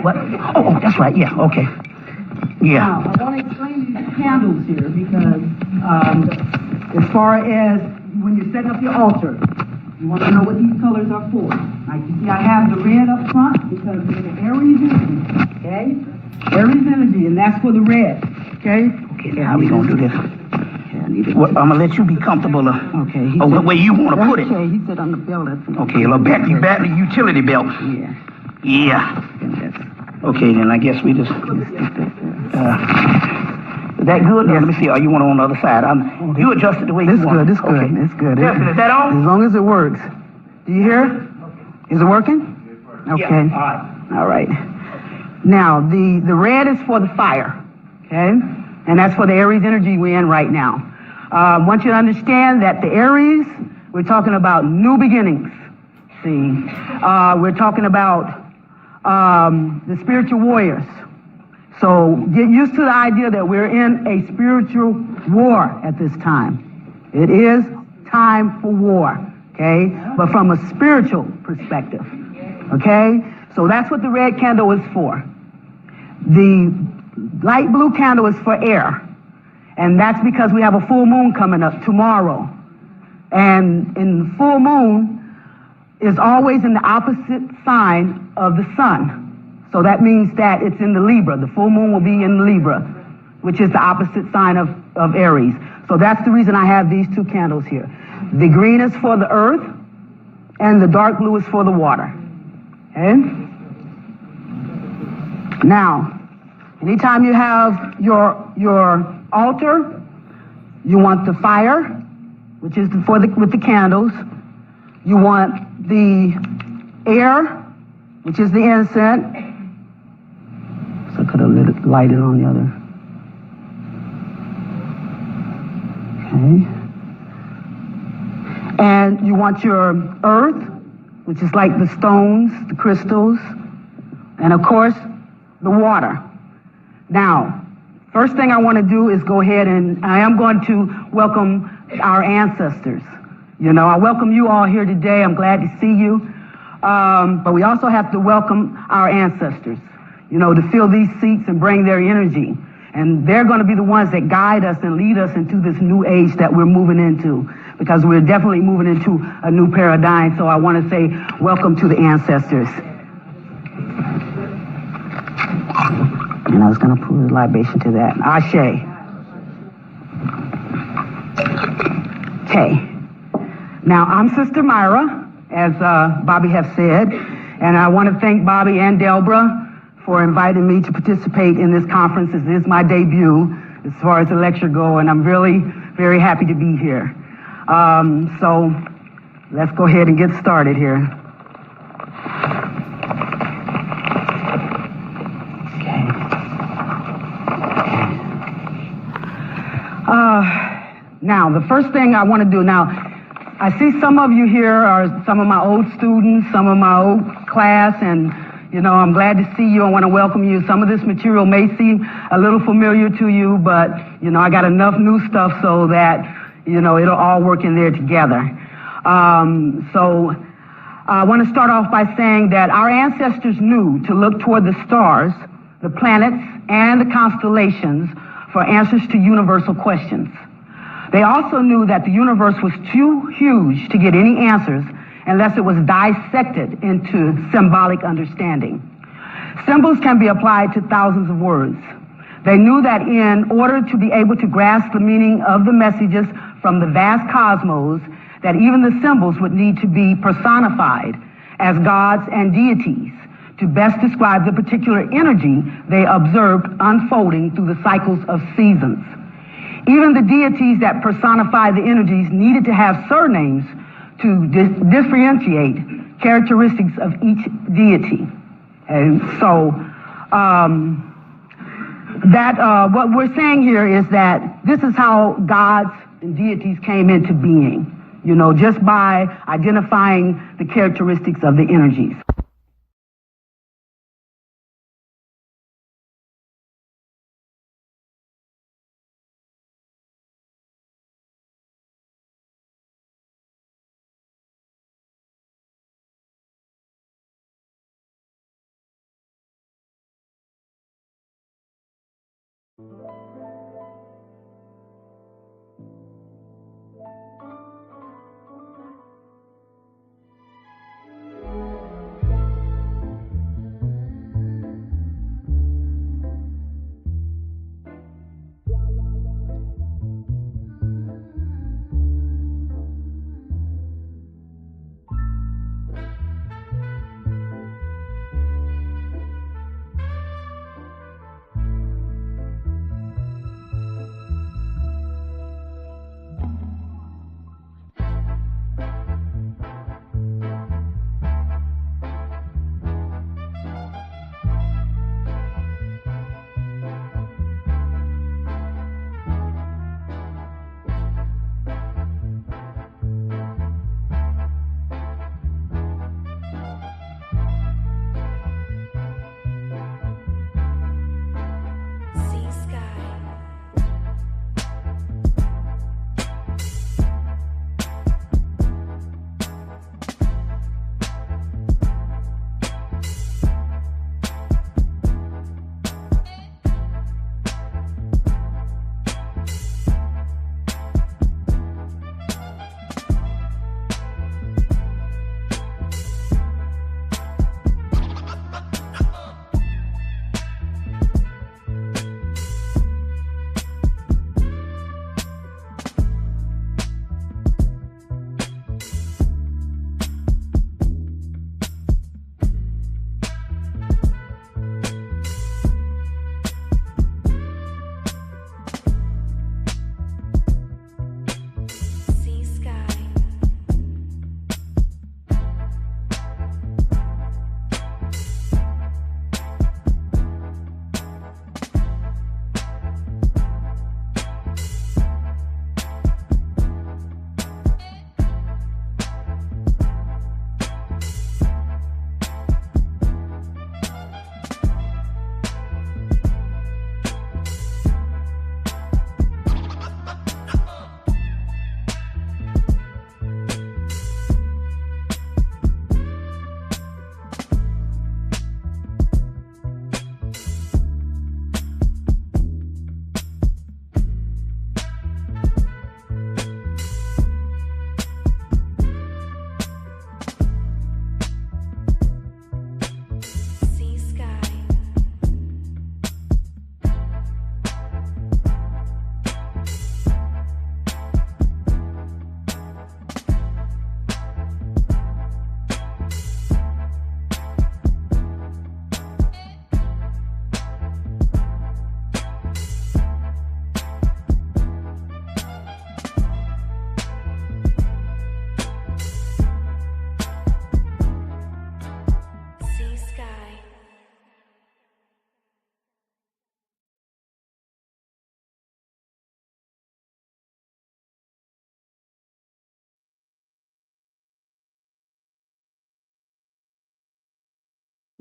What? Oh, that's right. Yeah, okay. Yeah. Now, I want to explain these candles here because as far as when you're setting up your altar, you want to know what these colors are for. Like you see, I have the red up front because it's the Aries energy, okay? Aries energy, and that's for the red, okay? Okay, how we going to do this? Well, I'm going to let you be comfortable. Okay. What way you want to put it. Okay, he said on the belt. Okay, a little battery utility belt. Yeah. Yeah. Okay, then I guess we just... is that good? Yes. Let me see. You want it on the other side? You adjust it the way you want. This good. It's good. Justin, is that on? As long as it works. Do you hear? Is it working? Okay. Yeah, all right. Now, the red is for the fire, okay? And that's for the Aries energy we're in right now. I want you to understand that the Aries, we're talking about new beginnings. See, we're talking about the spiritual warriors. So get used to the idea that we're in a spiritual war at this time. It is time for war, okay? But from a spiritual perspective, okay? So that's what the red candle is for. The light blue candle is for air. And that's because we have a full moon coming up tomorrow. And in the full moon is always in the opposite sign of the sun. So that means that it's in the Libra. The full moon will be in Libra, which is the opposite sign of Aries. So that's the reason I have these two candles here. The green is for the earth, and the dark blue is for the water. Okay? Now, anytime you have your altar, you want the fire, which is with the candles. You want the air, which is the incense. So I could have lighted on the other. Okay. And you want your earth, which is like the stones, the crystals, and of course, the water. Now, first thing I want to do is go ahead and I am going to welcome our ancestors. You know, I welcome you all here today. I'm glad to see you. But we also have to welcome our ancestors, you know, to fill these seats and bring their energy. And they're going to be the ones that guide us and lead us into this new age that we're moving into, because we're definitely moving into a new paradigm. So I want to say welcome to the ancestors. And I was going to pour a libation to that. Ashe. Okay. Now, I'm Sister Myrah, as Bobby has said, and I want to thank Bobby and Delbra for inviting me to participate in this conference. This is my debut as far as the lecture go, and I'm really very happy to be here. So let's go ahead and get started here. Now, the first thing I want to do now, I see some of you here are some of my old students, some of my old class, and you know, I'm glad to see you. I want to welcome you. Some of this material may seem a little familiar to you, but you know, I got enough new stuff so that, you know, it'll all work in there together. So I want to start off by saying that our ancestors knew to look toward the stars, the planets, and the constellations for answers to universal questions. They also knew that the universe was too huge to get any answers unless it was dissected into symbolic understanding. Symbols can be applied to thousands of words. They knew that in order to be able to grasp the meaning of the messages from the vast cosmos, that even the symbols would need to be personified as gods and deities to best describe the particular energy they observed unfolding through the cycles of seasons. Even the deities that personify the energies needed to have surnames to differentiate characteristics of each deity. And so what we're saying here is that this is how gods and deities came into being, you know, just by identifying the characteristics of the energies.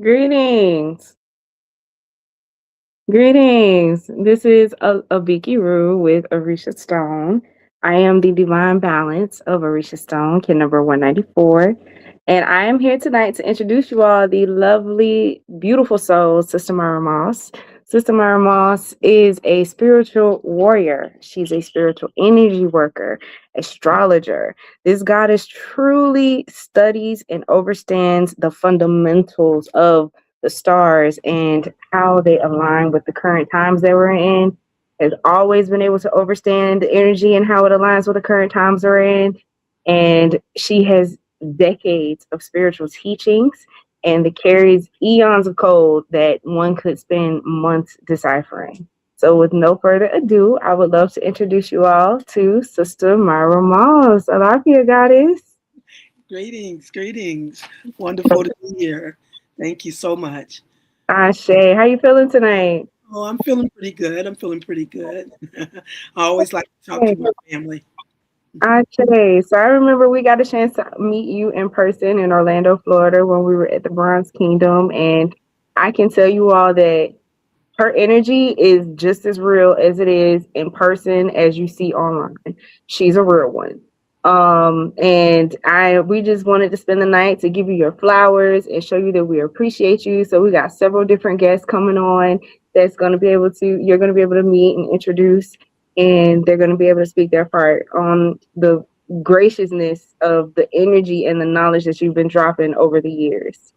Greetings. Greetings. This is Abiki Rue with Orisha Stone. I am the divine balance of Orisha Stone, kid number 194. And I am here tonight to introduce you all the lovely, beautiful soul, Sister Myrah Moss. Sister Myrah Moss is a spiritual warrior. She's a spiritual energy worker, astrologer. This goddess truly studies and understands the fundamentals of the stars and how they align with the current times that we're in. Has always been able to understand the energy and how it aligns with the current times we're in. And she has decades of spiritual teachings and it carries eons of code that one could spend months deciphering. So with no further ado, I would love to introduce you all to Sister Myrah Moss. Alafia, goddess. Greetings. Wonderful to be here. Thank you so much. Ashe, how you feeling tonight? Oh, I'm feeling pretty good. I always like to talk to my family. Ashe. So I remember we got a chance to meet you in person in Orlando, Florida when we were at the Bronze Kingdom. And I can tell you all that her energy is just as real as it is in person as you see online. She's a real one. And we just wanted to spend the night to give you your flowers and show you that we appreciate you. So we got several different guests coming on that's going to be able to, you're going to be able to meet and introduce, and they're going to be able to speak their part on the graciousness of the energy and the knowledge that you've been dropping over the years.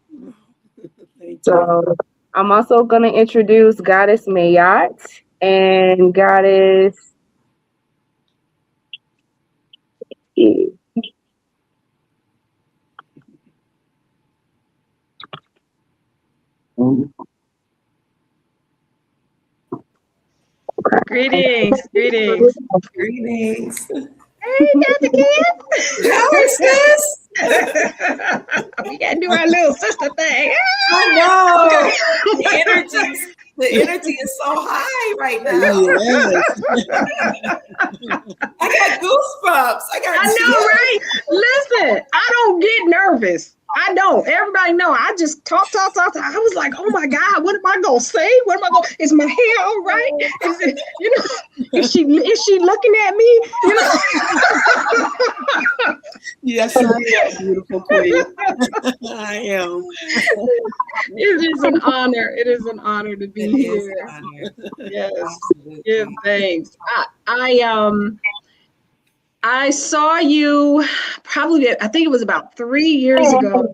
So I'm also going to introduce Goddess Myrah and Goddess Greetings. Greetings. Hey, Dr. Kim. How is this? We gotta do our little sister thing. I know. The energy is so high right now. Yes. I got goosebumps. I know, right? Listen, I don't get nervous. I don't. Everybody know. I just talk. I was like, oh my God, what am I gonna say? What am I gonna? Is my hair all right? Is it, is she looking at me? Yes, I am, beautiful queen. I am. It is an honor. It is an honor to be here. Yes. Give thanks. I saw you probably, I think it was about 3 years ago.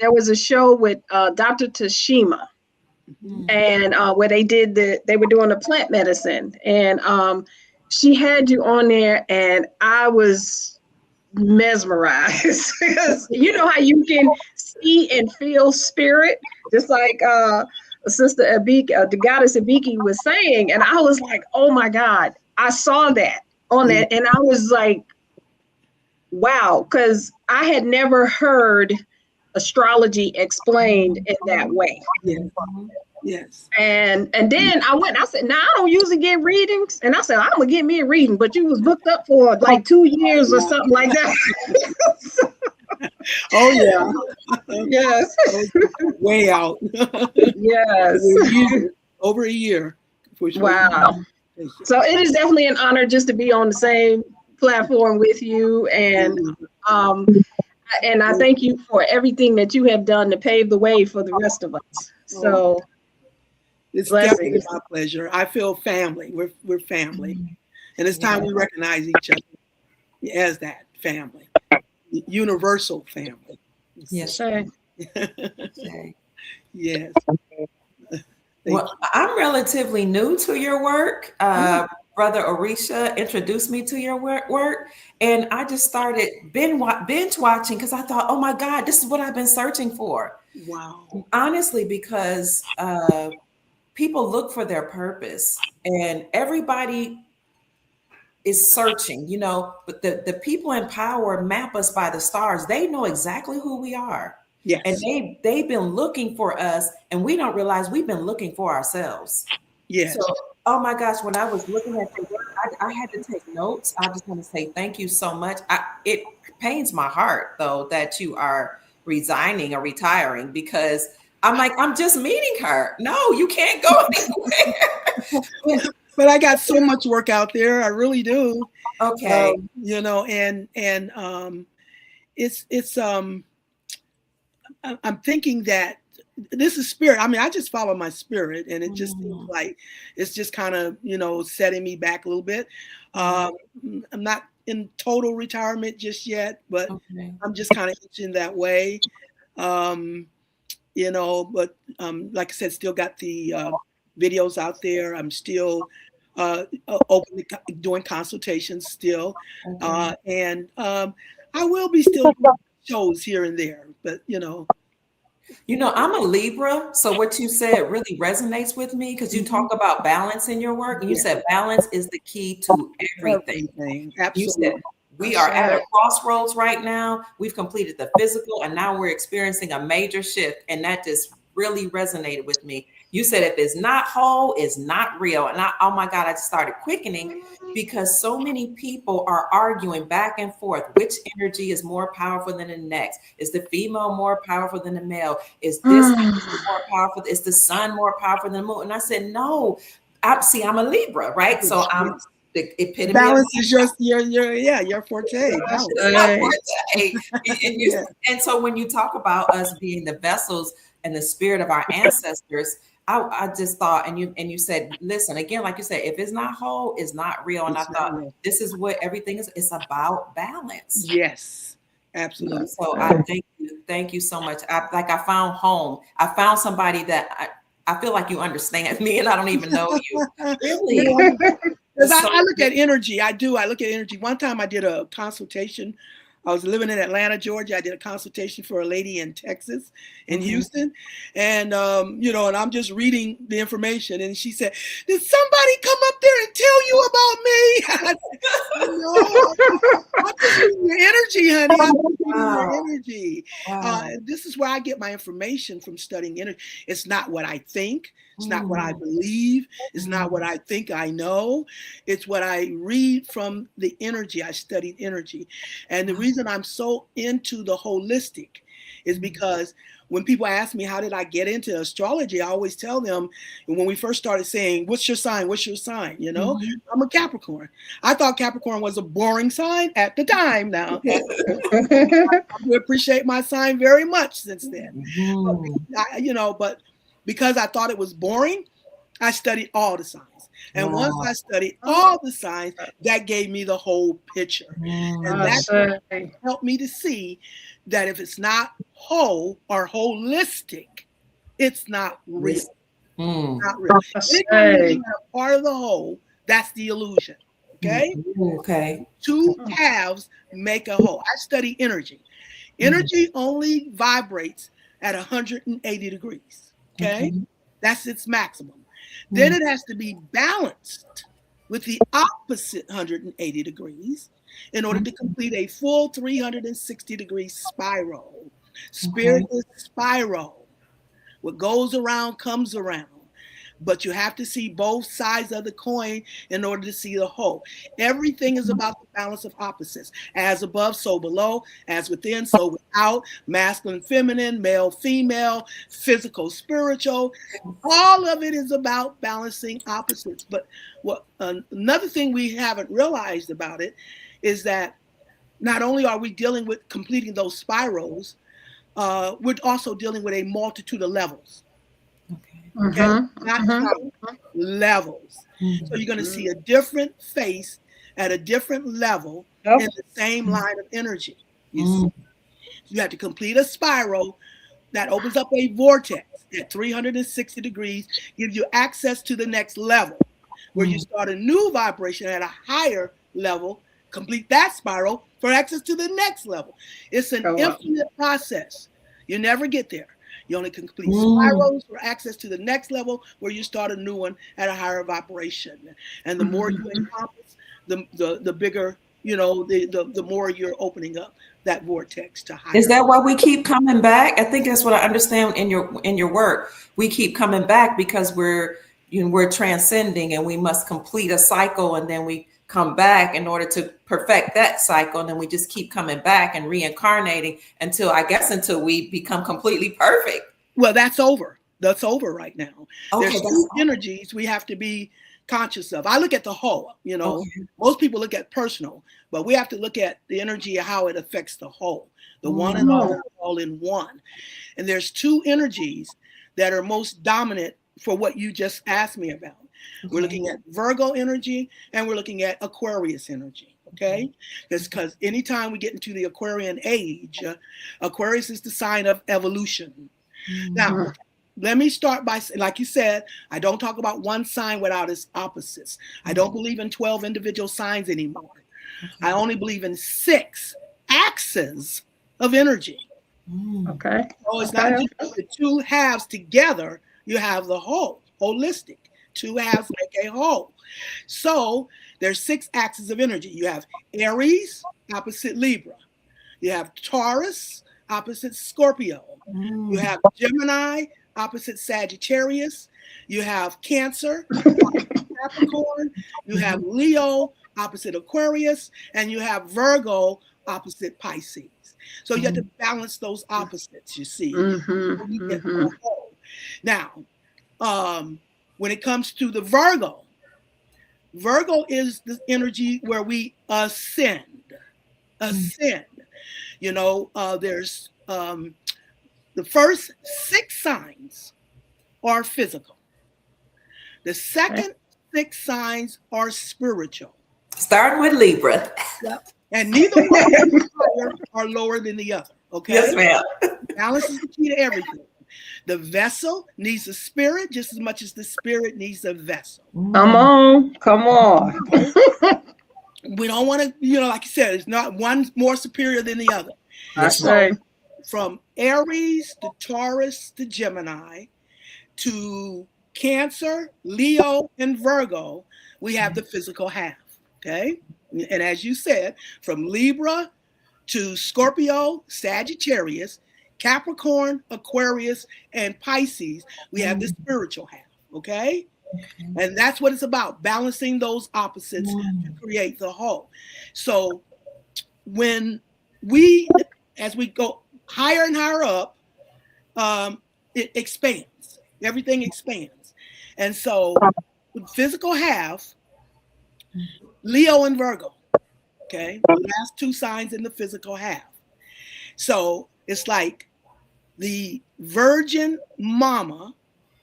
There was a show with Dr. Tashima, and where they were doing a plant medicine, and she had you on there, and I was mesmerized because you know how you can see and feel spirit, just like Sister Abiki, the Goddess Abiki was saying, and I was like, oh my God, I saw that on that, and I was like, wow, because I had never heard astrology explained in that way. Yes. And then I said, I don't usually get readings. And I said, I'm gonna get me a reading, but you was booked up for like 2 years or something like that. Oh yeah. Yes. Way out. Yes. Over a year. For sure. Wow. So it is definitely an honor just to be on the same platform with you, and I thank you for everything that you have done to pave the way for the rest of us. So it's blessings. definitely my pleasure. I feel family. We're family, and it's time we recognize each other as that family, universal family. Yes. Okay. Yes. Well, I'm relatively new to your work. Brother Orisha introduced me to your work, and I just started binge watching because I thought, oh my God, this is what I've been searching for. Wow. Honestly, because people look for their purpose, and everybody is searching, but the people in power map us by the stars. They know exactly who we are. Yes. And they've been looking for us, and we don't realize we've been looking for ourselves. Yes. So, oh my gosh, when I was looking at your work, I had to take notes. I just want to say thank you so much. It pains my heart, though, that you are resigning or retiring, because I'm like, I'm just meeting her. No, you can't go anywhere. But I got so much work out there. I really do. Okay. And it's I'm thinking that this is spirit. I mean, I just follow my spirit, and it just seems like it's just kind of, setting me back a little bit. I'm not in total retirement just yet, but I'm just kind of itching that way. But like I said, still got the videos out there. I'm still open to doing consultations still. And I will be still doing shows here and there, but I'm a Libra, so what you said really resonates with me, because you talk about balance in your work, and you said balance is the key to everything. Absolutely. You said we are at a crossroads right now. We've completed the physical, and now we're experiencing a major shift, and that just really resonated with me. You said if it's not whole, it's not real. And oh my God, I just started quickening, because so many people are arguing back and forth. Which energy is more powerful than the next? Is the female more powerful than the male? Is this more powerful? Is the sun more powerful than the moon? And I said, no, I'm a Libra, right? So I'm the epitome. Balance is your forte. And so when you talk about us being the vessels and the spirit of our ancestors, I just thought, and you said, listen, again, like you said, if it's not whole, it's not real. And I thought this is what everything is. It's about balance. Yes, absolutely. So I thank you so much. I found home. I found somebody that I feel like you understand me, and I don't even know you. Really. Because I look at energy. I look at energy. One time I did a consultation. I was living in Atlanta, Georgia. I did a consultation for a lady in Texas, in Houston. And, and I'm just reading the information. And she said, did somebody come up there and tell you about me? I said, no, I'm just reading your energy, honey. I'm just reading your energy. Wow. This is where I get my information from, studying energy. It's not what I think. It's not what I believe. It's not what I think I know. It's what I read from the energy. I studied energy. And the reason I'm so into the holistic is because when people ask me, how did I get into astrology? I always tell them, when we first started saying, what's your sign? What's your sign? I'm a Capricorn. I thought Capricorn was a boring sign at the time. Now, I appreciate my sign very much since then. But because I thought it was boring, I studied all the signs. And once I studied all the signs, that gave me the whole picture. And that helped me to see that if it's not whole or holistic, it's not real. Not real. Anytime you have part of the whole, that's the illusion. Okay? Okay. Two halves make a whole. I study energy. Energy only vibrates at 180 degrees. Okay? That's its maximum. Then it has to be balanced with the opposite 180 degrees in order to complete a full 360-degree spiral. Spirit is spiral. What goes around comes around. But you have to see both sides of the coin in order to see the whole. Everything is about the balance of opposites. As above, so below. As within, so without. Masculine, feminine, male, female, physical, spiritual. All of it is about balancing opposites. But another thing we haven't realized about it is that not only are we dealing with completing those spirals, we're also dealing with a multitude of levels. Okay, levels. So you're going to see a different face at a different level in the same line of energy. You have to complete a spiral that opens up a vortex at 360 degrees, gives you access to the next level, where you start a new vibration at a higher level, complete that spiral for access to the next level. It's an infinite process. You never get there. You only complete spirals for access to the next level, where you start a new one at a higher vibration. And the more you encompass, the bigger, the more you're opening up that vortex to higher. Is that why we keep coming back? I think that's what I understand in your work. We keep coming back because we're transcending, and we must complete a cycle, and then we come back in order to perfect that cycle, and then we just keep coming back and reincarnating until we become completely perfect. Well, that's over. That's over right now. There's two energies we have to be conscious of. I look at the whole, most people look at personal, but we have to look at the energy of how it affects the whole, the one and all in one. And there's two energies that are most dominant for what you just asked me about. We're looking at Virgo energy, and we're looking at Aquarius energy. Okay, because anytime we get into the Aquarian age, Aquarius is the sign of evolution. Now, let me start by, like you said, I don't talk about one sign without its opposites. I don't believe in 12 individual signs anymore. I only believe in 6 axes of energy. Okay. So it's not just the two halves together. You have the whole, holistic. 2 halves make a whole. So there's 6 axes of energy. You have Aries, opposite Libra. You have Taurus, opposite Scorpio. You have Gemini, opposite Sagittarius. You have Cancer, opposite Capricorn. You have Leo, opposite Aquarius. And you have Virgo, opposite Pisces. So you have to balance those opposites, you see. You get the whole. Now, when it comes to the Virgo is the energy where we ascend. There's the first 6 signs are physical. The second 6 signs are spiritual. Starting with Libra. Yep. And neither one are lower than the other. Okay. Yes, ma'am. Balance is the key to everything. The vessel needs the spirit just as much as the spirit needs the vessel. Come on. We don't want to, like you said, it's not one more superior than the other. That's right. From Aries to Taurus to Gemini to Cancer, Leo, and Virgo, we have the physical half. Okay. And as you said, from Libra to Scorpio, Sagittarius, Capricorn, Aquarius, and Pisces, we have the spiritual half. Okay. And that's what it's about, balancing those opposites to create the whole. So when as we go higher and higher up, it expands. Everything expands. And so with physical half, Leo and Virgo, okay, the last 2 signs in the physical half. So it's like the virgin mama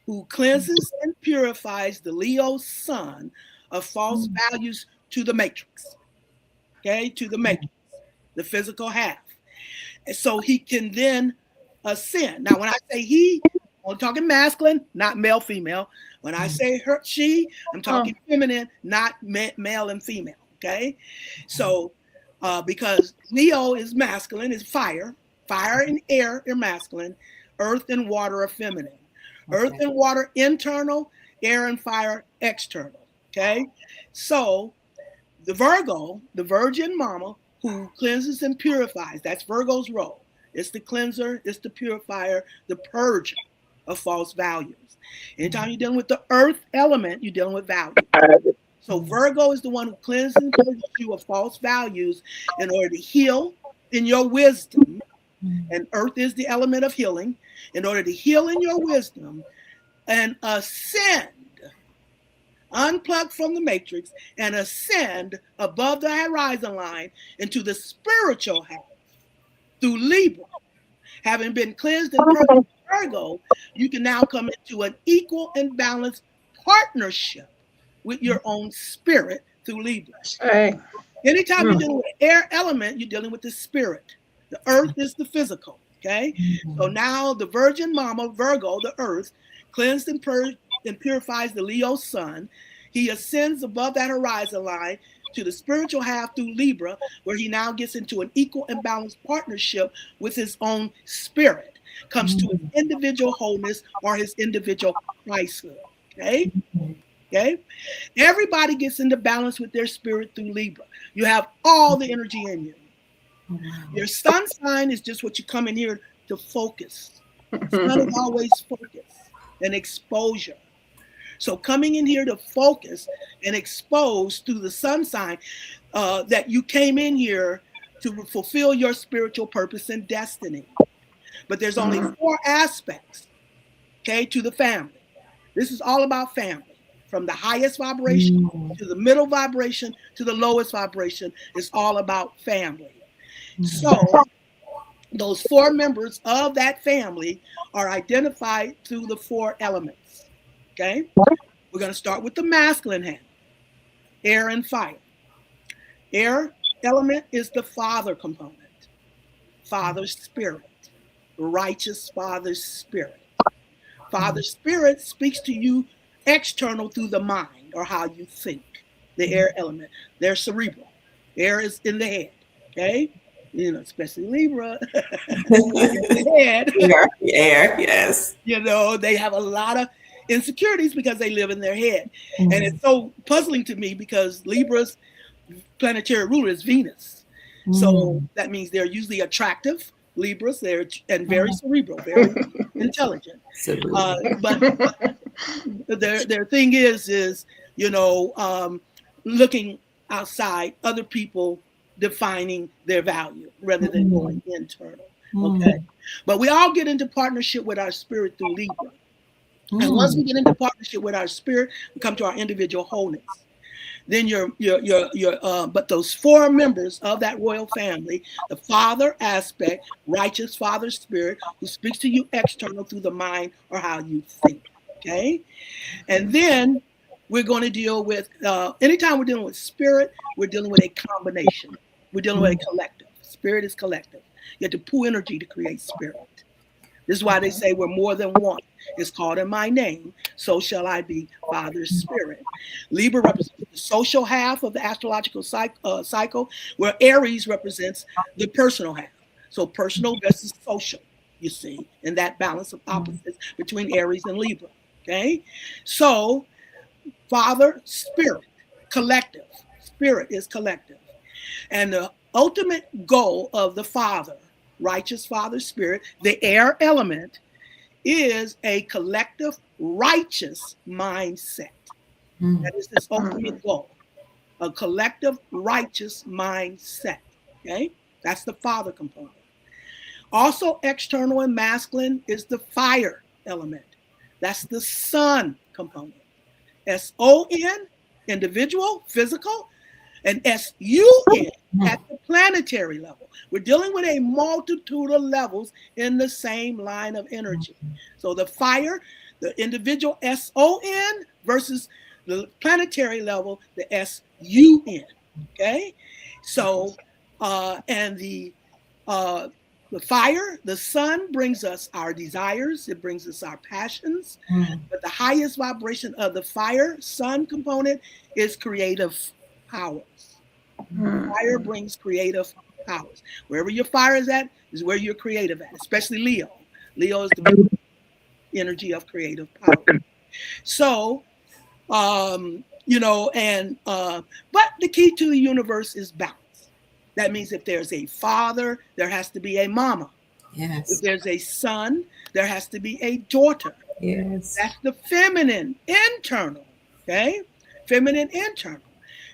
who cleanses and purifies the Leo sun of false values to the matrix, okay, to the matrix, the physical half. And so he can then ascend. Now, when I say he, I'm talking masculine, not male, female. When I say her, she, I'm talking feminine, not male and female. Okay. So, because Leo is masculine, is fire and air are masculine, earth and water are feminine. Okay. Earth and water internal, air and fire external. Okay. So, the Virgo, the virgin mama who cleanses and purifies, that's Virgo's role. It's the cleanser, it's the purifier, the purger of false values. Anytime you're dealing with the earth element, you're dealing with value. So Virgo is the one who cleanses and purges you of false values in order to heal in your wisdom. And earth is the element of healing. In order to heal in your wisdom and ascend, unplug from the matrix and ascend above the horizon line into the spiritual half through Libra. Having been cleansed and purged by Virgo, you can now come into an equal and balanced partnership with your own spirit through Libra. Hey. Anytime you're dealing with air element, you're dealing with the spirit. The earth is the physical. Okay. So now the virgin mama, Virgo, the earth, cleansed and purged and purifies the Leo sun. He ascends above that horizon line to the spiritual half through Libra, where he now gets into an equal and balanced partnership with his own spirit, comes to his individual wholeness or his individual Christhood. Okay. Okay. Everybody gets into balance with their spirit through Libra. You have all the energy in you. Your sun sign is just what you come in here to focus. Sun is always focus and exposure. So coming in here to focus and expose through the sun sign that you came in here to fulfill your spiritual purpose and destiny. But there's only 4 aspects, okay, to the family. This is all about family. From the highest vibration to the middle vibration to the lowest vibration, it's all about family. So those 4 members of that family are identified through the 4 elements. Okay, we're going to start with the masculine hand, air and fire. Air element is the father component, father's spirit, righteous father's spirit. Father's spirit speaks to you external through the mind or how you think. The air element, they're cerebral. Air is in the head. Okay, you know, especially Libra. The head. Air, yes. You know, they have a lot of insecurities because they live in their head. And it's so puzzling to me because Libra's planetary ruler is Venus. So that means they're usually attractive, Libras, and very cerebral, very intelligent. But their thing is, you know, looking outside, other people defining their value rather than going internal. Okay. But we all get into partnership with our spirit through Libra. And once we get into partnership with our spirit, we come to our individual wholeness. Then but those four members of that royal family, the father aspect, righteous father spirit, who speaks to you external through the mind or how you think. Okay. And then we're going to deal with, anytime we're dealing with spirit, we're dealing with a combination. We're dealing with a collective. Spirit is collective. You have to pull energy to create spirit. This is why they say we're more than one. It's called in my name, so shall I be, Father's spirit. Libra represents the social half of the astrological cycle, where Aries represents the personal half. So personal versus social, you see, in that balance of opposites between Aries and Libra. Okay, so Father, spirit, collective. Spirit is collective. And the ultimate goal of the Father, righteous Father spirit, the air element, is a collective righteous mindset. That is this ultimate goal, a collective righteous mindset. Okay, that's the Father component. Also, external and masculine is the fire element. That's the Sun component. S-O-N, individual, physical, and S-U-N at the planetary level. We're dealing with a multitude of levels in the same line of energy. So the fire, the individual S-O-N versus the planetary level, the S-U-N. Okay? So, and the fire, the sun brings us our desires. It brings us our passions. But the highest vibration of the fire, sun component, is creative powers. Fire brings creative powers. Wherever your fire is at is where you're creative at, especially Leo. Leo is the energy of creative power. So, but the key to the universe is balance. That means if there's a father, there has to be a mama. Yes. If there's a son, there has to be a daughter. Yes. That's the feminine internal. Okay? Feminine internal.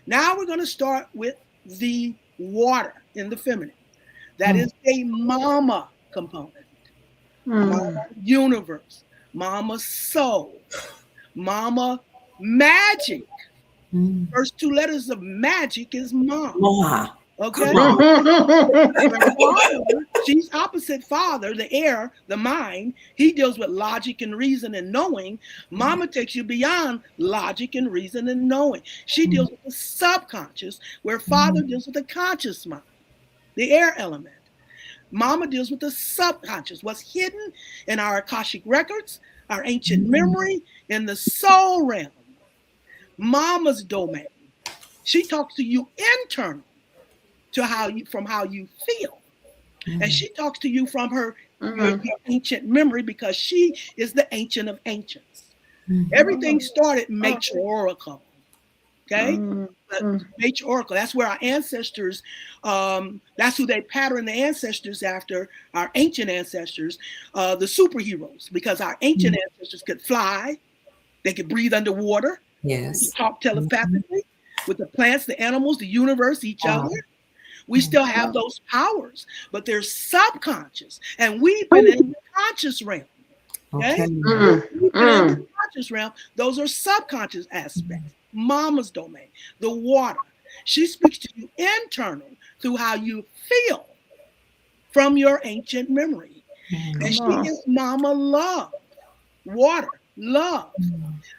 Now we're going to start with the water in the feminine. That is a mama component. Mama universe. Mama soul. Mama magic. First two letters of magic is mom. Okay. She's opposite father, the air, the mind. He deals with logic and reason and knowing. Mama takes you beyond logic and reason and knowing. She deals with the subconscious, where father deals with the conscious mind, the air element. Mama deals with the subconscious, what's hidden in our Akashic records, our ancient memory, in the soul realm. Mama's domain. She talks to you internal. From how you feel. And she talks to you from her your ancient memory, because she is the ancient of ancients. Everything started matriarchal. Okay? Matriarchal. That's where our ancestors, that's who they pattern the ancestors after, our ancient ancestors, the superheroes, because our ancient ancestors could fly, they could breathe underwater, they could talk telepathically with the plants, the animals, the universe, each other. We still have those powers, but they're subconscious, and we've been in the conscious realm. Okay? We've been in the conscious realm. Those are subconscious aspects. Mama's domain, the water. She speaks to you internal through how you feel from your ancient memory. And she is Mama love, water, love.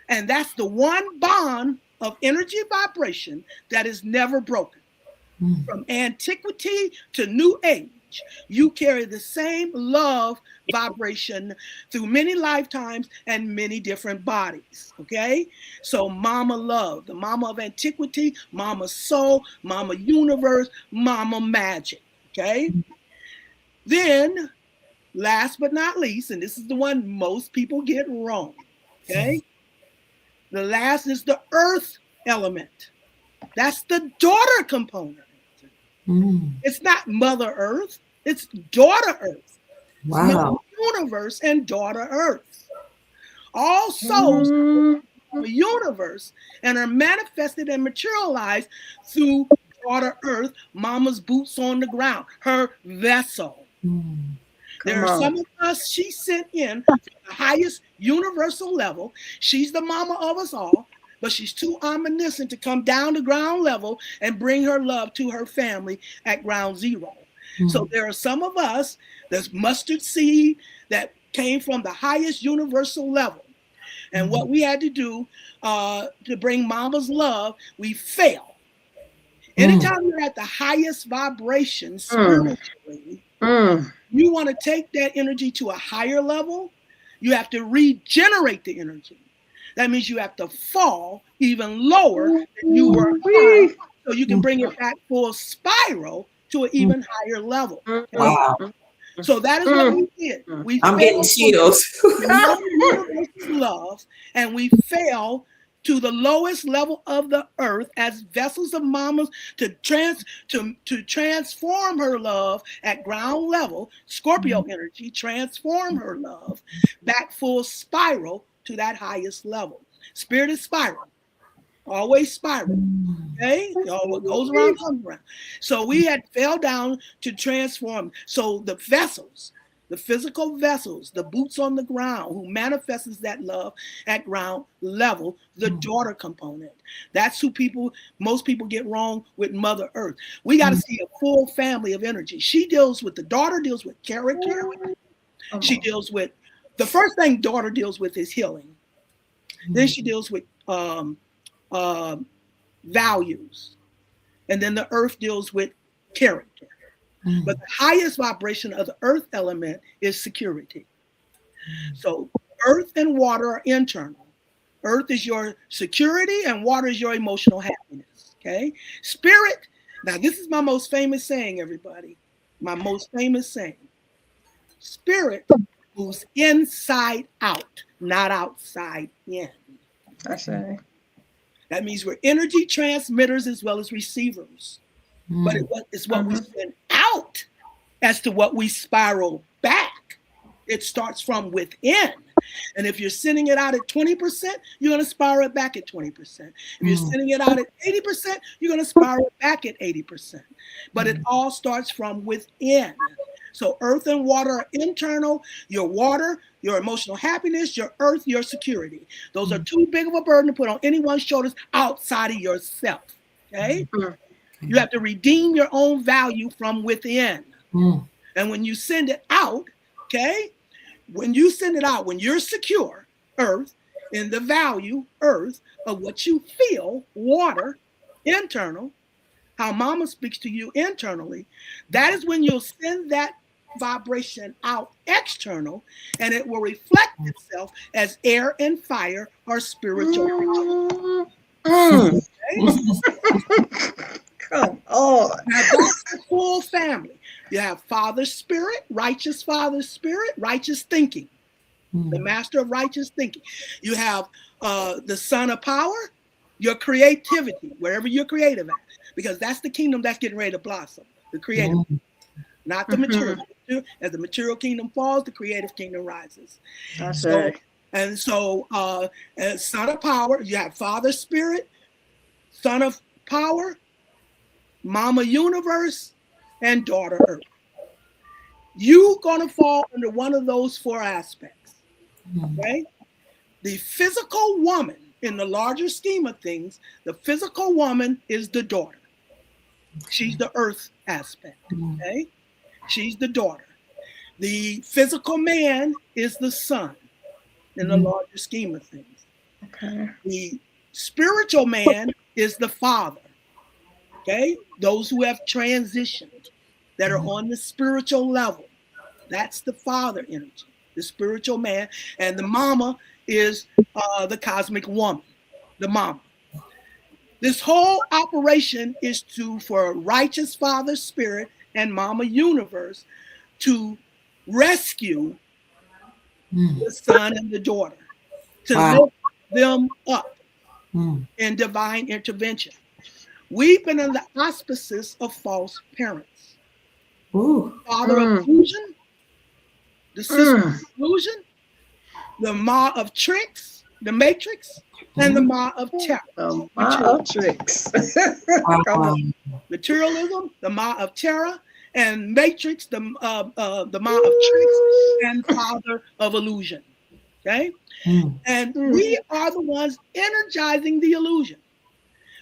And that's the one bond of energy vibration that is never broken. From antiquity to new age, you carry the same love vibration through many lifetimes and many different bodies. Okay? So Mama love, the mama of antiquity, Mama soul, Mama universe, Mama magic. Okay? Then, last but not least, and this is the one most people get wrong. Okay? The last is the earth element. That's the daughter component. It's not Mother Earth, it's daughter Earth. Mother universe and daughter Earth. All souls are the universe and are manifested and materialized through daughter Earth, Mama's boots on the ground, her vessel. There are some of us she sent in to the highest universal level. She's the mama of us all. but she's too omniscient to come down to ground level and bring her love to her family at ground zero. So there are some of us, there's mustard seed that came from the highest universal level. And what we had to do to bring mama's love, we fail. Anytime you're at the highest vibration spiritually, you want to take that energy to a higher level, you have to regenerate the energy. That means you have to fall even lower than you were high, so you can bring it back full spiral to an even higher level. Wow. So that is what we did. I'm getting chills. Love, and we fell to the lowest level of the earth as vessels of mamas to transform her love at ground level. Scorpio energy transform her love back full spiral to that highest level. Spirit is spiral, always spiral. Okay, what goes around comes around. So we had fell down to transform. So the vessels, the physical vessels, the boots on the ground, who manifests that love at ground level, the daughter component. That's who most people get wrong with Mother Earth. We got to see a full family of energy. The daughter deals with character. She deals with, the first thing daughter deals with is healing. Then she deals with values. And then the earth deals with character. But the highest vibration of the earth element is security. So earth and water are internal. Earth is your security and water is your emotional happiness. Okay. Spirit. Now, this is my most famous saying, everybody. My most famous saying. Spirit moves inside out, not outside in. That's right. That means we're energy transmitters as well as receivers. But it's what we send out as to what we spiral back. It starts from within. And if you're sending it out at 20%, you're going to spiral it back at 20%. If you're sending it out at 80%, you're going to spiral it back at 80%. But it all starts from within. So earth and water are internal. Your water, your emotional happiness, your earth, your security. Those are too big of a burden to put on anyone's shoulders outside of yourself. Okay? You have to redeem your own value from within. And when you send it out, okay? When you send it out, when you're secure, earth, in the value, earth, of what you feel, water, internal, how mama speaks to you internally, that is when you'll send that vibration out external, and it will reflect itself as air and fire or spiritual. Okay? Come on. Now that's the full family. You have Father Spirit, righteous thinking, the master of righteous thinking. You have the Son of Power, your creativity, wherever you're creative at, because that's the kingdom that's getting ready to blossom, the creative, not the material. As the material kingdom falls, the creative kingdom rises. That's right. And so, as Son of Power, you have Father Spirit, Son of Power, Mama Universe, and Daughter Earth. You're going to fall under one of those four aspects. Okay? The physical woman, in the larger scheme of things, the physical woman is the daughter. She's the earth aspect. Okay? She's the daughter. The physical man is the son, in the larger scheme of things. Okay. The spiritual man is the father. Okay? Those who have transitioned, that are on the spiritual level. That's the father energy, the spiritual man. And the mama is the cosmic woman, the mama. This whole operation is for righteous Father Spirit and Mama Universe to rescue the son and the daughter, to lift them up in divine intervention. We've been in the auspices of false parents. Father of illusion, the sister of illusion, the ma of tricks, the matrix, and the ma of terror. Matrix. Materialism, the ma of terror, and matrix, the ma of tricks, and father of illusion. Okay? And we are the ones energizing the illusion.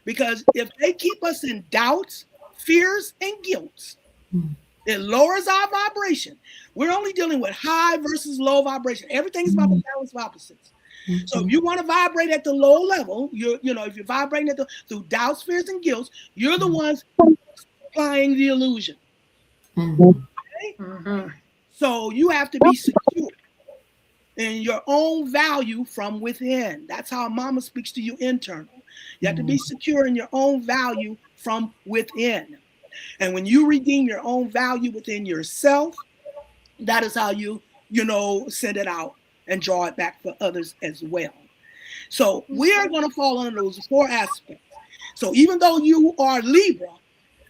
Because if they keep us in doubts, fears, and guilt, it lowers our vibration. We're only dealing with high versus low vibration. Everything's about the balance of opposites. So if you want to vibrate at the low level, if you're vibrating through doubts, fears, and guilt, you're the ones applying the illusion. Okay? So you have to be secure in your own value from within. That's how Mama speaks to you internal. You have to be secure in your own value from within. And when you redeem your own value within yourself, that is how you send it out and draw it back for others as well. So we are going to fall under those 4 aspects. So even though you are Libra,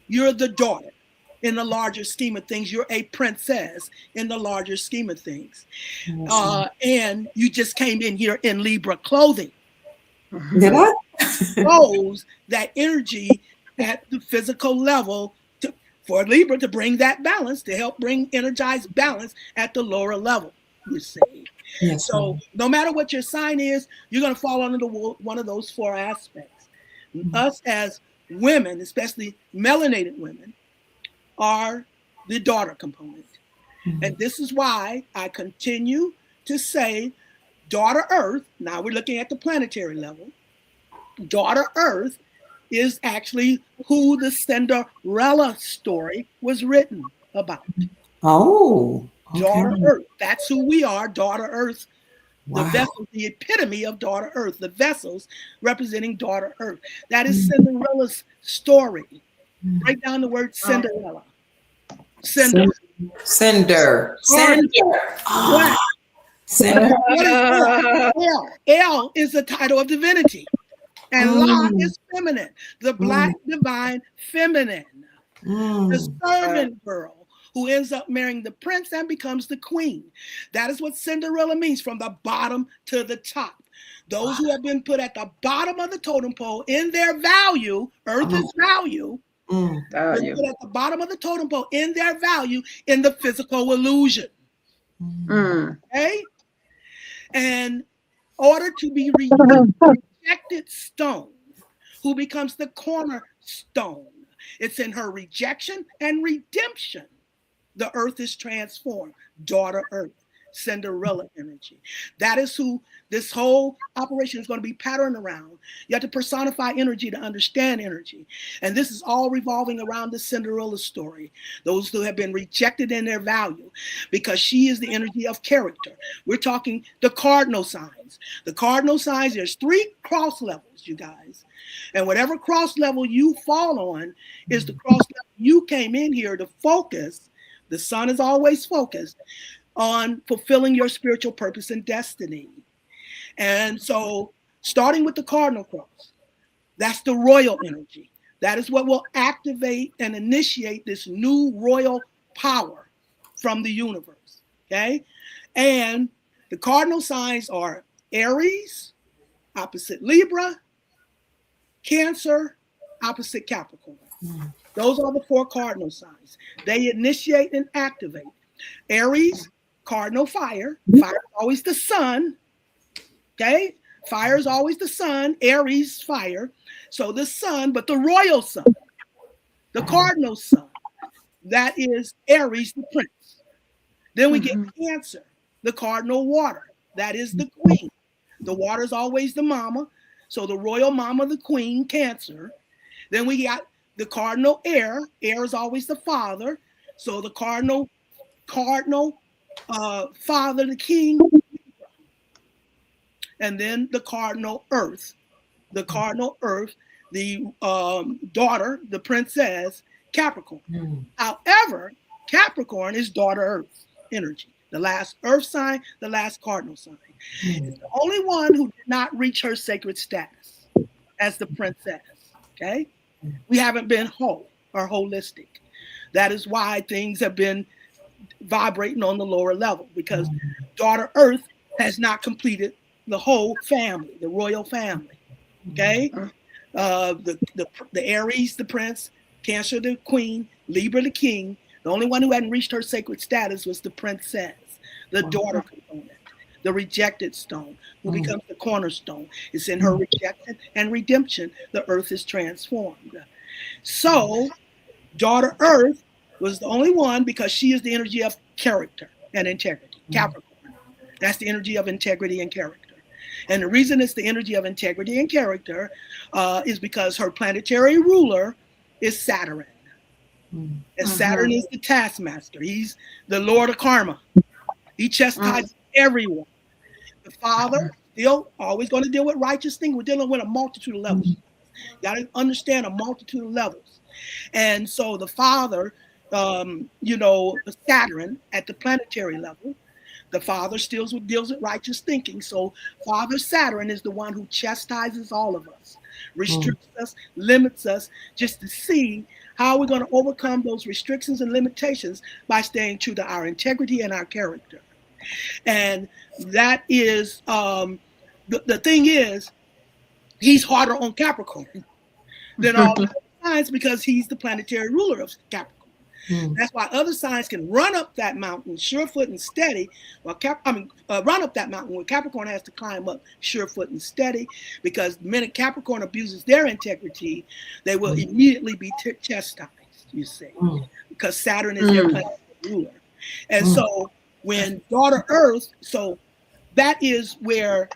you're the daughter in the larger scheme of things. You're a princess in the larger scheme of things. And you just came in here in Libra clothing. Did I? Shows that energy at the physical level for Libra to bring that balance, to help bring energized balance at the lower level, you see. Yes, so no matter what your sign is, you're going to fall under one of those 4 aspects. Us as women, especially melanated women, are the daughter component. And this is why I continue to say daughter Earth. Now we're looking at the planetary level. Daughter Earth is actually who the Cinderella story was written about. Oh, okay. Daughter Earth. That's who we are, daughter Earth. Wow. The vessel, the epitome of daughter Earth, the vessels representing daughter Earth. That is Cinderella's story. Write down the word Cinderella. Cinder. Cinder. What? Cinder. What is L? L is the title of divinity. And La is feminine. The black divine feminine. The servant girl who ends up marrying the prince and becomes the queen. That is what Cinderella means, from the bottom to the top. Those who have been put at the bottom of the totem pole in their value, Earth is value, put at the bottom of the totem pole in their value in the physical illusion. Okay? And in order to be rejected stone, who becomes the cornerstone. It's in her rejection and redemption. The earth is transformed. Daughter Earth, Cinderella energy. That is who this whole operation is going to be patterned around. You have to personify energy to understand energy. And this is all revolving around the Cinderella story. Those who have been rejected in their value, because she is the energy of character. We're talking the cardinal signs. The cardinal signs, there's 3 cross levels, you guys. And whatever cross level you fall on is the cross level you came in here to focus. The sun is always focused on fulfilling your spiritual purpose and destiny. And so starting with the cardinal cross, that's the royal energy. That is what will activate and initiate this new royal power from the universe. Okay. And the cardinal signs are Aries, opposite Libra, Cancer, opposite Capricorn. Those are the 4 cardinal signs. They initiate and activate. Aries, cardinal fire. Fire is always the sun. Okay? Fire is always the sun. Aries, fire. So the sun, but the royal sun, the cardinal sun, that is Aries, the prince. Then we get Cancer, the cardinal water. That is the queen. The water is always the mama. So the royal mama, the queen, Cancer. Then we got the cardinal air. Air is always the father. So the cardinal father, the king. And then the cardinal earth. The cardinal earth, the daughter, the princess, Capricorn. However, Capricorn is daughter earth energy. The last earth sign, the last cardinal sign. It's the only one who did not reach her sacred status as the princess. Okay? We haven't been whole or holistic. That is why things have been vibrating on the lower level, because daughter earth has not completed the whole family, the royal family. Okay? The Aries, the prince, Cancer, the queen, Libra, the king. The only one who hadn't reached her sacred status was the princess, the daughter component. the rejected stone, who becomes the cornerstone. It's in her rejection and redemption, the earth is transformed. So, daughter Earth was the only one, because she is the energy of character and integrity, Capricorn. That's the energy of integrity and character. And the reason it's the energy of integrity and character is because her planetary ruler is Saturn. And Saturn is the taskmaster. He's the Lord of karma. He chastises everyone. The Father still always going to deal with righteous things. We're dealing with a multitude of levels. You got to understand a multitude of levels. And so the Father, Saturn at the planetary level, the Father still deals with righteous thinking. So Father Saturn is the one who chastises all of us, restricts us, limits us, just to see how we're going to overcome those restrictions and limitations by staying true to our integrity and our character. And that is, the thing is, he's harder on Capricorn than all other signs, because he's the planetary ruler of Capricorn. That's why other signs can run up that mountain surefoot and steady, while run up that mountain where Capricorn has to climb up surefoot and steady, because the minute Capricorn abuses their integrity, they will immediately be chastised, you see, because Saturn is their planetary ruler. And so when daughter Earth, so that is where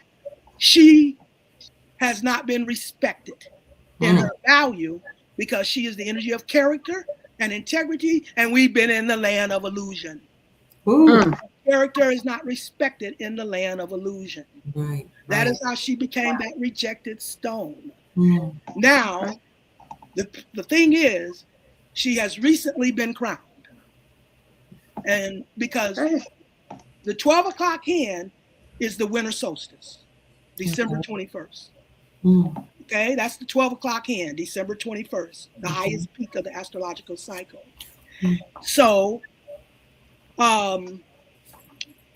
she has not been respected in her value, because she is the energy of character and integrity, and we've been in the land of illusion. Character is not respected in the land of illusion. That is how she became that rejected stone. Now, the thing is, she has recently been crowned. And because the 12 o'clock hand is the winter solstice, December 21st. Okay, that's the 12 o'clock hand, December 21st, the highest peak of the astrological cycle. So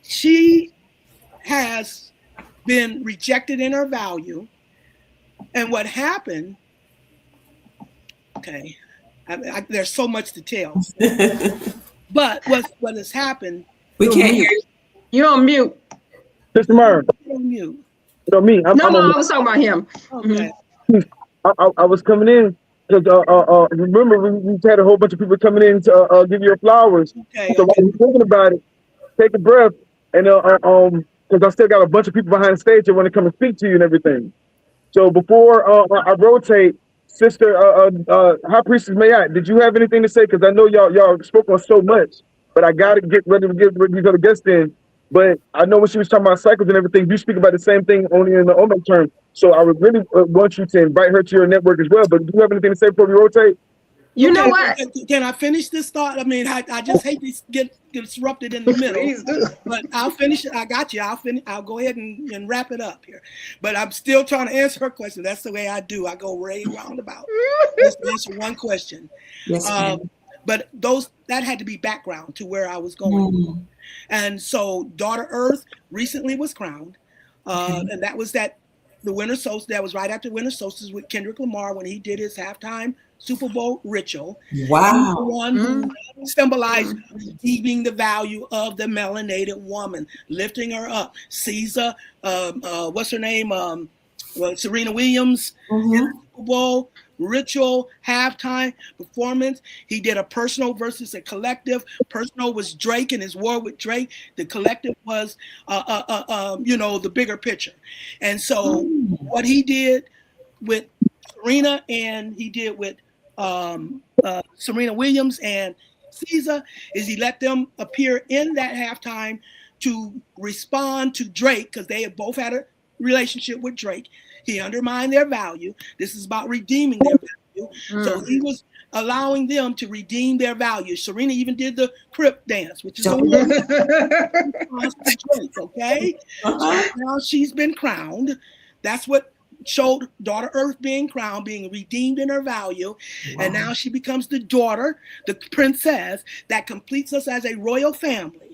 she has been rejected in her value. And what happened, okay, there's so much to tell. But what has happened. We can't hear you. You're on mute. Mr. Myrah. You're on mute. No, me. I was talking about him. Okay. I was coming in because remember we had a whole bunch of people coming in to give you flowers. Okay. So while you're thinking about it, take a breath, and because I still got a bunch of people behind the stage that want to come and speak to you and everything. So before I rotate, Sister High Priestess Myrah, did you have anything to say? Because I know y'all spoke on so much, but I got to get ready to get these other guests in. But I know when she was talking about cycles and everything, you speak about the same thing only in the Omen term. So I would really want you to invite her to your network as well. But do you have anything to say before we rotate? You know what? Can I finish this thought? I mean, I just hate to get disrupted in the middle. Please do. But I'll finish it. I got you. I'll go ahead and wrap it up here. But I'm still trying to answer her question. That's the way I do. I go way roundabout. Just answer one question. Yes, but that had to be background to where I was going. And so daughter Earth recently was crowned. And that was the winter solstice. That was right after winter solstice with Kendrick Lamar when he did his halftime Super Bowl ritual. Wow. The one who symbolized redeeming the value of the melanated woman, lifting her up. Caesar, what's her name? Serena Williams, in the Super Bowl ritual, halftime performance. He did a personal versus a collective. Personal was Drake and his war with Drake. The collective was, the bigger picture. And so what he did with Serena and he did with Serena Williams and Caesar is he let them appear in that halftime to respond to Drake, because they had both had a relationship with Drake. He undermined their value. This is about redeeming their value. So he was allowing them to redeem their value. Serena even did the Crip dance, which is a response to Drake, okay? So now she's been crowned. That's what showed daughter Earth being crowned, being redeemed in her value. And now she becomes the daughter, the princess that completes us as a royal family.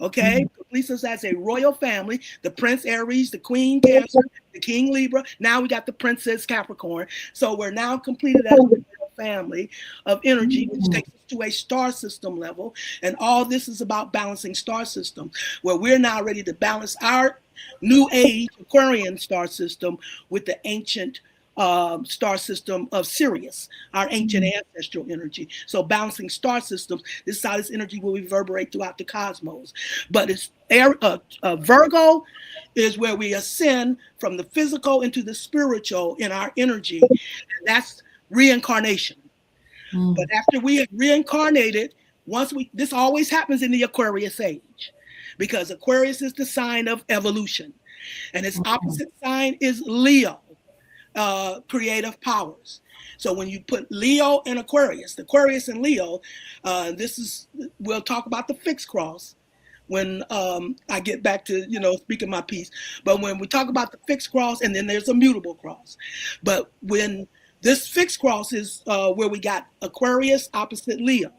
Okay, completes us as a royal family. The Prince Aries, the Queen Cancer, the King Libra. Now we got the Princess Capricorn. So we're now completed as a royal family of energy, which takes us to a star system level. And all this is about balancing star system, where we're now ready to balance our new age Aquarian star system with the ancient star system of Sirius, our ancient ancestral energy. So balancing star systems, this is how this energy will reverberate throughout the cosmos. But it's Virgo is where we ascend from the physical into the spiritual in our energy. And that's reincarnation. But after we have reincarnated, this always happens in the Aquarius age, because Aquarius is the sign of evolution, and its opposite sign is Leo, creative powers. So when you put Leo and Aquarius and Leo, we'll talk about the fixed cross when I get back to, speaking my piece. But when we talk about the fixed cross, and then there's a mutable cross. But when this fixed cross is where we got Aquarius opposite Leo.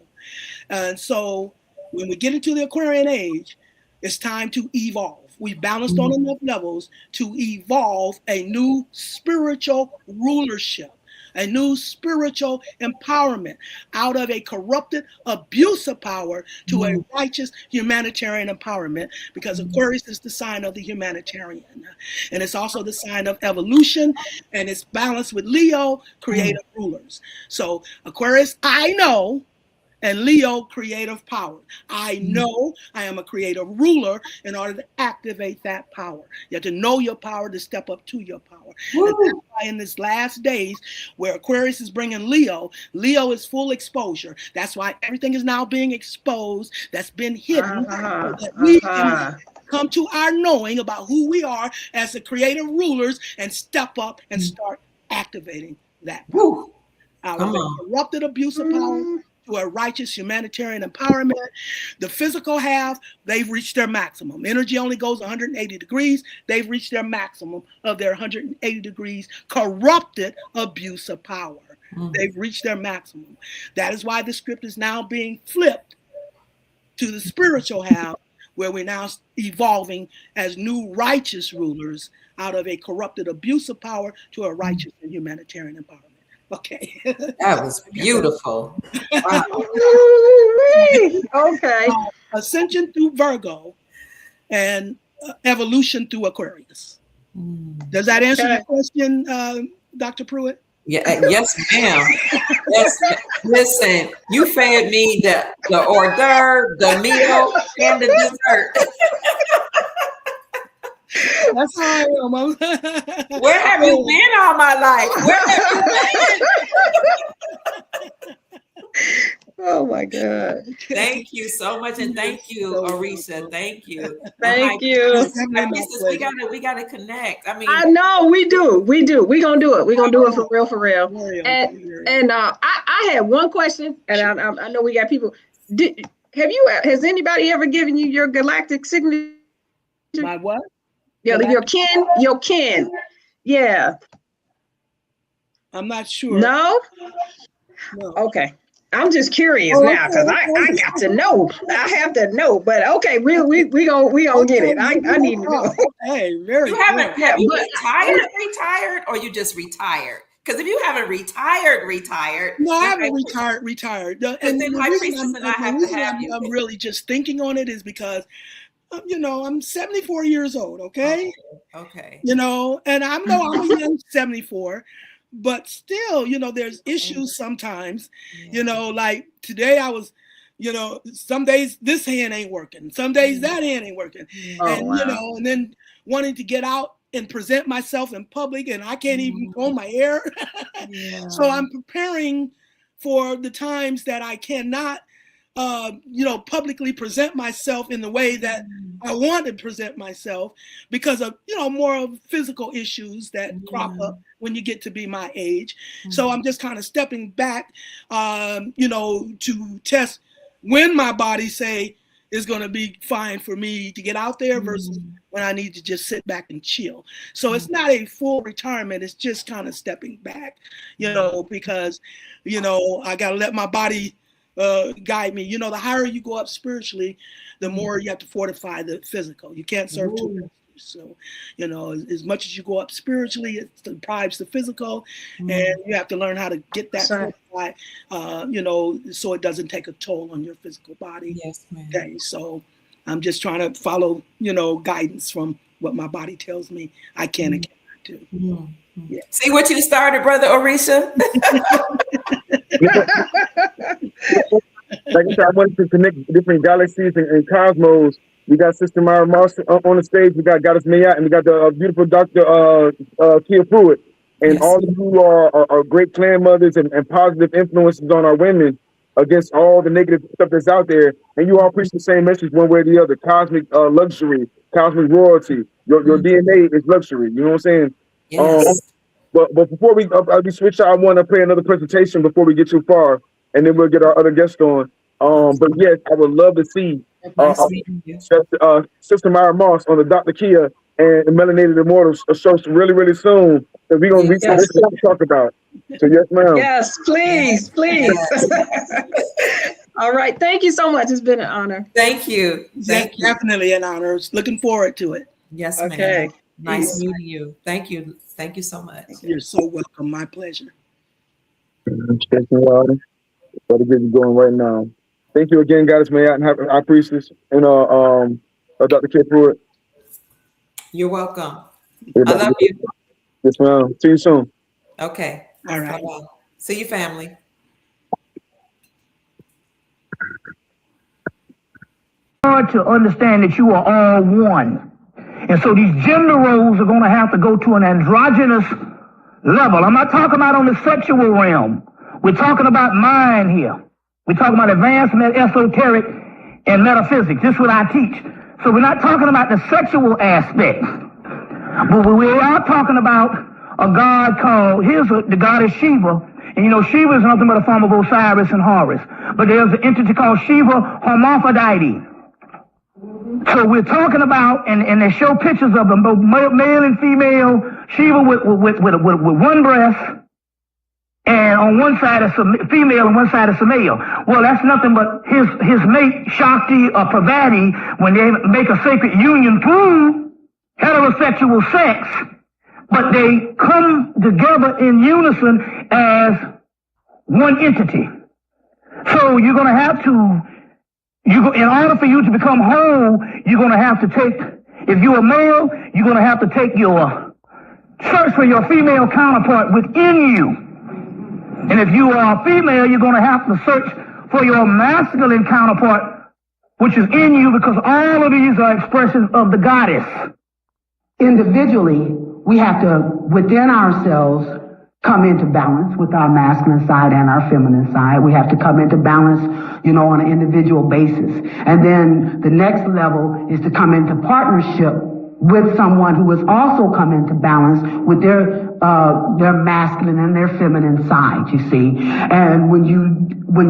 And so when we get into the Aquarian age, it's time to evolve. We've balanced on enough levels to evolve a new spiritual rulership, a new spiritual empowerment out of a corrupted abuse of power to a righteous humanitarian empowerment, because Aquarius is the sign of the humanitarian. And it's also the sign of evolution, and it's balanced with Leo, creative rulers. So Aquarius, I know, and Leo, creative power. I know I am a creative ruler in order to activate that power. You have to know your power to step up to your power. And that's why in this last days, where Aquarius is bringing Leo, Leo is full exposure. That's why everything is now being exposed that's been hidden. So that we can come to our knowing about who we are as the creative rulers and step up and start activating that power. Out of a corrupted abuse of power to a righteous humanitarian empowerment. The physical half, they've reached their maximum. Energy only goes 180 degrees. They've reached their maximum of their 180 degrees corrupted abuse of power. They've reached their maximum. That is why the script is now being flipped to the spiritual half, where we're now evolving as new righteous rulers out of a corrupted abuse of power to a righteous and humanitarian empowerment. Okay. That was beautiful. Wow. Okay. Ascension through Virgo and evolution through Aquarius. Does that answer your question, Dr. Pruitt? Yeah, yes, ma'am. Yes, listen, you fed me the hors d'oeuvre, the meal, and the dessert. That's how I am. Where have you been all my life? Where have you been? Oh my God. Thank you so much, and thank you, Orisha. Thank you. Thank you. We gotta connect. I mean, I know we do. We're gonna do it. We're gonna do it for real. And I had one question, and I know we got people. Has anybody ever given you your galactic signature? My what? Yeah, your kin. Yeah. I'm not sure. No? Okay. I'm just curious now, because I got to know. I have to know. But okay, we gonna get it. I need to know. Hey, very you haven't have you retired, or you just retired? Because if you haven't retired. No, I haven't retired. And then High Priestess and I have to have you. I'm really just thinking on it is because I'm 74 years old, okay? Okay. And I'm a young 74, but still, there's issues sometimes, like today I was, some days this hand ain't working, some days that hand ain't working. And then wanting to get out and present myself in public, and I can't even comb my hair. So I'm preparing for the times that I cannot publicly present myself in the way that I want to present myself because of, more of physical issues that crop up when you get to be my age. So I'm just kind of stepping back, to test when my body is going to be fine for me to get out there versus when I need to just sit back and chill. So it's not a full retirement. It's just kind of stepping back, because, I got to let my body guide me. The higher you go up spiritually, the more you have to fortify the physical. You can't serve two masters. So, you know, as much as you go up spiritually, it deprives the physical, and you have to learn how to get that fortified, you know, so it doesn't take a toll on your physical body. Yes, ma'am. Okay, so I'm just trying to follow, you know, guidance from what my body tells me I can and cannot do. Yeah. See what you started, Brother Orisha? Like I said, I wanted to connect different galaxies and cosmos. We got Sister Myrah Moss on the stage. We got Goddess Myrah, and we got the beautiful Dr. Kia Pruitt. And all of you are great clan mothers and positive influences on our women against all the negative stuff that's out there. And you all preach the same message one way or the other. Cosmic luxury, cosmic royalty. Your DNA is luxury. You know what I'm saying? Yes. But before we switch out, I want to play another presentation before we get too far, and then we'll get our other guest on. But yes, I would love to see Sister Myrah Moss on the Dr. Kia and Melanated Immortals show really, really soon. So we're going to talk about. So yes, ma'am. Yes, please. All right. Thank you so much. It's been an honor. Thank you. Definitely an honor. Looking forward to it. Yes, ma'am. Okay. Nice meeting you. Thank you. Thank you so much. You're so welcome. My pleasure. Better get you going right now. Thank you again, Goddess Myrah and High Priestess and Dr. Kia Pruitt. You're welcome. I love you. Yes, ma'am. See you soon. Okay. All right. Bye-bye. See you, family. Hard to understand that you are all one. And so these gender roles are going to have to go to an androgynous level. I'm not talking about on the sexual realm. We're talking about mind here. We're talking about advanced esoteric and metaphysics. This is what I teach. So we're not talking about the sexual aspect. But we are talking about a god called, the goddess Shiva. And you know, Shiva is nothing but a form of Osiris and Horus. But there's an entity called Shiva Hermaphrodite. So we're talking about, and they show pictures of them, both male and female, Shiva with one breast, and on one side is a female and one side is a male. Well, that's nothing but his mate, Shakti or Parvati, when they make a sacred union through heterosexual sex, but they come together in unison as one entity. So you're going to have to, in order for you to become whole, you're going to have to take, if you're a male, you're going to have to take your search for your female counterpart within you. And if you are a female, you're going to have to search for your masculine counterpart, which is in you, because all of these are expressions of the goddess. Individually, we have to, within ourselves, come into balance with our masculine side and our feminine side. We have to come into balance, on an individual basis. And then the next level is to come into partnership with someone who has also come into balance with their masculine and their feminine side, you see. And when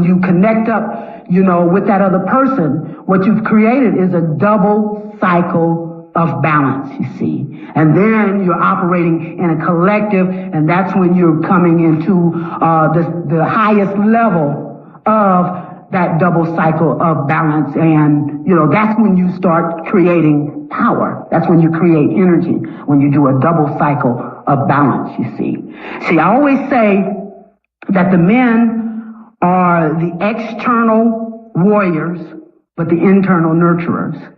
you connect up, with that other person, what you've created is a double cycle of balance, you see. And then you're operating in a collective, and that's when you're coming into the highest level of that double cycle of balance. And, that's when you start creating power. That's when you create energy, when you do a double cycle of balance, you see. See, I always say that the men are the external warriors, but the internal nurturers.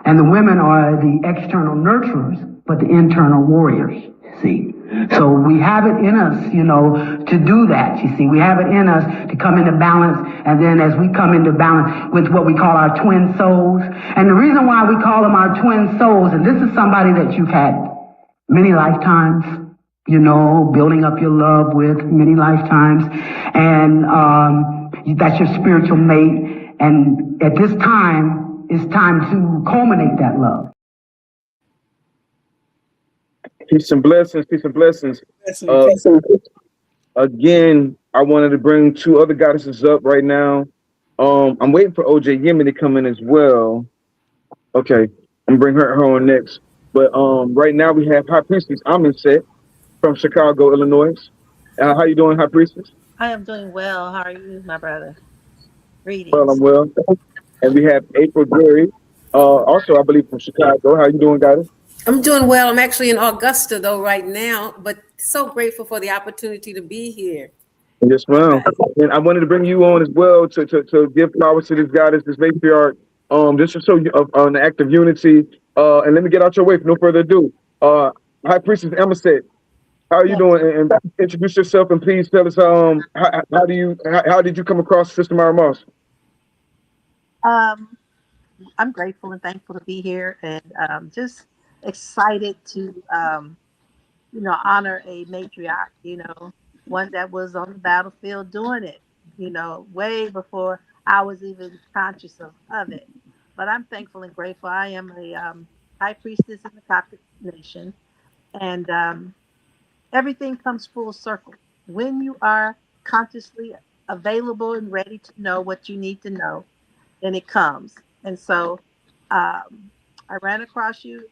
And the women are the external nurturers, but the internal warriors, see. So we have it in us, to do that, you see. We have it in us to come into balance, and then as we come into balance with what we call our twin souls. And the reason why we call them our twin souls, and this is somebody that you've had many lifetimes, building up your love with many lifetimes, and that's your spiritual mate. And at this time, it's time to culminate that love. Peace and blessings, peace and blessings. Again, I wanted to bring two other goddesses up right now. I'm waiting for OJ Yemen to come in as well. Okay, I'm gonna bring her on next. But right now we have High Priestess Amenset from Chicago, Illinois. How you doing, High Priestess? I am doing well. How are you, my brother? Greetings. Well, I'm well. And we have April Gary, also I believe from Chicago. How you doing, goddess? I'm doing well. I'm actually in Augusta though right now, but so grateful for the opportunity to be here. Yes, ma'am. And I wanted to bring you on as well to give flowers to this goddess, this matriarch, just to show you an act of unity. And let me get out your way for no further ado. High Priestess Emerson, how are you Yes. doing? And introduce yourself and please tell us how did you come across Sister Myrah Moss? I'm grateful and thankful to be here, and just excited to honor a matriarch. One that was on the battlefield doing it. Way before I was even conscious of it. But I'm thankful and grateful. I am a high priestess in the Coptic nation, and everything comes full circle when you are consciously available and ready to know what you need to know. Then it comes. And so I ran across you,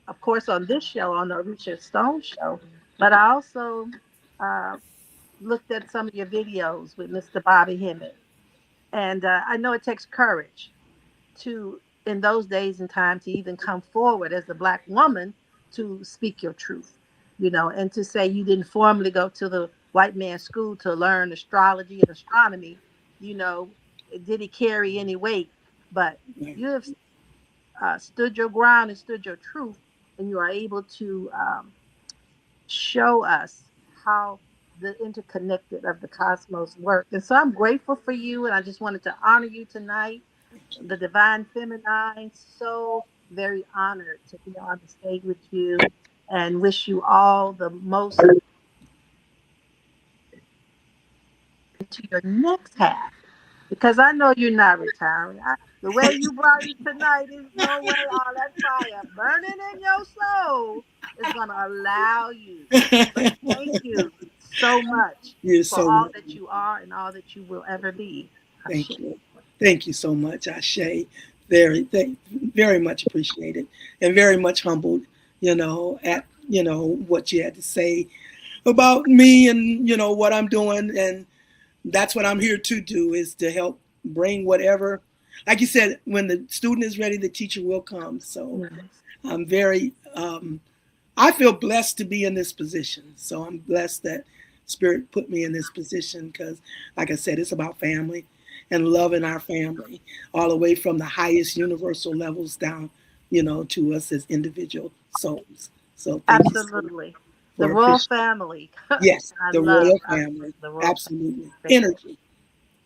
of course, on this show, on the Orisha Stone show, but I also uh, looked at some of your videos with Mr. Bobby Hemmett. And I know it takes courage to, in those days and time, to even come forward as a Black woman to speak your truth, and to say you didn't formally go to the white man's school to learn astrology and astronomy, you know, did it carry any weight? But you have stood your ground and stood your truth, and you are able to show us how the interconnected of the cosmos work. And so I'm grateful for you, and I just wanted to honor you tonight, the Divine Feminine. So very honored to be on the stage with you, and wish you all the most to your next half, because I know you're not retiring. The way you brought it tonight is no way all that fire burning in your soul is going to allow you. But thank you so much for all that you are and all that you will ever be. Thank you. Thank you so much, Ashe. Very much appreciated and very much humbled, at, what you had to say about me and, what I'm doing. And that's what I'm here to do, is to help bring whatever, like you said, when the student is ready, the teacher will come. So I'm very, I feel blessed to be in this position. So I'm blessed that Spirit put me in this position because, like I said, it's about family and loving our family all the way from the highest universal levels down, to us as individual souls. So thank Absolutely. You the royal family. Yes, the royal family. Royal Absolutely. family. Energy.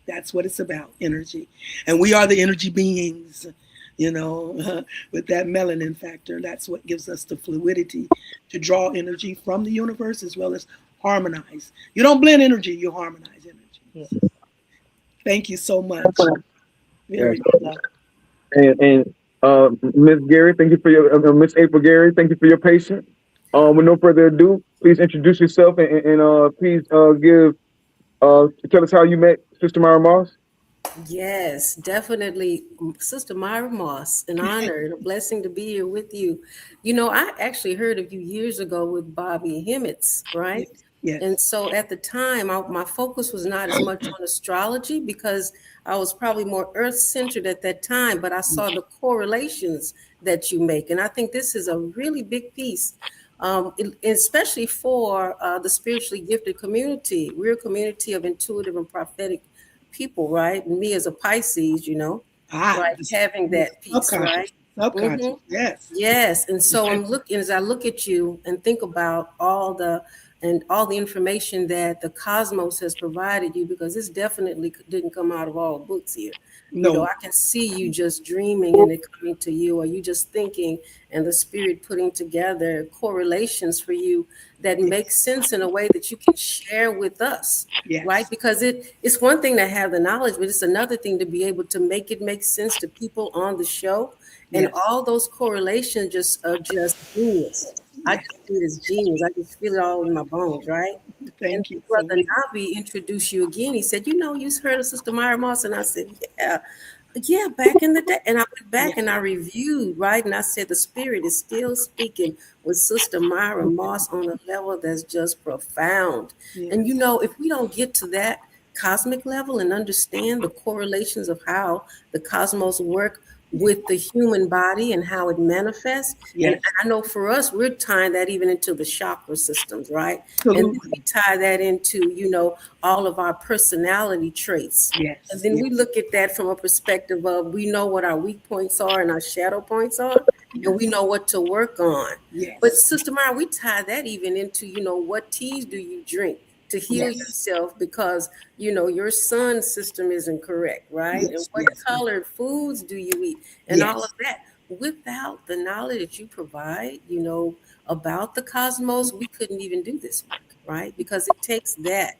That's what it's about, energy. And we are the energy beings, with that melanin factor. That's what gives us the fluidity to draw energy from the universe as well as harmonize. You don't blend energy, you harmonize energy. Yes. Thank you so much. Very good. And Miss Gary, thank you for your Miss April Gary, thank you for your patience. With no further ado, please introduce yourself and please tell us how you met Sister Myrah Moss. Yes, definitely. Sister Myrah Moss, an honor and a blessing to be here with you. I actually heard of you years ago with Bobby Hemmett's, right? Yes. And so at the time, my focus was not as much on astrology because I was probably more earth-centered at that time, but I saw the correlations that you make. And I think this is a really big piece, especially for the spiritually gifted community. We're a community of intuitive and prophetic people, right? And me as a Pisces, right, having that piece, right? Subconscious, Yes. And so as I look at you and think about all the information that the cosmos has provided you, because this definitely didn't come out of all books here. No. I can see you just dreaming and it coming to you, or you just thinking and the spirit putting together correlations for you that make sense in a way that you can share with us, right? Because it's one thing to have the knowledge, but it's another thing to be able to make it make sense to people on the show. And all those correlations are just genius. I just see it as genius. I just feel it all in my bones, right? Thank you. Brother Nabi introduced you again. He said, you heard of Sister Myrah Moss? And I said, yeah, back in the day. And I went back and I reviewed, right? And I said, the spirit is still speaking with Sister Myrah Moss on a level that's just profound. And if we don't get to that cosmic level and understand the correlations of how the cosmos work, with the human body and how it manifests. Yes. And I know for us, we're tying that even into the chakra systems, right? Absolutely. And then we tie that into, you know, all of our personality traits. Yes. And then we look at that from a perspective of, we know what our weak points are and our shadow points are, and we know what to work on. Yes. But Sister Myrah, we tie that even into, you know, what teas do you drink to heal yourself, because, you know, your sun's system isn't correct, right? Yes, and what colored foods do you eat, and all of that. Without the knowledge that you provide, you know, about the cosmos, we couldn't even do this work, right? Because it takes that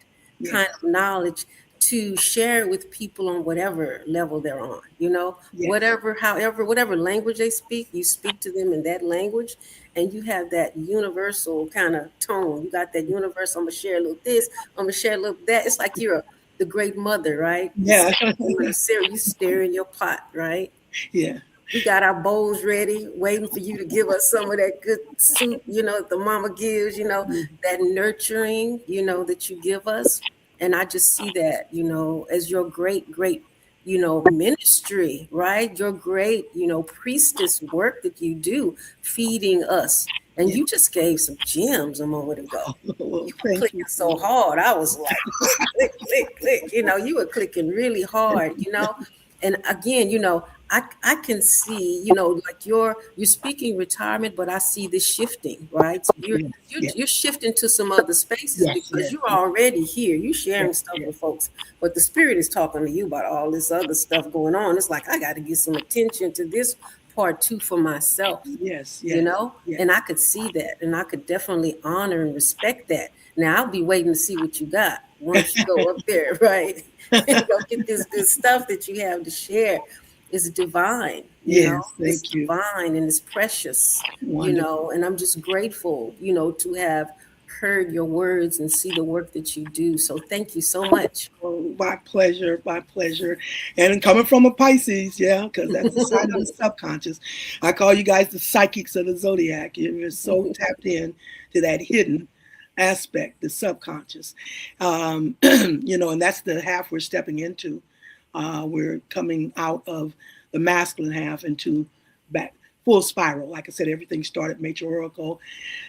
kind of knowledge to share with people on whatever level they're on, you know, whatever language they speak, you speak to them in that language, and you have that universal kind of tone. You got that universal, I'm gonna share a little this, I'm gonna share a little that. It's like you're the great mother, right? Yeah. You stir in your pot, right? Yeah. We got our bowls ready, waiting for you to give us some of that good soup, you know, the mama gives, you know, that nurturing, you know, that you give us. And I just see that, you know, as your great, you know, ministry, right? Your great, you know, priestess work that you do, feeding us. And you just gave some gems a moment ago. You were clicking so hard. I was like, click, click, click. You know, you were clicking really hard, you know. And again, you know, I can see, you know, like you're speaking retirement, but I see this shifting, right? So you're shifting to some other spaces because you're already here. You're sharing stuff with folks, but the spirit is talking to you about all this other stuff going on. It's like, I got to get some attention to this part too for myself. You know, and I could see that, and I could definitely honor and respect that. Now I'll be waiting to see what you got once you go up there, right? And go get this stuff that you have to share. Is divine, you know, it's divine and it's precious, you know, and I'm just grateful, you know, to have heard your words and see the work that you do. So thank you so much. Oh, my pleasure, my pleasure. And coming from a Pisces, because that's the sign of the subconscious. I call you guys the psychics of the zodiac. You're so tapped in to that hidden aspect, the subconscious. You know, and that's the half we're stepping into. We're coming out of the masculine half into back full spiral. Like I said, everything started matriarchal,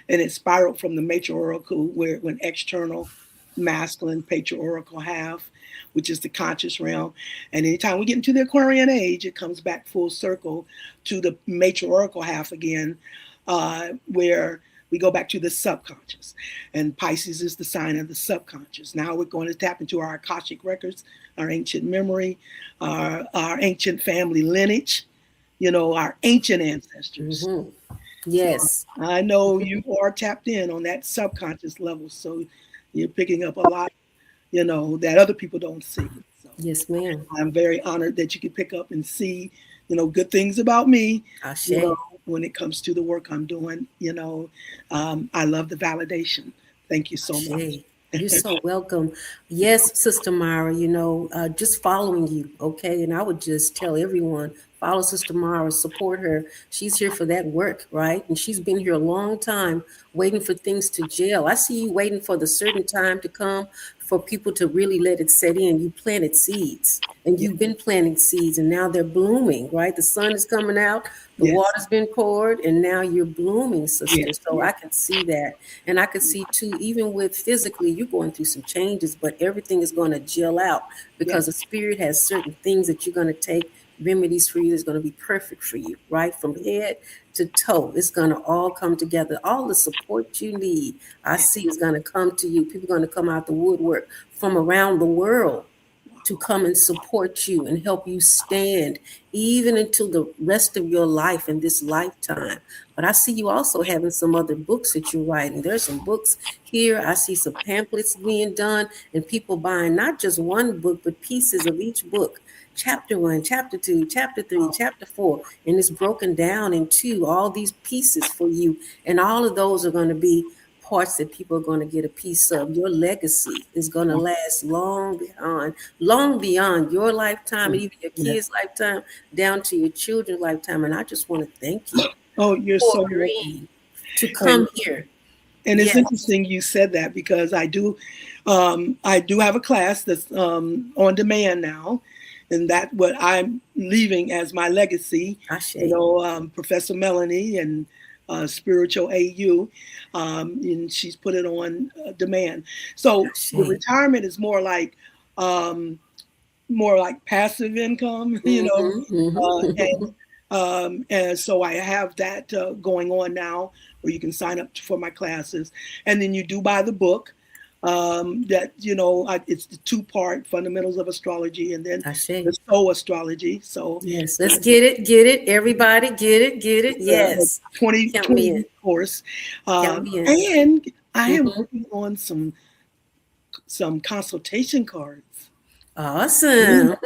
and it spiraled from the matriarchal where it went external, masculine, patriarchal half, which is the conscious realm. And anytime we get into the Aquarian age, it comes back full circle to the matriarchal half again, where we go back to the subconscious. And Pisces is the sign of the subconscious. Now we're going to tap into our Akashic records, our ancient memory, our ancient family lineage, you know, our ancient ancestors. Yes. So I know you are tapped in on that subconscious level. So you're picking up a lot, you know, that other people don't see. So yes, ma'am. I'm very honored that you can pick up and see, you know, good things about me. Ashe. You know, when it comes to the work I'm doing, you know, I love the validation. Thank you so much. You're so welcome. Yes, Sister Myrah, you know, just following you, okay? And I would just tell everyone, follow Sister Myrah, support her. She's here for that work, right? And she's been here a long time waiting for things to gel. I see you waiting for the certain time to come for people to really let it set in. You planted seeds, and you've been planting seeds, and now they're blooming, right? The sun is coming out, the water's been poured, and now you're blooming, sister. So I can see that. And I can see too, even with physically, you're going through some changes, but everything is going to gel out because the spirit has certain things that you're going to take remedies for you that's going to be perfect for you, right? From head to toe, it's going to all come together. All the support you need, I see, is going to come to you. People are going to come out the woodwork from around the world to come and support you and help you stand even until the rest of your life in this lifetime. But I see you also having some other books that you're writing. There's some books here. I see some pamphlets being done and people buying not just one book, but pieces of each book. Chapter 1, chapter 2, chapter 3, chapter 4, and it's broken down into all these pieces for you. And all of those are going to be parts that people are going to get a piece of. Your legacy is going to last long beyond your lifetime, and even your kids' lifetime, down to your children's lifetime. And I just want to thank you. Oh, you're so agreeing to come here. And it's interesting you said that, because I do have a class that's on demand now. and that's what I'm leaving as my legacy. Professor Melanie and Spiritual AU, and she's put it on demand. So the retirement is more like passive income, and so I have that going on now, where you can sign up for my classes, and then you do buy the book. That it's the 2-part Fundamentals of Astrology, and then the Soul Astrology. So yes, let's get it, everybody, get it. Yes, 20 course, and I am working on some consultation cards. Awesome.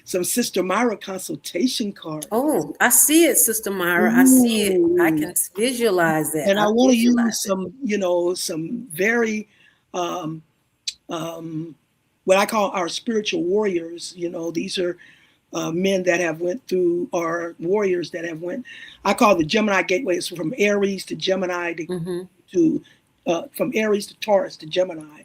Some Sister Myrah consultation cards. Oh, I see it, Sister Myrah. I see it. I can visualize that. And I want to use some very what I call our spiritual warriors. These are men that have went through, or warriors that have went. I call the Gemini gateway. It's from Aries to Gemini to from Aries to Taurus to Gemini.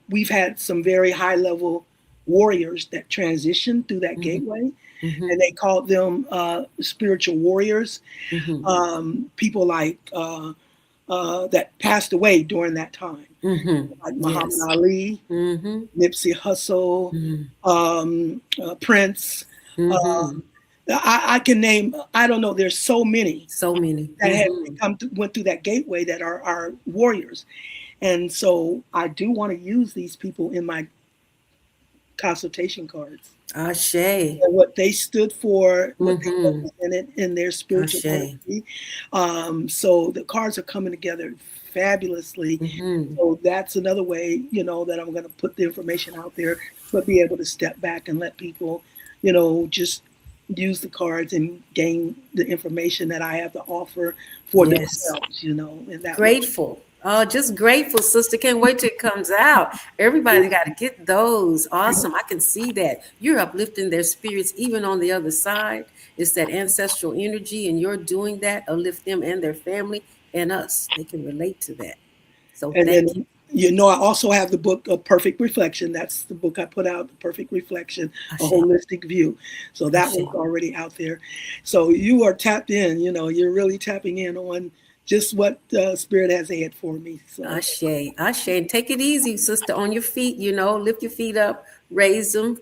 We've had some very high level warriors that transitioned through that gateway, and they called them spiritual warriors. People like that passed away during that time, like Muhammad Ali, Nipsey Hussle, Prince. I can name, I don't know, there's so many that went through that gateway that are our warriors. And so I do want to use these people in my consultation cards. Ashe. What they stood for, what they represented in their spiritual energy. So the cards are coming together fabulously. So that's another way, that I'm going to put the information out there, but be able to step back and let people, just use the cards and gain the information that I have to offer for themselves, in that grateful. Oh, just grateful, sister. Can't wait till it comes out. Everybody got to get those. Awesome. I can see that. You're uplifting their spirits even on the other side. It's that ancestral energy, and you're doing that. Uplift them and their family and us. They can relate to that. So thank you. I also have the book of Perfect Reflection. That's the book I put out, The Perfect Reflection, A Holistic View. So that one's already out there. So you are tapped in, you're really tapping in on just what Spirit has had for me. So. Ashe. And take it easy, sister, on your feet, lift your feet up, raise them,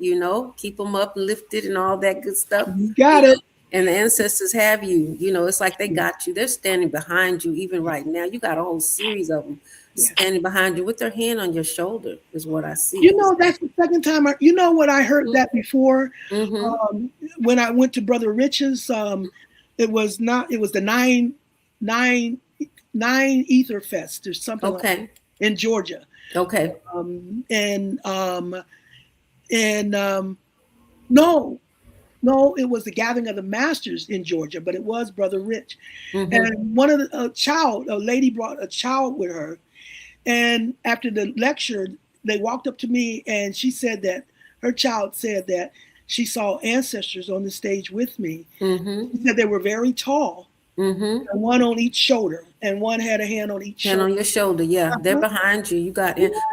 keep them up, lifted and all that good stuff. You got it. And the ancestors have you, it's like they got you. They're standing behind you even right now. You got a whole series of them standing behind you with their hand on your shoulder is what I see. That's the second time. I heard that before. When I went to Brother Rich's, it was the nine Ether Fest or something like that in Georgia. Okay. No, it was the Gathering of the Masters in Georgia, but it was Brother Rich. And one of a lady brought a child with her. And after the lecture, they walked up to me and she said that her child said that she saw ancestors on the stage with me. She said they were very tall. And one on each shoulder, and one had a hand on each shoulder. On your shoulder, they're behind you.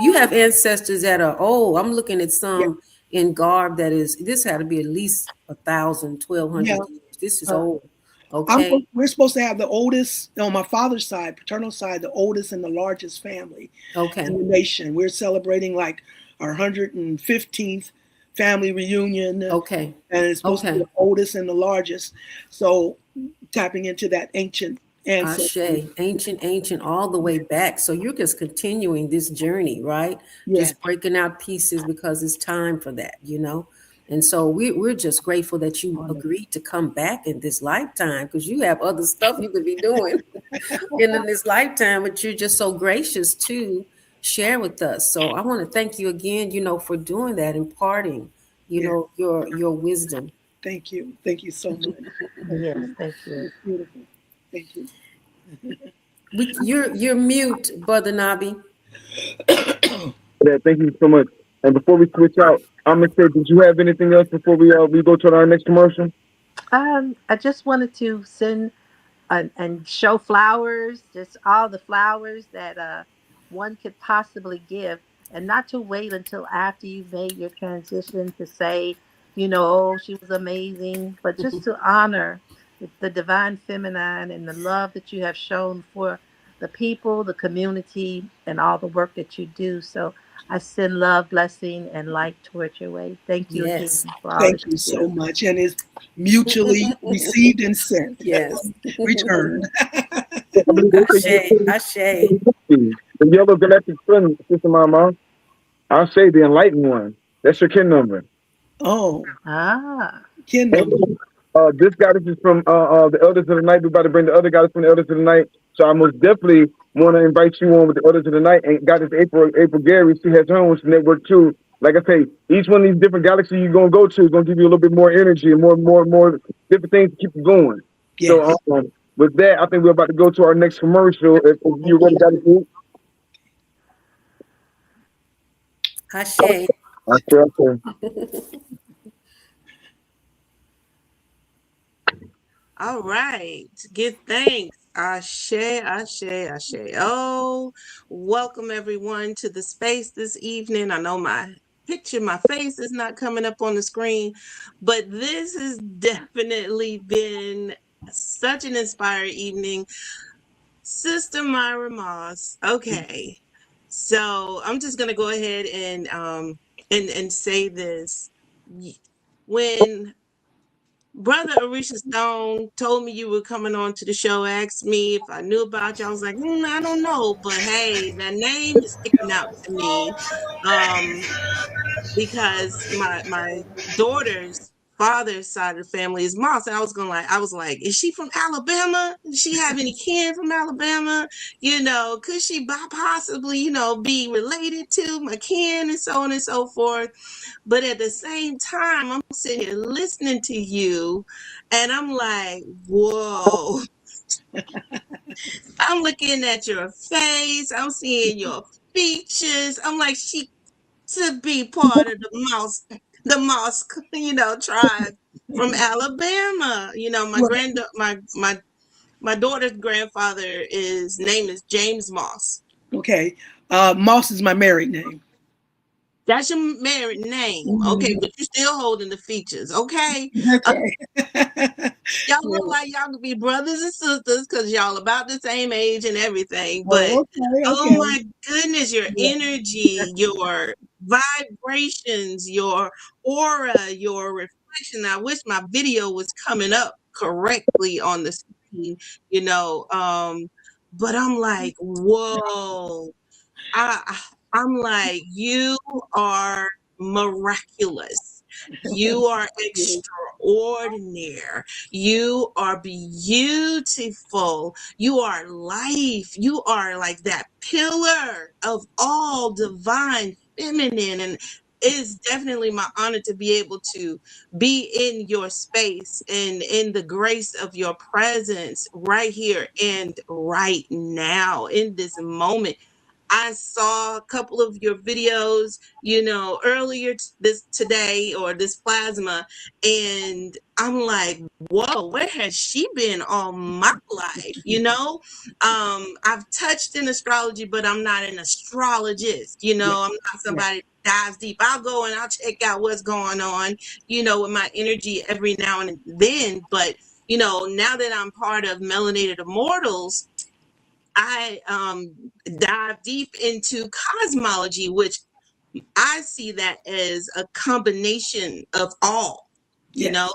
You have ancestors that are old. I'm looking at some in garb this had to be at least 1,000, 1,200 years. This is old. Okay. We're supposed to have the oldest on my father's side, paternal side, the oldest and the largest family in the nation. We're celebrating like our 115th family reunion. And it's supposed to be the oldest and the largest. So tapping into that ancient ancestry. Ancient, all the way back. So you're just continuing this journey, right? Just breaking out pieces because it's time for that, And so we're just grateful that you agreed to come back in this lifetime, because you have other stuff you could be doing in this lifetime, but you're just so gracious to share with us. So I want to thank you again, for doing that, imparting, your wisdom. Thank you so much. Yes, thank you. It's beautiful. Thank you. You're mute, Brother Nabi. Thank you so much. And before we switch out, I'm gonna say, did you have anything else before we go to our next commercial? I just wanted to send and show flowers, just all the flowers that one could possibly give. and not to wait until after you've made your transition to say, you know, oh, she was amazing, but just to honor the divine feminine and the love that you have shown for the people, the community, and all the work that you do. So I send love, blessing, and light towards your way. Thank you Yes. again for all Thank that you you so do. much. And it's mutually received and sent. Yes. Returned. I believe they say Ashe, Ashe. the yellow galactic sun, Sister Mama. I'll say the enlightened one. That's your kin number. Oh, Ah. kin number. This goddess is from the elders of the night. We're about to bring the other goddess from the elders of the night. So I most definitely want to invite you on with the elders of the night. And goddess April Gary, she has her own network too. Like I say, each one of these different galaxies you're gonna go to is gonna give you a little bit more energy and more different things to keep you going. Yes. So with that, I think we're about to go to our next commercial. If you ready, goddess. Ashe. Okay. All right. Give thanks. Ashe, Ashe, Ashe. Oh, welcome everyone to the space this evening. I know my picture, my face is not coming up on the screen, but this has definitely been such an inspired evening. Sister Myrah Moss. Okay. So I'm just gonna go ahead and say this. When Brother Orisha Stone told me you were coming on to the show, asked me if I knew about you. I was like, I don't know, but hey, that name is sticking out to me, because my daughter's father's side of the family is Moss, and I was like, is she from Alabama? Does she have any kin from Alabama? You know, could she possibly, you know, be related to my kin and so on and so forth? But at the same time, I'm sitting here listening to you, and I'm like, whoa. I'm looking at your face. I'm seeing your features. I'm like, she to be part of the mosque, you know, tribe from Alabama. You know, my daughter's grandfather name is James Moss. Okay. Moss is my married name. That's your married name. Okay, but you're still holding the features. Okay. Okay. Y'all look like y'all could be brothers and sisters because y'all about the same age and everything. But oh my goodness, your energy, your vibrations, your aura, your reflection. I wish my video was coming up correctly on the screen, you know. But I'm like, whoa. I'm like, you are miraculous. You are extraordinary. You are beautiful. You are life. You are like that pillar of all divine feminine. And it's definitely my honor to be able to be in your space and in the grace of your presence right here and right now in this moment. I saw a couple of your videos, you know, earlier today or this plasma, and I'm like, whoa, where has she been all my life? You know, I've touched in astrology, but I'm not an astrologist. You know, I'm not somebody that dives deep. I'll go and I'll check out what's going on, you know, with my energy every now and then. But you know, now that I'm part of Melanated Immortals, I dive deep into cosmology, which I see that as a combination of all, you know,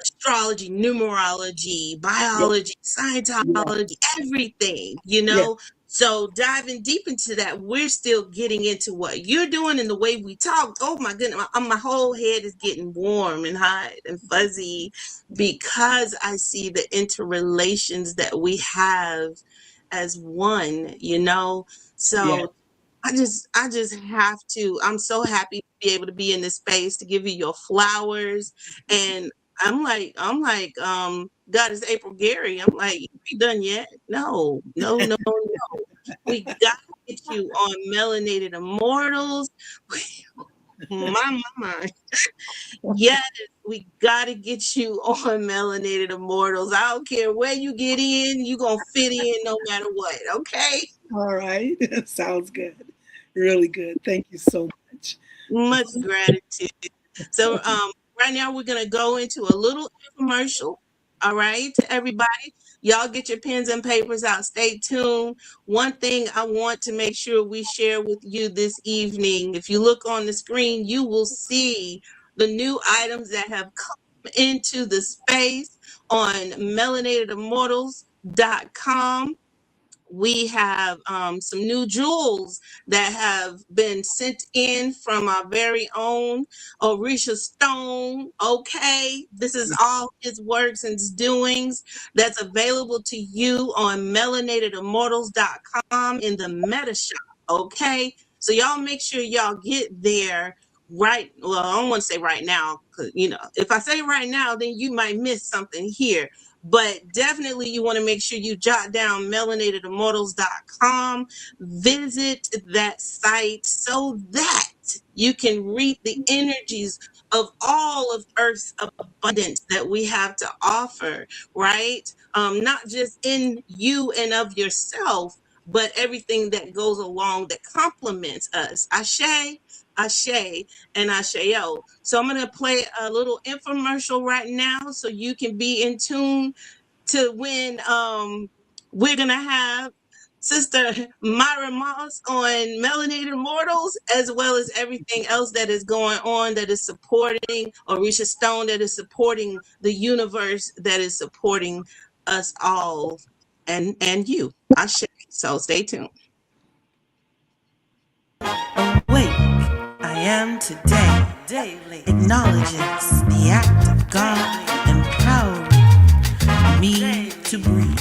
astrology, numerology, biology, Scientology, everything, you know. So diving deep into that, we're still getting into what you're doing and the way we talk. Oh my goodness, my whole head is getting warm and hot and fuzzy because I see the interrelations that we have as one, you know. So I just have to, I'm so happy to be able to be in this space to give you your flowers. And I'm like, Goddess April Gary. I'm like, you done yet? No. We got to get you on Melanated Immortals. My. Yes, we got to get you on Melanated Immortals. I don't care where you get in, you're going to fit in no matter what. Okay. All right. Sounds good. Really good. Thank you so much. Much gratitude. So right now we're gonna go into a little infomercial. All right, to everybody. Y'all get your pens and papers out. Stay tuned. One thing I want to make sure we share with you this evening. If you look on the screen, you will see the new items that have come into the space on melanatedimmortals.com. We have some new jewels that have been sent in from our very own Orisha Stone. Okay, this is all his works and his doings that's available to you on melanatedimmortals.com in the meta shop. Okay, so y'all make sure y'all get there right. Well, I don't want to say right now, because if I say right now, then you might miss something here. But definitely you want to make sure you jot down melanatedimmortals.com. Visit that site so that you can reap the energies of all of Earth's abundance that we have to offer, right? Not just in you and of yourself, but everything that goes along that complements us. Ashe, Ashe, and Asheo. So I'm going to play a little infomercial right now so you can be in tune to when we're going to have Sister Myrah Moss on Melanated Immortals, as well as everything else that is going on that is supporting Orisha Stone, that is supporting the universe, that is supporting us all and you. I share. So stay tuned. Awake, I am today, daily acknowledges the act of God empowering me to breathe.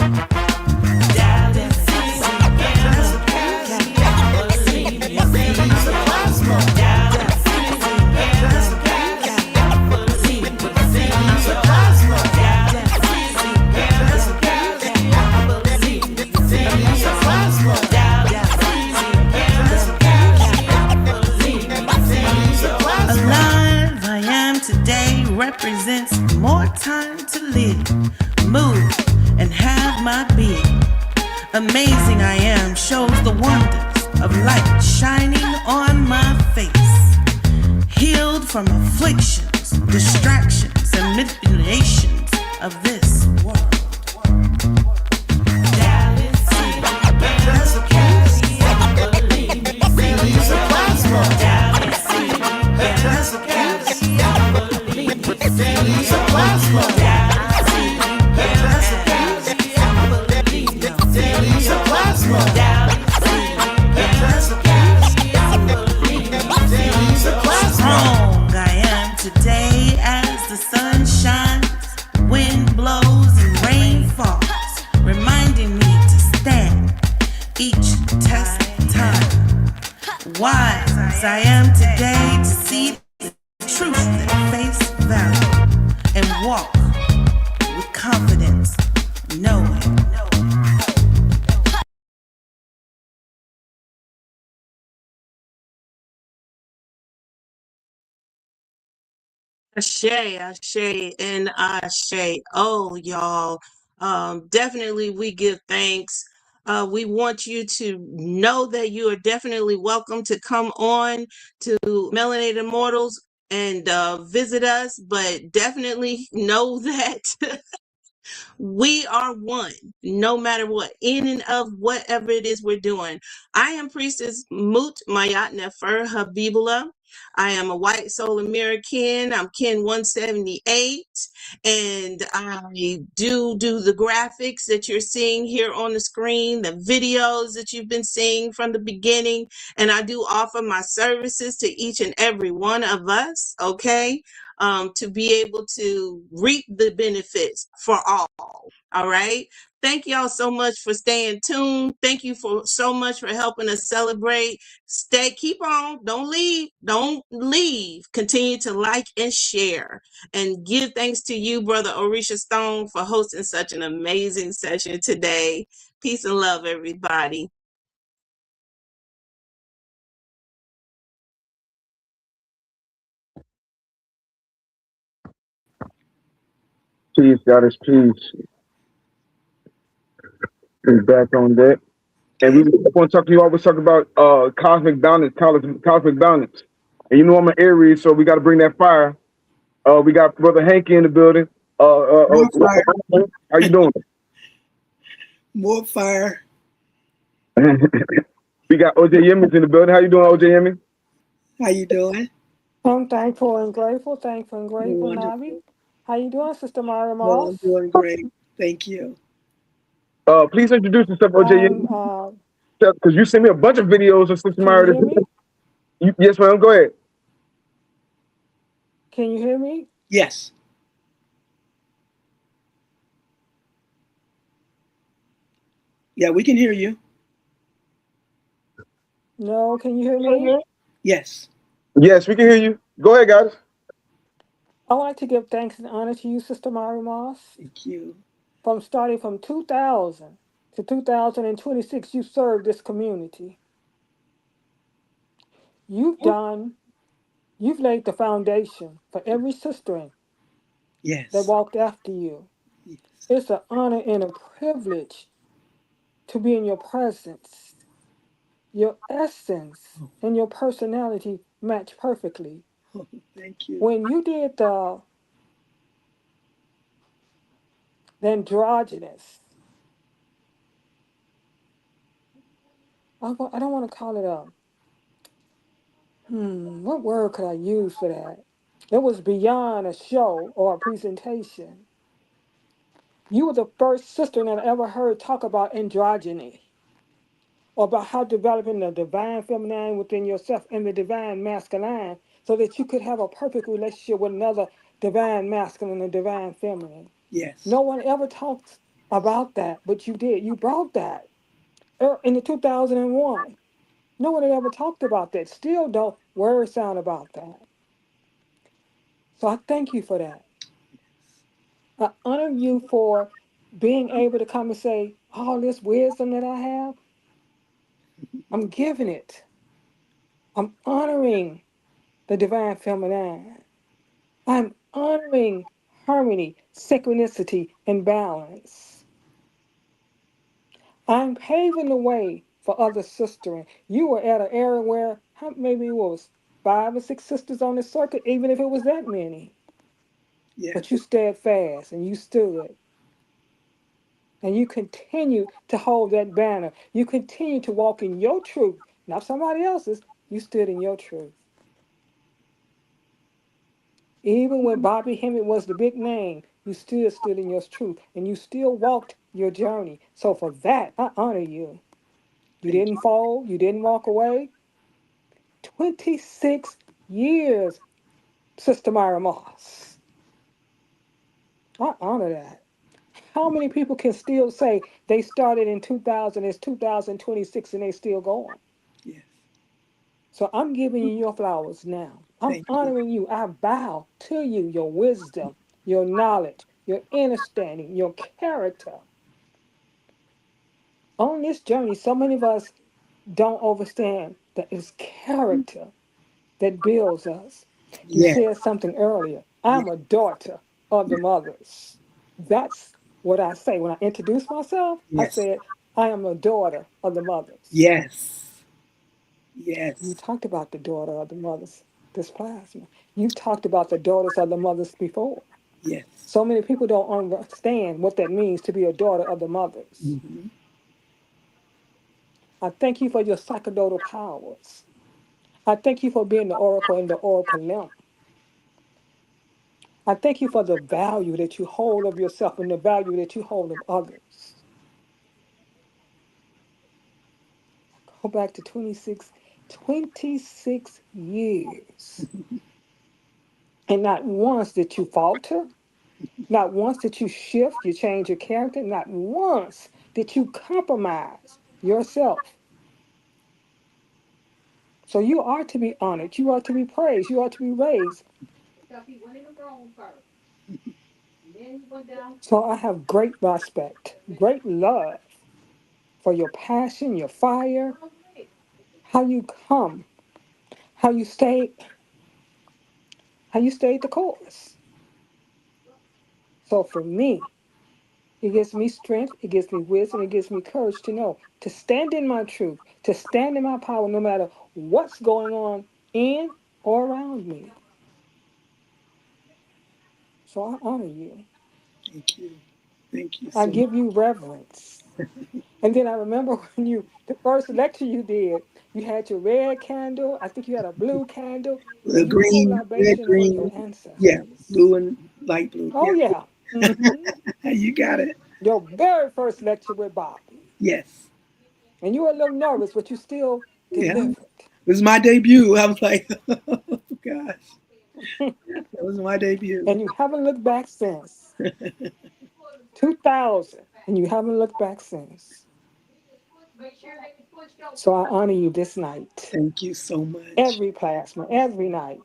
Alive I am today represents more time to live, move, and have my being. Amazing I am shows the wonders of light shining on my face. Healed from afflictions, distractions, and manipulations of this world. Strong I am today as the sun shines, wind blows and rain falls, reminding me to stand each test time. Wise I am today to see the truth at face value and walk with confidence, knowing. Ashe, Ashe, and Ashe. Oh, y'all. Definitely we give thanks. We want you to know that you are definitely welcome to come on to Melanated Immortals and visit us, but definitely know that we are one, no matter what, in and of whatever it is we're doing. I am Priestess Mut Mayat Nefer Habibullah. I am a white soul American. I'm Kin 178, and I do the graphics that you're seeing here on the screen, the videos that you've been seeing from the beginning, and I do offer my services to each and every one of us, okay? To be able to reap the benefits for all. All right. Thank y'all so much for staying tuned. Thank you so much for helping us celebrate. Keep on. Don't leave. Don't leave. Continue to like and share. And give thanks to you, Brother Orisha Stone, for hosting such an amazing session today. Peace and love, everybody. Peace, Goddess, peace. Is back on deck. And we want to talk to you. Always talk about cosmic balance, cosmic balance. And you know I'm an Aries, so we got to bring that fire. We got Brother Hanky in the building. More fire. How you doing? More fire. We got OJ Yemmings in the building. How you doing, OJ Yemmings? How you doing? I'm thankful and grateful, Nabi. How you doing, Sister Myrah Well, I'm Moss? doing great. Thank you. Please introduce yourself, OJ Yemmings. Because you sent me a bunch of videos of Sister Myrah. Can you hear me? Yes, ma'am. Go ahead. Can you hear me? Yes. Yeah, we can hear you. No, can you hear me? Yes. Yes, we can hear you. Go ahead, guys. I would like to give thanks and honor to you, Sister Myrah Moss. Thank you. Starting from 2000 to 2026, you served this community. You've laid the foundation for every sister that walked after you. Yes. It's an honor and a privilege to be in your presence. Your essence and your personality match perfectly. Oh, thank you. When you did the androgynous, I don't want to call it what word could I use for that? It was beyond a show or a presentation. You were the first sister that I ever heard talk about androgyny, or about how developing the divine feminine within yourself and the divine masculine so that you could have a perfect relationship with another divine masculine and divine feminine. Yes. No one ever talks about that, but you did. You brought that in the 2001. No one had ever talked about that. Still don't word sound about that. So I thank you for that. I honor you for being able to come and say, all this wisdom that I have, I'm giving it. I'm honoring the divine feminine. I'm honoring harmony, synchronicity, and balance. I'm paving the way for other sistering. You were at an era where maybe it was 5 or 6 sisters on the circuit, even if it was that many. Yes. But you stood fast and you stood. And you continue to hold that banner. You continue to walk in your truth, not somebody else's. You stood in your truth. Even when Bobby Hemmett was the big name, you still stood in your truth and you still walked your journey. So for that, I honor you. You didn't fall, you didn't walk away. 26 years, Sister Myrah Moss. I honor that. How many people can still say they started in 2000, it's 2026, and they still going? Yes. So I'm giving you your flowers now. I'm honoring you. I bow to you, your wisdom, your knowledge, your understanding, your character. On this journey, so many of us don't understand that it's character that builds us. You Yes. said something earlier. I'm a daughter of the mothers. That's what I say. When I introduce myself, I Yes. said, I am a daughter of the mothers. Yes. Yes. You talked about the daughter of the mothers, this plasma. You talked about the daughters of the mothers before. Yes. So many people don't understand what that means to be a daughter of the mothers. Mm-hmm. I thank you for your sacerdotal powers. I thank you for being the oracle in the oracle limb. I thank you for the value that you hold of yourself and the value that you hold of others. Go back to 26 years. And not once did you falter. Not once did you shift, you change your character. Not once did you compromise yourself. So you are to be honored. You are to be praised. You are to be raised. So I have great respect, great love for your passion, your fire, how you come, how you stay, how you stayed the course. So for me, It gives me strength, it gives me wisdom, it gives me courage to know, to stand in my truth, to stand in my power, no matter what's going on in or around me. So I honor you. Thank you. Thank you I so much. give you reverence. And then I remember when the first lecture you did, you had your red candle, I think you had a blue candle, The and you wrote green, red, libation for your green, yeah, ancestors. blue and light blue. Oh, Yeah, yeah. Hmm. you got it. Your very first lecture with Bobby. Yes. And you were a little nervous, but you still Yeah. delivered. It was my debut. I was like, oh gosh, that was my debut. And you haven't looked back since. 2000. And you haven't looked back since. So I honor you this night. Thank you so much. Every plasma, every night.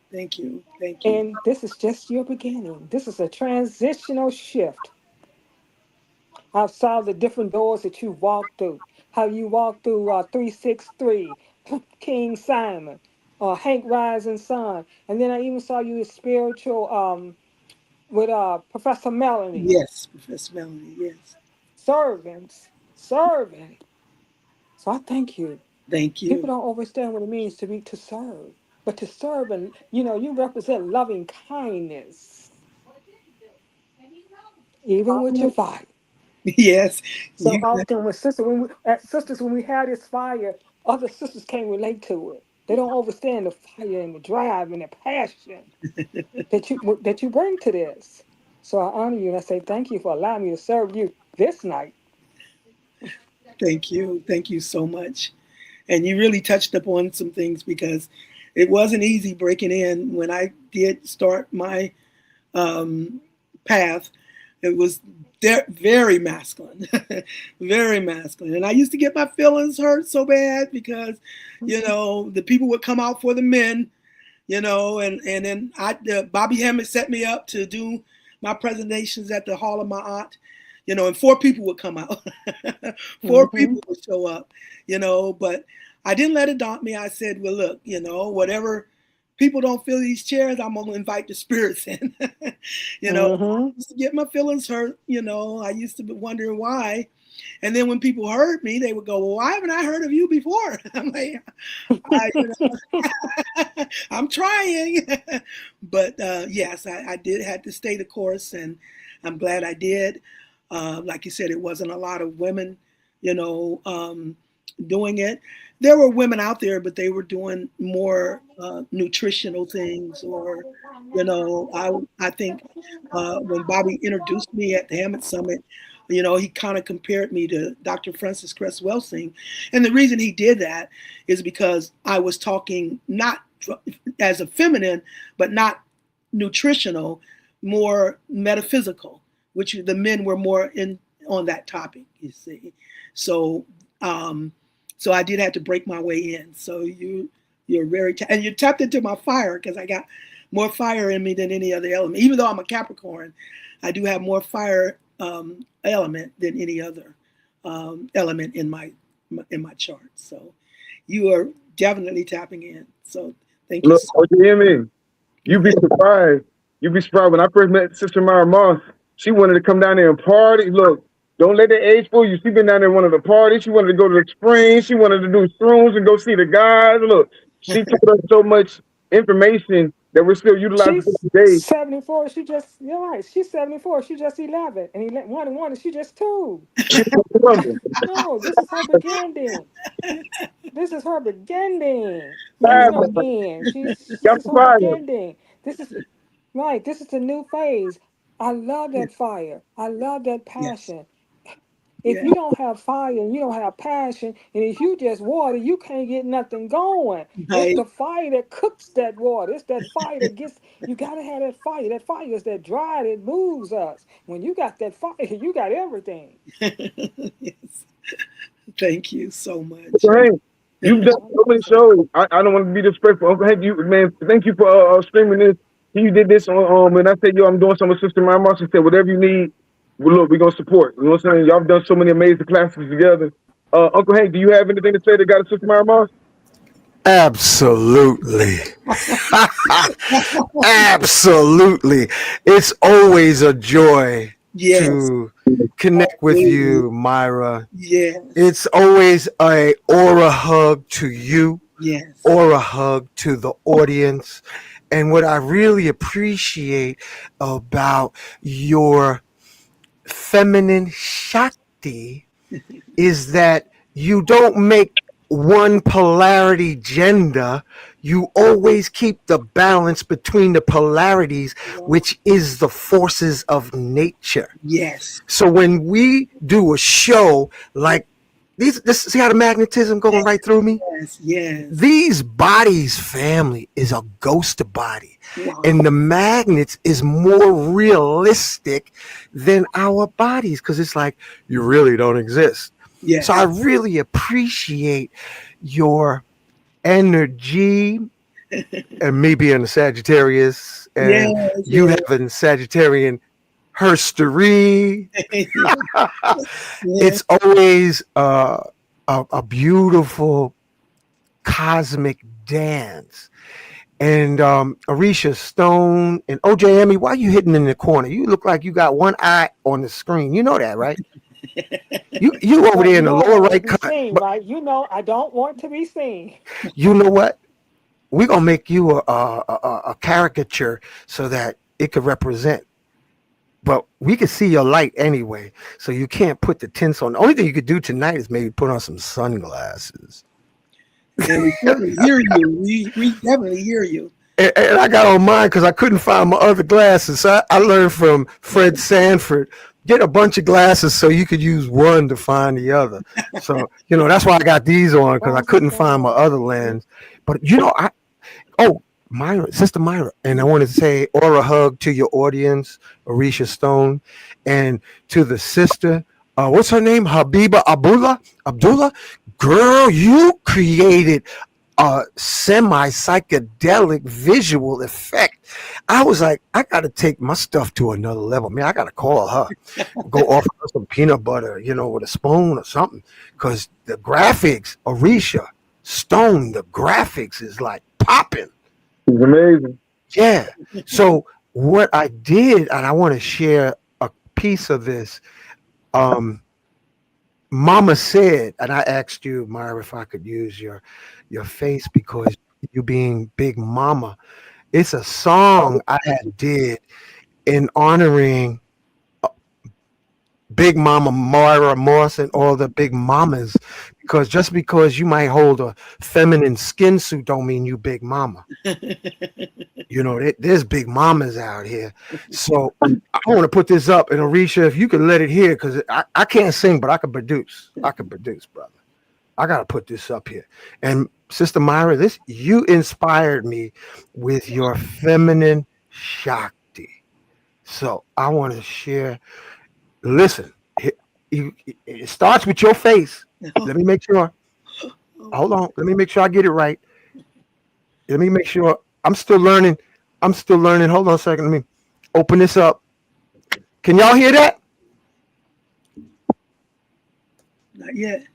Thank you. Thank you. And this is just your beginning. This is a transitional shift. I saw the different doors that you walked through. How you walked through 363, King Simon, Hank Rising Sun. And then I even saw you as spiritual with Professor Melanie. Yes, Professor Melanie. Yes. Servants, servant. So I thank you. Thank People you. don't understand what it means to serve. But to serve, and you represent loving kindness, even with your fire. Yes. So You. often with sisters, when we have this fire, other sisters can't relate to it. They don't understand the fire and the drive and the passion that you bring to this. So I honor you and I say thank you for allowing me to serve you this night. Thank you. Thank you so much. And you really touched upon some things because it wasn't easy breaking in when I did start my path. It was very masculine, very masculine. And I used to get my feelings hurt so bad because, the people would come out for the men, and then Bobby Hammond set me up to do my presentations at the Hall of my aunt, and 4 people would come out. 4 people would show up, but I didn't let it daunt me. I said, well, look, whatever people don't fill these chairs, I'm going to invite the spirits in. I used to get my feelings hurt. I used to be wondering why. And then when people heard me, they would go, well, why haven't I heard of you before? I'm like, I'm trying. But yes, I did have to stay the course, and I'm glad I did. Like you said, it wasn't a lot of women, doing it. There were women out there, but they were doing more nutritional things, or, I think when Bobby introduced me at the Hammett Summit, he kind of compared me to Dr. Francis Cress Welsing. And the reason he did that is because I was talking not as a feminine, but not nutritional, more metaphysical, which the men were more in on that topic, you see. So so I did have to break my way in. So you're very, and you tapped into my fire, because I got more fire in me than any other element. Even though I'm a Capricorn, I do have more fire element than any other element in my chart. So you are definitely tapping in. So thank you. Look, you hear me? You'd be surprised. You'd be surprised. When I first met Sister Myrah Moss, she wanted to come down there and party. Look, don't let the age fool you. She been down there one of the parties. She wanted to go to the springs. She wanted to do shrooms and go see the guys. Look, she told us so much information that we're still utilizing She's today. 74. You're right. She's 74. She's just 11. And 1 and she's just 2. No, this is her beginning. This is her beginning. There's no end. This is her beginning. This is right. This is a new phase. I love that fire. I love that passion. If you don't have fire and you don't have passion, and if you just water, you can't get nothing going. It's the fire that cooks that water. It's that fire that gets, you got to have that fire. That fire is that dry that moves us. When you got that fire, you got everything. Yes. Thank you so much. Hank, you've done so many shows. I don't want to be disrespectful. Uncle Hank, man, thank you for streaming this. You did this on and I said, yo, I'm doing some with Sister Myrah Moss. She said, whatever you need, well, look, we're gonna support. You know what I'm saying? Y'all have done so many amazing classes together. Uncle Hank, do you have anything to say that got a Sister Myrah Moss? Absolutely. Absolutely. It's always a joy Yes. to connect with Absolutely. you, Myrah. Yes. It's always a aura hug to you, Yes. aura hug to the audience. And what I really appreciate about your feminine Shakti is that you don't make one polarity gender. You always keep the balance between the polarities, which is the forces of nature. Yes. So when we do a show like this, see how the magnetism going right through me? Yes. Yes. These bodies, family, is a ghost body. Wow. And the magnets is more realistic than our bodies because it's like you really don't exist. Yes. So I really appreciate your energy and me being a Sagittarius and Yes, you yes. having Sagittarian herstory. It's always a beautiful cosmic dance. And Orisha Stone and OJ Emmy, why are you hitting in the corner? You look like you got one eye on the screen. You know that, right? You over there in the lower right corner. Seen, right? You know, I don't want to be seen. You know what? We're gonna make you a caricature so that it could represent. But we can see your light anyway, so you can't put the tints on. The only thing you could do tonight is maybe put on some sunglasses. And we definitely hear you. We definitely hear you. And I got on mine because I couldn't find my other glasses. So I learned from Fred Sanford, get a bunch of glasses so you could use one to find the other. So, that's why I got these on because I couldn't find my other lens. But, Myrah, Sister Myrah, and I want to say aura hug to your audience, Orisha Stone, and to the sister, what's her name? Habiba Abdullah. Girl, you created a semi-psychedelic visual effect. I was like, I got to take my stuff to another level. Man, I got to call her, go offer her some peanut butter, with a spoon or something. Because the graphics, Orisha Stone, the graphics is like popping. It's amazing. Yeah. So what I did, and I want to share a piece of this. Mama said, and I asked you, Myrah, if I could use your face because you being Big Mama. It's a song I had did in honoring Big Mama Myrah Moss and all the big mamas, because just because you might hold a feminine skin suit don't mean you Big Mama. There's big mamas out here. So I want to put this up, and Orisha, if you could let it hear, because I can't sing, but I can produce. Brother. I got to put this up here. And Sister Myrah, you inspired me with your feminine Shakti. So I want to share. Listen, it starts with your face. Let me make sure. Hold on. Let me make sure I get it right. Let me make sure. I'm still learning. Hold on a second. Let me open this up. Can y'all hear that? Not yet.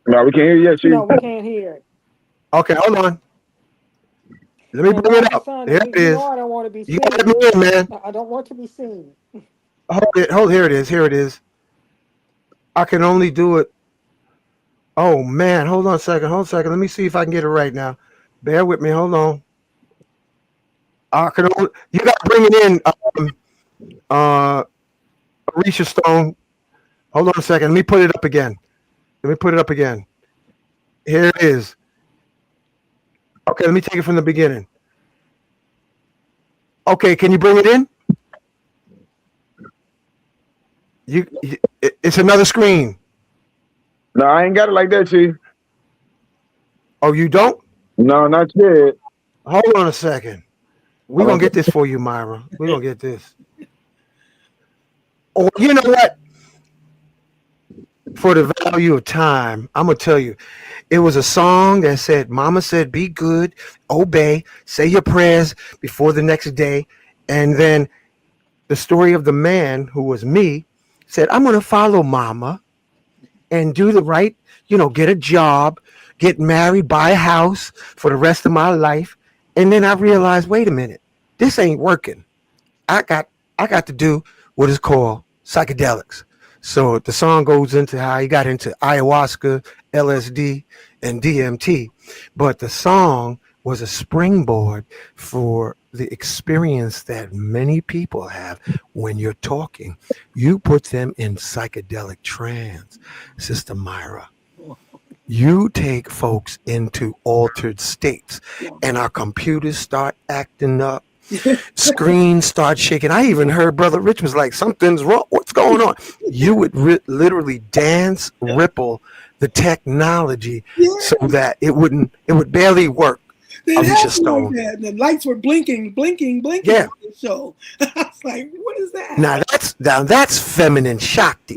No, we can't hear you yet, Chief. No, we can't hear it. Okay, hold on. Let me bring it up. Here it is. I don't want to be seen. You got me in, man. I don't want to be seen. Here it is. I can only do it. Oh man, hold on a second. Let me see if I can get it right now. Bear with me. Hold on. You got to bring it in, Orisha Stone. Hold on a second. Let me put it up again. Here it is. Okay, let me take it from the beginning. Okay, can you bring it in? It's another screen. No, I ain't got it like that, Chief. Oh, you don't? No, not yet. Hold on a second. We're going to get this for you, Myrah. We're going to get this. Oh, you know what? For the value of time, I'm going to tell you, it was a song that said, Mama said, be good, obey, say your prayers before the next day. And then the story of the man who was me said, I'm going to follow Mama and do the right, get a job, get married, buy a house for the rest of my life. And then I realized, wait a minute, this ain't working. I got I got to do what is called psychedelics. So the song goes into how he got into ayahuasca, LSD, and DMT. But the song was a springboard for the experience that many people have when you're talking. You put them in psychedelic trance, Sister Myrah. You take folks into altered states, and our computers start acting up. Screens start shaking. I even heard Brother Rich was like, something's wrong. What's going on? You would literally dance, ripple the technology so that it would barely work. Orisha Stone. Like that. The lights were blinking. Yeah. So I was like, what is that? Now that's feminine Shakti.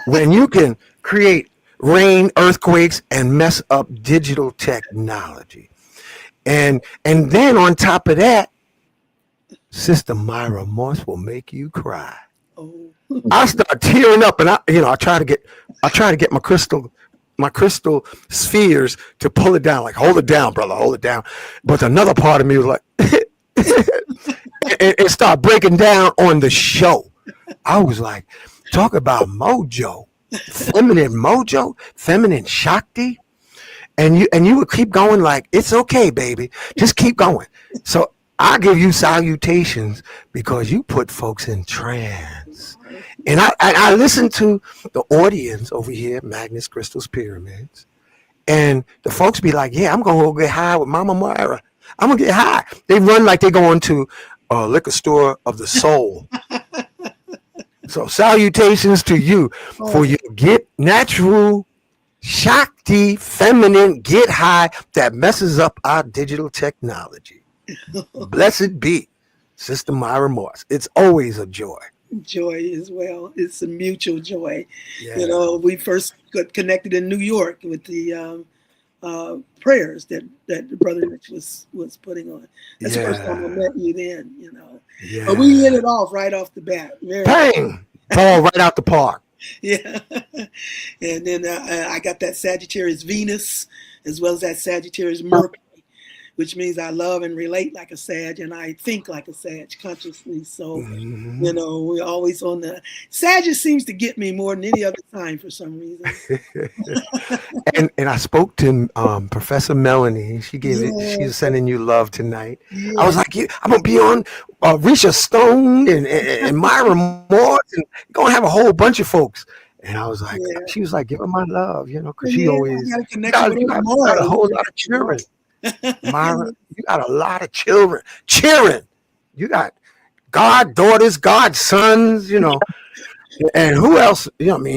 When you can create rain, earthquakes, and mess up digital technology. And then on top of that, Sister Myrah Moss will make you cry. Oh. I start tearing up, and I try to get my crystal spheres to pull it down, like, hold it down, brother, hold it down. But another part of me was like, it started breaking down on the show. I was like, talk about mojo, feminine Shakti. And you would keep going like, it's okay, baby. Just keep going. So I give you salutations because you put folks in trance. And I listen to the audience over here, Magnus Crystals Pyramids. And the folks be like, yeah, I'm going to go get high with Mama Myrah. I'm going to get high. They run like they're going to a liquor store of the soul. So salutations to you for your get natural Shakti, feminine, get high that messes up our digital technology. Blessed be Sister Myrah Moss. It's always a joy. Joy as well. It's a mutual joy. Yeah. We first got connected in New York with the prayers that Brother Rich was putting on. That's the first time I met you then, Yeah. But we hit it off right off the bat. Bang! Ball right out the park. Yeah. And then I got that Sagittarius Venus as well as that Sagittarius Mercury, which means I love and relate like a Sag and I think like a Sag consciously. So, we're always on the Sag just seems to get me more than any other time for some reason. and I spoke to Professor Melanie. She's sending you love tonight. I was like, I'm gonna be on Orisha Stone and Myrah Moss and gonna have a whole bunch of folks. And I was like, she was like, give her my love, because she always got a whole lot of children. Myrah, you got a lot of children. You got goddaughters, godsons, and who else? You know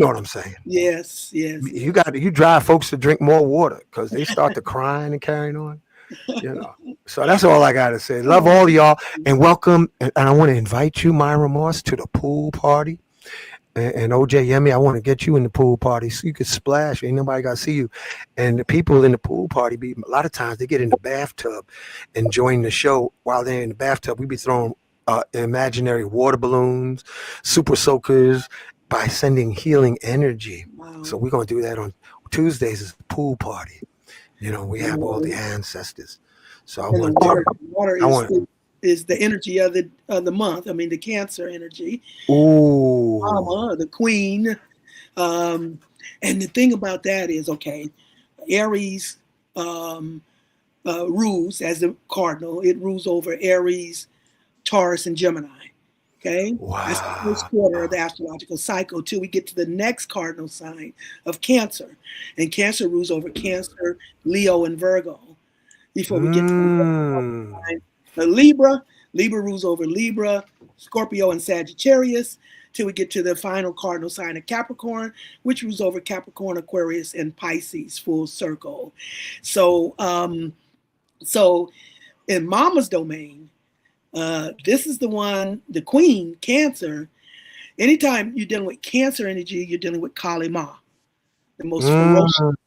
what I'm saying. Yes. You drive folks to drink more water because they start to crying and carrying on. So that's all I gotta say. Love all of y'all and welcome. And I want to invite you, Myrah Moss, to the pool party. And OJ Yemi, I want to get you in the pool party so you can splash. Ain't nobody got to see you. And the people in the pool party, a lot of times they get in the bathtub and join the show. While they're in the bathtub, we be throwing imaginary water balloons, super soakers by sending healing energy. Wow. So we're going to do that on Tuesdays as a pool party. We have all the ancestors. So I want water is the energy of the month. I mean, the Cancer energy. Ooh. Mama, the queen. And the thing about that is, Aries rules as the cardinal. It rules over Aries, Taurus, and Gemini. Okay. Wow. That's the first quarter of the astrological cycle till we get to the next cardinal sign of Cancer. And Cancer rules over Cancer, Leo, and Virgo. Before we get to the sign. Libra rules over Libra, Scorpio, and Sagittarius, till we get to the final cardinal sign of Capricorn, which rules over Capricorn, Aquarius, and Pisces, full circle. So, in Mama's domain, this is the one, the queen, Cancer. Anytime you're dealing with Cancer energy, you're dealing with Kali Ma, the most ferocious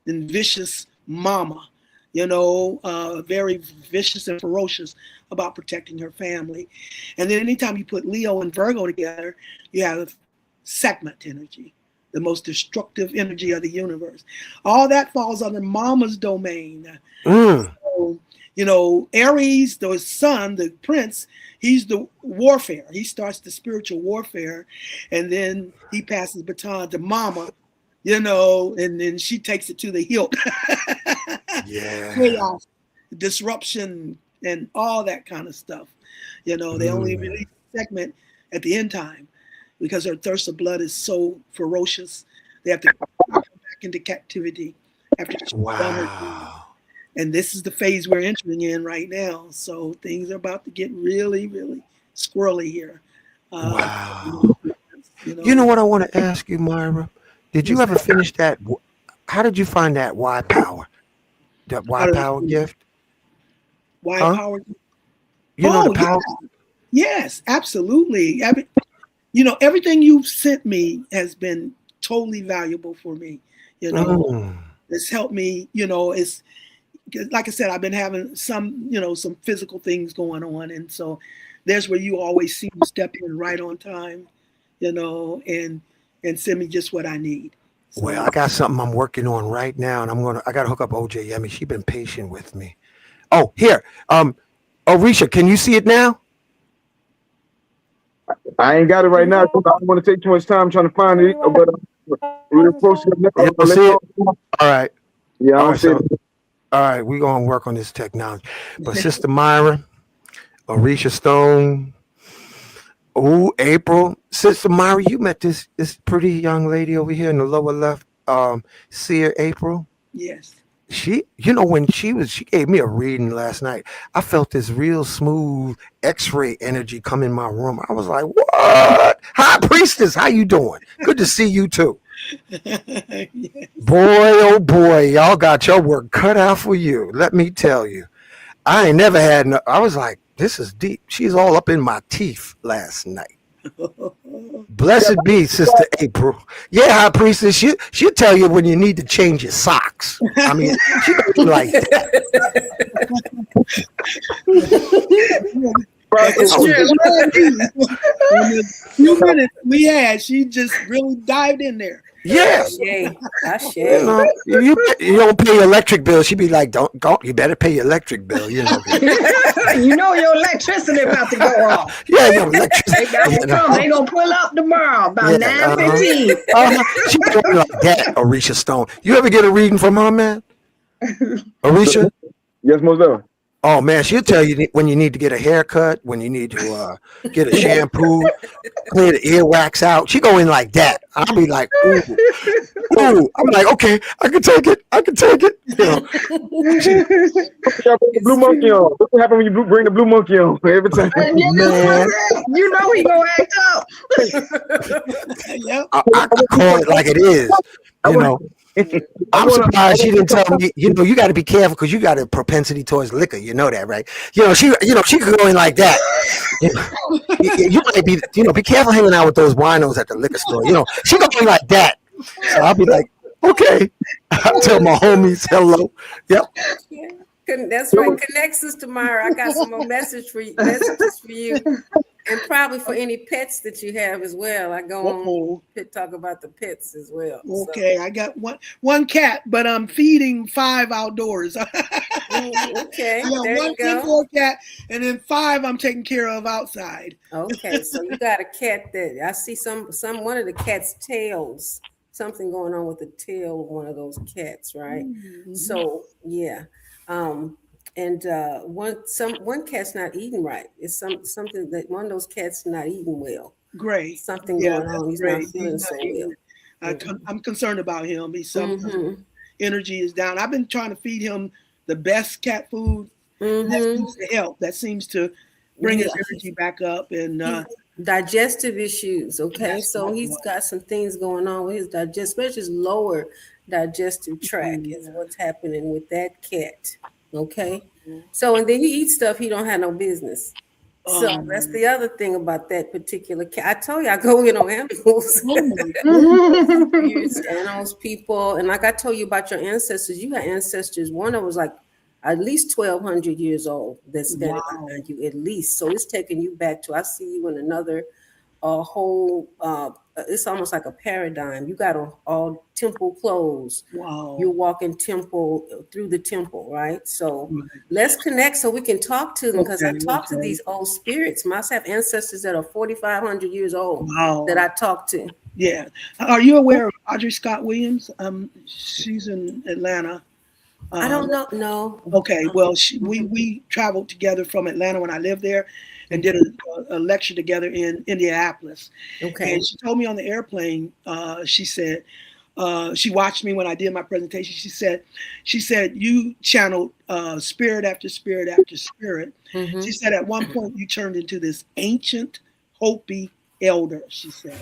and vicious mama. Very vicious and ferocious about protecting her family. And then anytime you put Leo and Virgo together, you have Sekhmet energy, the most destructive energy of the universe. All that falls under Mama's domain. So Aries, the son, the prince, he's the warfare. He starts the spiritual warfare, and then he passes baton to mama, and then she takes it to the hilt. Yeah. Chaos, disruption, and all that kind of stuff. They only release a segment at the end time because her thirst of blood is so ferocious. They have to knock her back into captivity after she's done her thing. And this is the phase we're entering in right now. So things are about to get really, really squirrely here. Wow. You know what I want to ask you, Myrah? Did you ever finish that? How did you find that Y power? That Y power gift? Y power? You know the power? Yes, absolutely. Everything you've sent me has been totally valuable for me. It's helped me, it's like I said, I've been having some physical things going on. And so there's where you always seem to step in right on time, and send me just what I need. So, well, I got something I'm working on right now, and I got to hook up OJ Yemi. She's been patient with me. Oh, here. Orisha, can you see it now? I ain't got it right now. I don't want to take too much time trying to find it. But we're posting it. You don't see it? All right. Yeah, I don't see it. All right, we're going to work on this technology. But Sister Myrah, Orisha Stone, April. Sister Myrah, you met this pretty young lady over here in the lower left, Seer April. Yes. She, when she gave me a reading last night, I felt this real smooth X-ray energy come in my room. I was like, what? High Priestess, how you doing? Good to see you too. Yes. Boy, oh boy, y'all got your work cut out for you. Let me tell you. I ain't never had I was like, this is deep. She's all up in my teeth last night. Blessed be Sister April. Yeah, High Priestess, she'll tell you when you need to change your socks. I mean, she don't be like that. In the few minutes we had, she just really dived in there. Yes. You don't pay your electric bill. She'd be like, don't, you better pay your electric bill. Your electricity about to go off. Yeah, your electricity. They gonna pull up tomorrow about 9:15. She going like that, Orisha Stone. You ever get a reading from her, man? Orisha? Yes, most of. Oh man, she'll tell you when you need to get a haircut, when you need to get a shampoo, clear the earwax out. She go in like that. I'll be like, ooh. I'm like, okay, I can take it. Blue monkey on. What's what happen when you bring the blue monkey on every time? Man. He gonna act up. I call it like it is. I'm surprised she didn't tell me. You got to be careful because you got a propensity towards liquor. You know that, right? She could go in like that. You might be, be careful hanging out with those winos at the liquor store. She go in like that. So I'll be like, okay. I'll tell my homies hello. Yep. That's right. Connect, Sister Myrah. I got some more messages for you, and probably for any pets that you have as well. I go on talk about the pets as well. Okay, so. I got one cat, but I'm feeding 5 outdoors. Okay, there one you go. indoor cat, and then 5 I'm taking care of outside. Okay, so you got a cat that I see one of the cat's tails. Something going on with the tail of one of those cats, right? Mm-hmm. So yeah. And one cat's not eating right. It's something that one of those cats not eating well. Great. Something going on. He's not feeling so well. I'm concerned about him. Energy is down. I've been trying to feed him the best cat food. That seems to help. That seems to bring his energy back up. And digestive issues. Okay, so he's got some things going on with his especially his lower digestive tract is what's happening with that cat. Okay, so and then he eats stuff he don't have no business. So that's the other thing about that particular cat. I told you I go in on animals, animals, people, and like I told you about your ancestors. You got ancestors. One of them was like at least 1,200 years old. That's standing behind you, at least. So it's taking you back to. I see you in another a whole, it's almost like a paradigm. You got all temple clothes. Wow. You're walking through the temple, right? So let's connect so we can talk to them, because I talk to these old spirits. Must have ancestors that are 4,500 years old that I talk to. Yeah. Are you aware of Audrey Scott Williams? She's in Atlanta. I don't know. No. Okay. Well, we traveled together from Atlanta when I lived there, and did a lecture together in Indianapolis. Okay. And she told me on the airplane. She said she watched me when I did my presentation. She said you channeled spirit after spirit after spirit. Mm-hmm. She said at one point you turned into this ancient Hopi elder. She said.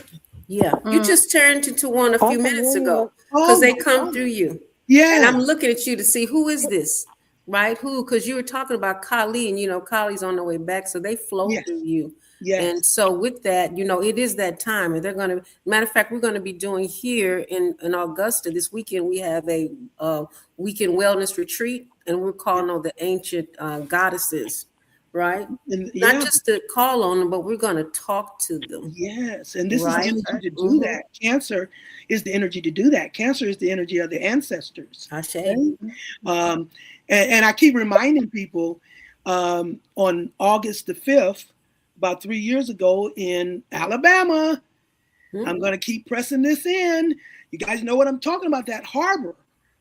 Yeah, you just turned into one a few minutes ago, because they come through you. Yeah. And I'm looking at you to see who is this, right? Who? Because you were talking about Kali, and Kali's on the way back, so they flow through you. Yes. And so with that, it is that time, and they're going to. Matter of fact, we're going to be doing here in Augusta this weekend. We have a weekend wellness retreat, and we're calling on the ancient goddesses. Right? Not just to call on them, but we're going to talk to them. Yes. And this is the energy to do that. Cancer is the energy to do that. Cancer is the energy of the ancestors. Right? And I keep reminding people on August the 5th, about 3 years ago in Alabama, I'm going to keep pressing this in. You guys know what I'm talking about, that harbor.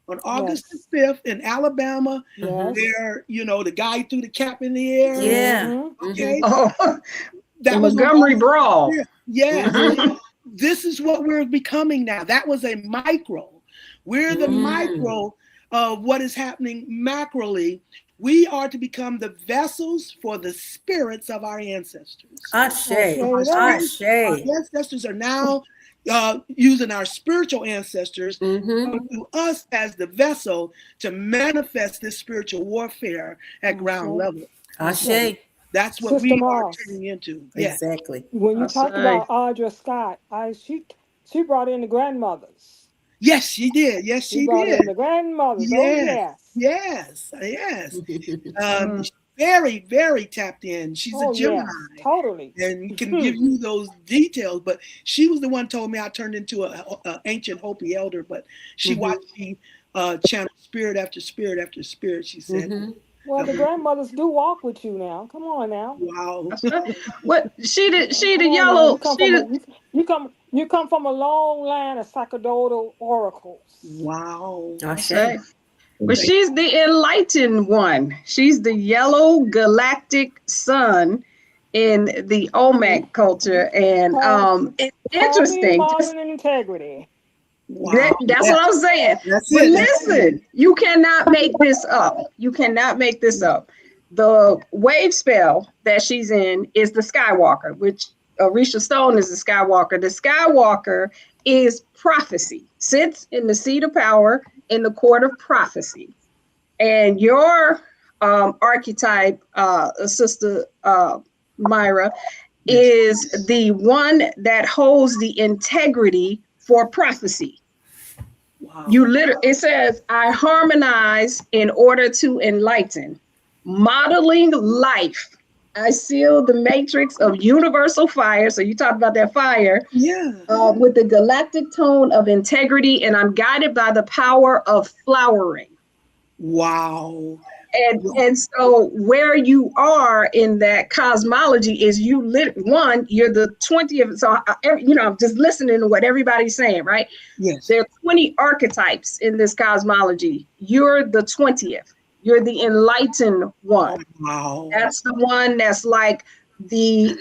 On August the 5th in Alabama, where, the guy threw the cap in the air. Yeah. Okay. Oh, that was Montgomery Brawl. Yeah. This is what we're becoming now. That was a micro. We're the micro of what is happening macroly. We are to become the vessels for the spirits of our ancestors. Ashe. Our ancestors are now using our spiritual ancestors to us as the vessel to manifest this spiritual warfare at ground level. Ashe. That's what Sister we are Moss. turning into. Exactly. When you talked about Audrey Scott, she brought in the grandmothers. Yes, she did. Yes, she brought did. in the grandmothers. Yes. Very, very tapped in. She's a Gemini. Yes, totally. And can give you those details. But she was the one told me I turned into a ancient Hopi elder. But she watched me channel spirit after spirit after spirit, she said. Well, the grandmothers do walk with you now. Come on now. Wow. What she the yellow. You come from a long line of sacerdotal oracles. Wow. Okay. But she's the enlightened one. She's the yellow galactic sun in the Olmec culture. And it's interesting. Modern integrity. Wow. That's what I'm saying. But listen, you cannot make this up. You cannot make this up. The wave spell that she's in is the Skywalker, which Orisha Stone is the Skywalker. The Skywalker is prophecy, sits in the seat of power in the court of prophecy. And your archetype, Sister Myrah, is the one that holds the integrity for prophecy. Wow. It says, I harmonize in order to enlighten, modeling life. I seal the matrix of universal fire. So you talked about that fire. With the galactic tone of integrity, and I'm guided by the power of flowering. Wow. And so where you are in that cosmology is you're the 20th. So, I'm just listening to what everybody's saying, right? Yes. There are 20 archetypes in this cosmology. You're the 20th. You're the enlightened one. Wow. That's the one that's like the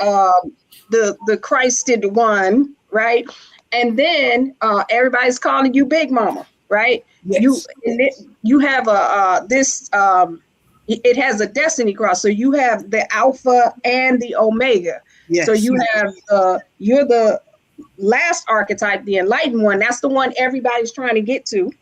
Christed one, right? And then everybody's calling you Big Mama, right? Yes. You have it has a destiny cross. So you have the Alpha and the Omega. Yes. So you have you're the last archetype, the enlightened one. That's the one everybody's trying to get to.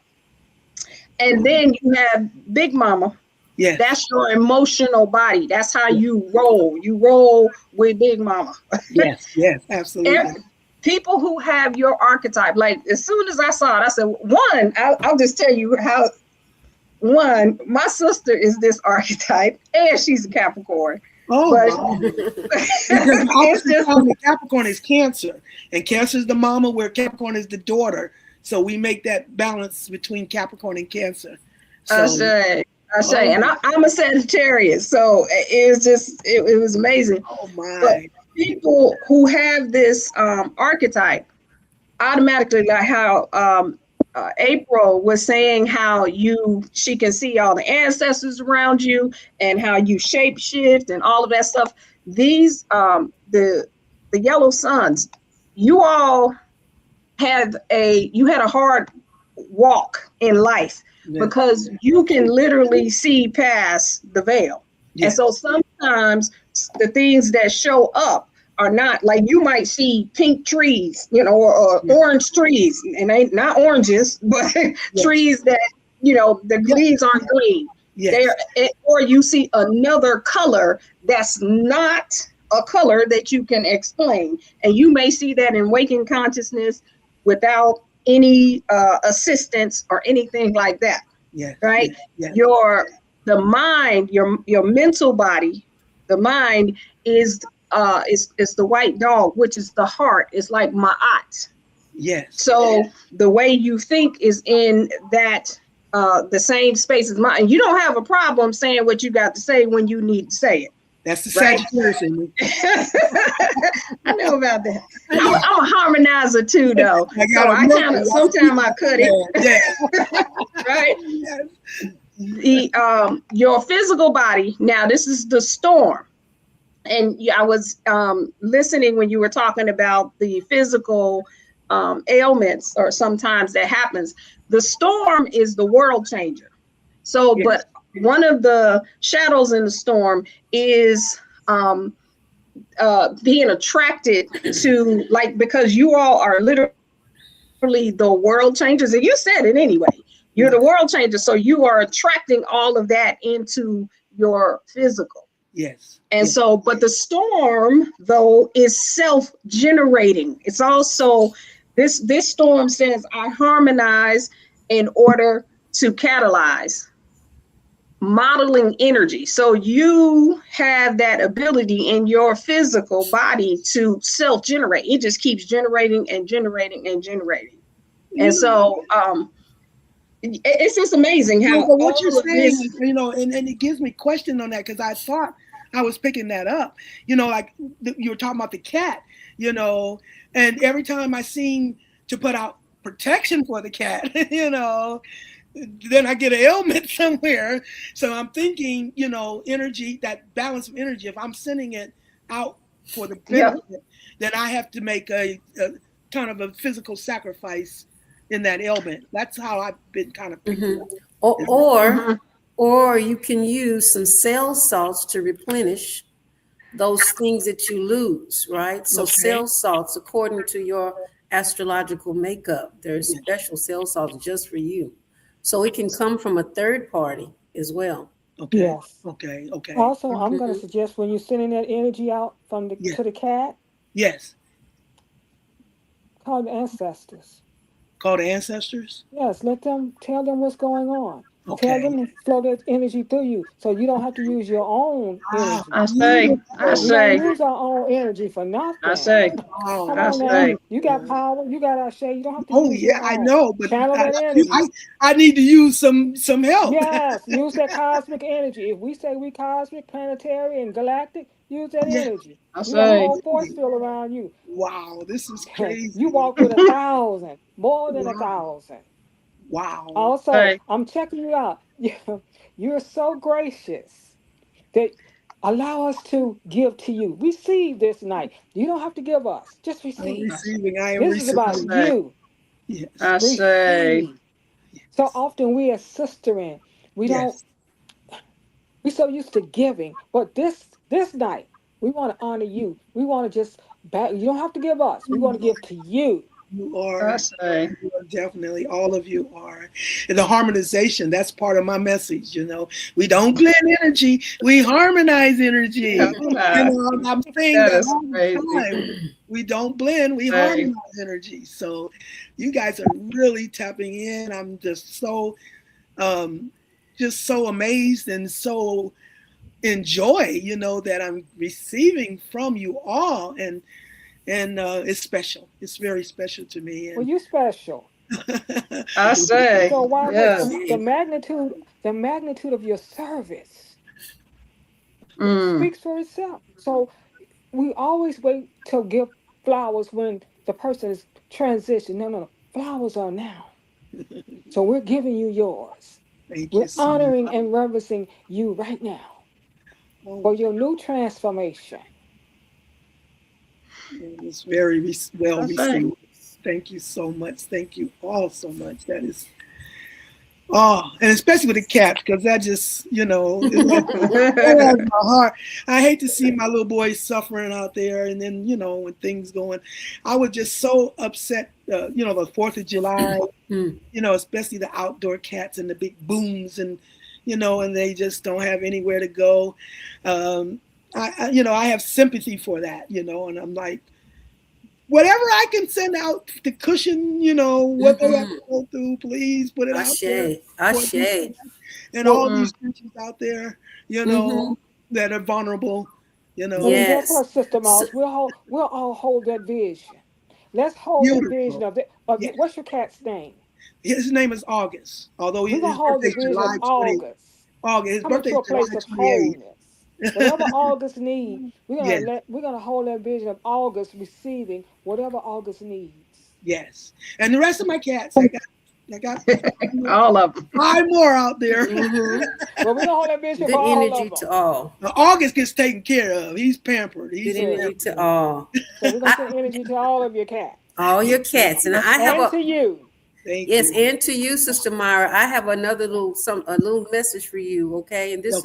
And then you have Big Mama. Yes. That's your emotional body. That's how you roll. You roll with Big Mama. Yes, absolutely. People who have your archetype, like as soon as I saw it, I said, one, I'll just tell you how, my sister is this archetype and she's a Capricorn. Oh, but wow. Because opposite sign of Capricorn is Cancer, and Cancer is the mama, where Capricorn is the daughter. So we make that balance between Capricorn and Cancer. So, I say, and I'm a Sagittarius, so it was amazing. Oh my! But people who have this archetype automatically, like how April was saying, how she can see all the ancestors around you and how you shape shift and all of that stuff. These the yellow suns, you all had a hard walk in life because you can literally see past the veil. And so sometimes the things that show up are not like, you might see pink trees, or orange trees, and they not oranges, but trees that, the leaves aren't green. Or you see another color that's not a color that you can explain. And you may see that in waking consciousness without any assistance or anything like that. Right? The mind, your mental body, the mind is the white dog, which is the heart. It's like ma'at. Yes. So the way you think is in that the same space as mine. And you don't have a problem saying what you got to say when you need to say it. That's the Sagittarius in me. I know about that. I'm a harmonizer too, though. Sometimes I cut it. Right? Your physical body. Now, this is the storm. And I was listening when you were talking about the physical ailments, or sometimes that happens. The storm is the world changer. So, but one of the shadows in the storm is being attracted to, like, because you all are literally the world changers, and you said it anyway. You're the world changer, so you are attracting all of that into your physical. Yes. And so, but the storm, though, is self-generating. It's also, this storm says, I harmonize in order to catalyze, modeling energy. So you have that ability in your physical body to self-generate. It just keeps generating and generating and generating. And so it's just amazing how what you're saying, and it gives me question on that, because I thought I was picking that up. Like you were talking about the cat, and every time I seem to put out protection for the cat, then I get an ailment somewhere. So I'm thinking, energy, that balance of energy, if I'm sending it out for the benefit, then I have to make a kind of a physical sacrifice in that ailment. That's how I've been kind of picking up. Or you can use some cell salts to replenish those things that you lose, right? So cell salts, according to your astrological makeup, there's special cell salts just for you. So it can come from a third party as well. Okay. Yes. Okay. Also, I'm going to suggest, when you're sending that energy out from to the cat. Yes. Call the ancestors. Call the ancestors? Yes. Tell them what's going on. Okay. Tell them to flow that energy through you, so you don't have to use your own energy. I say. We don't use our own energy for nothing. I say. Come on now. You got power. You got our shade. You don't have to use your own. I know, but channel that energy. I need to use some help. Yes, use that cosmic energy. If we say we cosmic, planetary, and galactic, use that energy. I We say. got a whole force field around you. Wow, this is crazy. You walk with 1,000, more than 1,000. Wow. Also, I'm checking you out. You're so gracious that allow us to give to you. Receive this night. You don't have to give us. Just receive. This is about you. Yes. I say. So often we are sistering. We're so used to giving. But this night, we want to honor you. We want to just back. You don't have to give us. We want to give to you. You are definitely, all of you are. And the harmonization, that's part of my message, We don't blend energy, we harmonize energy. I'm saying that all the time. We don't blend, we harmonize energy. So you guys are really tapping in. I'm just so amazed and so enjoy, you know, that I'm receiving from you all, and it's special. It's very special to me. Well, And you're special. I say, So why yeah. the magnitude of your service speaks for itself. So we always wait to give flowers when the person is transitioned. No, no, no. Flowers are now. So we're giving you yours. Thank you We're so much. honoring and reverencing you right now Oh, for your new transformation. it's very well I say. received. Thank you so much. Thank you all so much. That is, oh, and especially with the cats, because that just, you know, it warms my heart. I hate to see my little boys suffering out there, and then, you know, when things going, I was just so upset. You know, the 4th of July, you know, especially the outdoor cats and the big booms, and you know, and they just don't have anywhere to go. You know, I have sympathy for that, you know, and I'm like, whatever I can send out to cushion, you know, what they have to go through, please put it out there. Ashe. And Well, all these creatures out there, you know, that are vulnerable, you know. Well, guess yes. what, Sister So, Mouse? We'll all hold that vision. Let's hold that vision Beautiful. of Yes. what's your cat's name? His name is August, although We're gonna his hold birthday the is vision of July 20. August August. His coming birthday to is a July place of 28th. wholeness. Whatever August needs, Yes. we're gonna hold that vision of August receiving whatever August needs. Yes. And the rest of my cats, I got All of them. 5 more out there. Well, we're gonna hold that vision good for all energy of them. to all. August gets taken care of. He's pampered. Good He's energy to all. So we're gonna send energy to all of your cats. All your cats. And I have And a to you. Thank yes, you. and to you, Sister Myrah, I have another a little message for you, okay? And this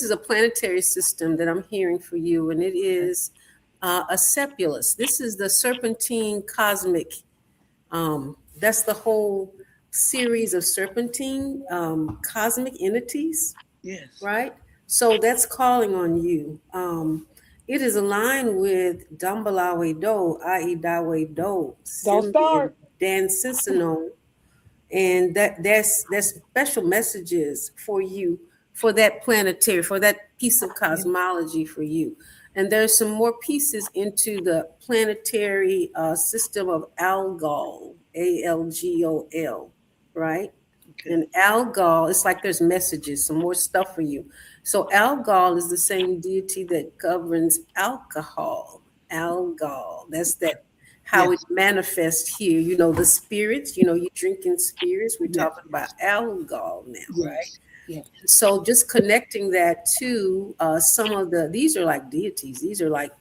is a planetary system that I'm hearing for you, and it is a sepulus. This is the serpentine cosmic. That's the whole series of serpentine cosmic entities, Yes. right? So that's calling on you. It is aligned with Dambalawe Do, i.e. Dawe Do, Don't Symbian, start. Dan Cincinnati, and there's special messages for you for that planetary, for that piece of cosmology for you. And there's some more pieces into the planetary system of Algol, Algol, right? Okay. And Algol, it's like there's messages, some more stuff for you. So Algol is the same deity that governs alcohol. Algol, that's that how it manifests here. You know, the spirits, you know, you're drinking spirits. We're talking about Algol now, right? Yes. So just connecting that to some of these are like deities. These are like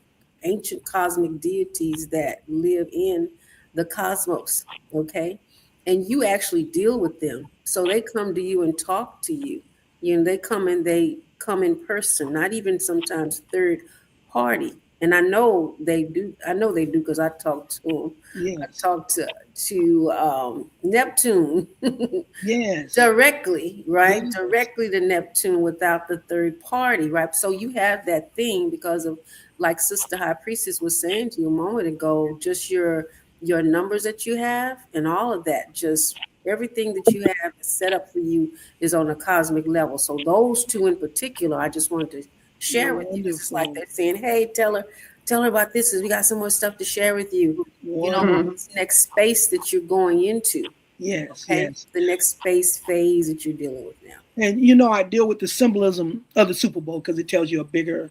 ancient cosmic deities that live in the cosmos, okay? And you actually deal with them. So they come to you and talk to you. You know, they come in person, not even sometimes third party. And I know they do because I talked to them. Yes. I talked to Neptune Yes. directly, right? Yes. Directly to Neptune without the third party, right? So you have that thing because of, like Sister High Priestess was saying to you a moment ago, just your numbers that you have and all of that, just everything that you have set up for you is on a cosmic level. So those two in particular, I just wanted to share with you. It's like they're saying, hey, tell her about this, we got some more stuff to share with you. You know, this next space that you're going into. Yes, okay? yes. The next space phase that you're dealing with now. And you know, I deal with the symbolism of the Super Bowl because it tells you a bigger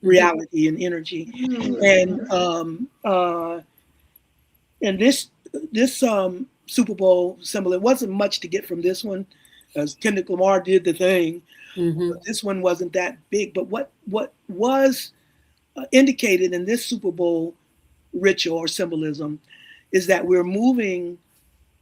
reality and energy. And this Super Bowl symbol, it wasn't much to get from this one, as Kendrick Lamar did the thing. But this one wasn't that big. But what was indicated in this Super Bowl ritual or symbolism is that we're moving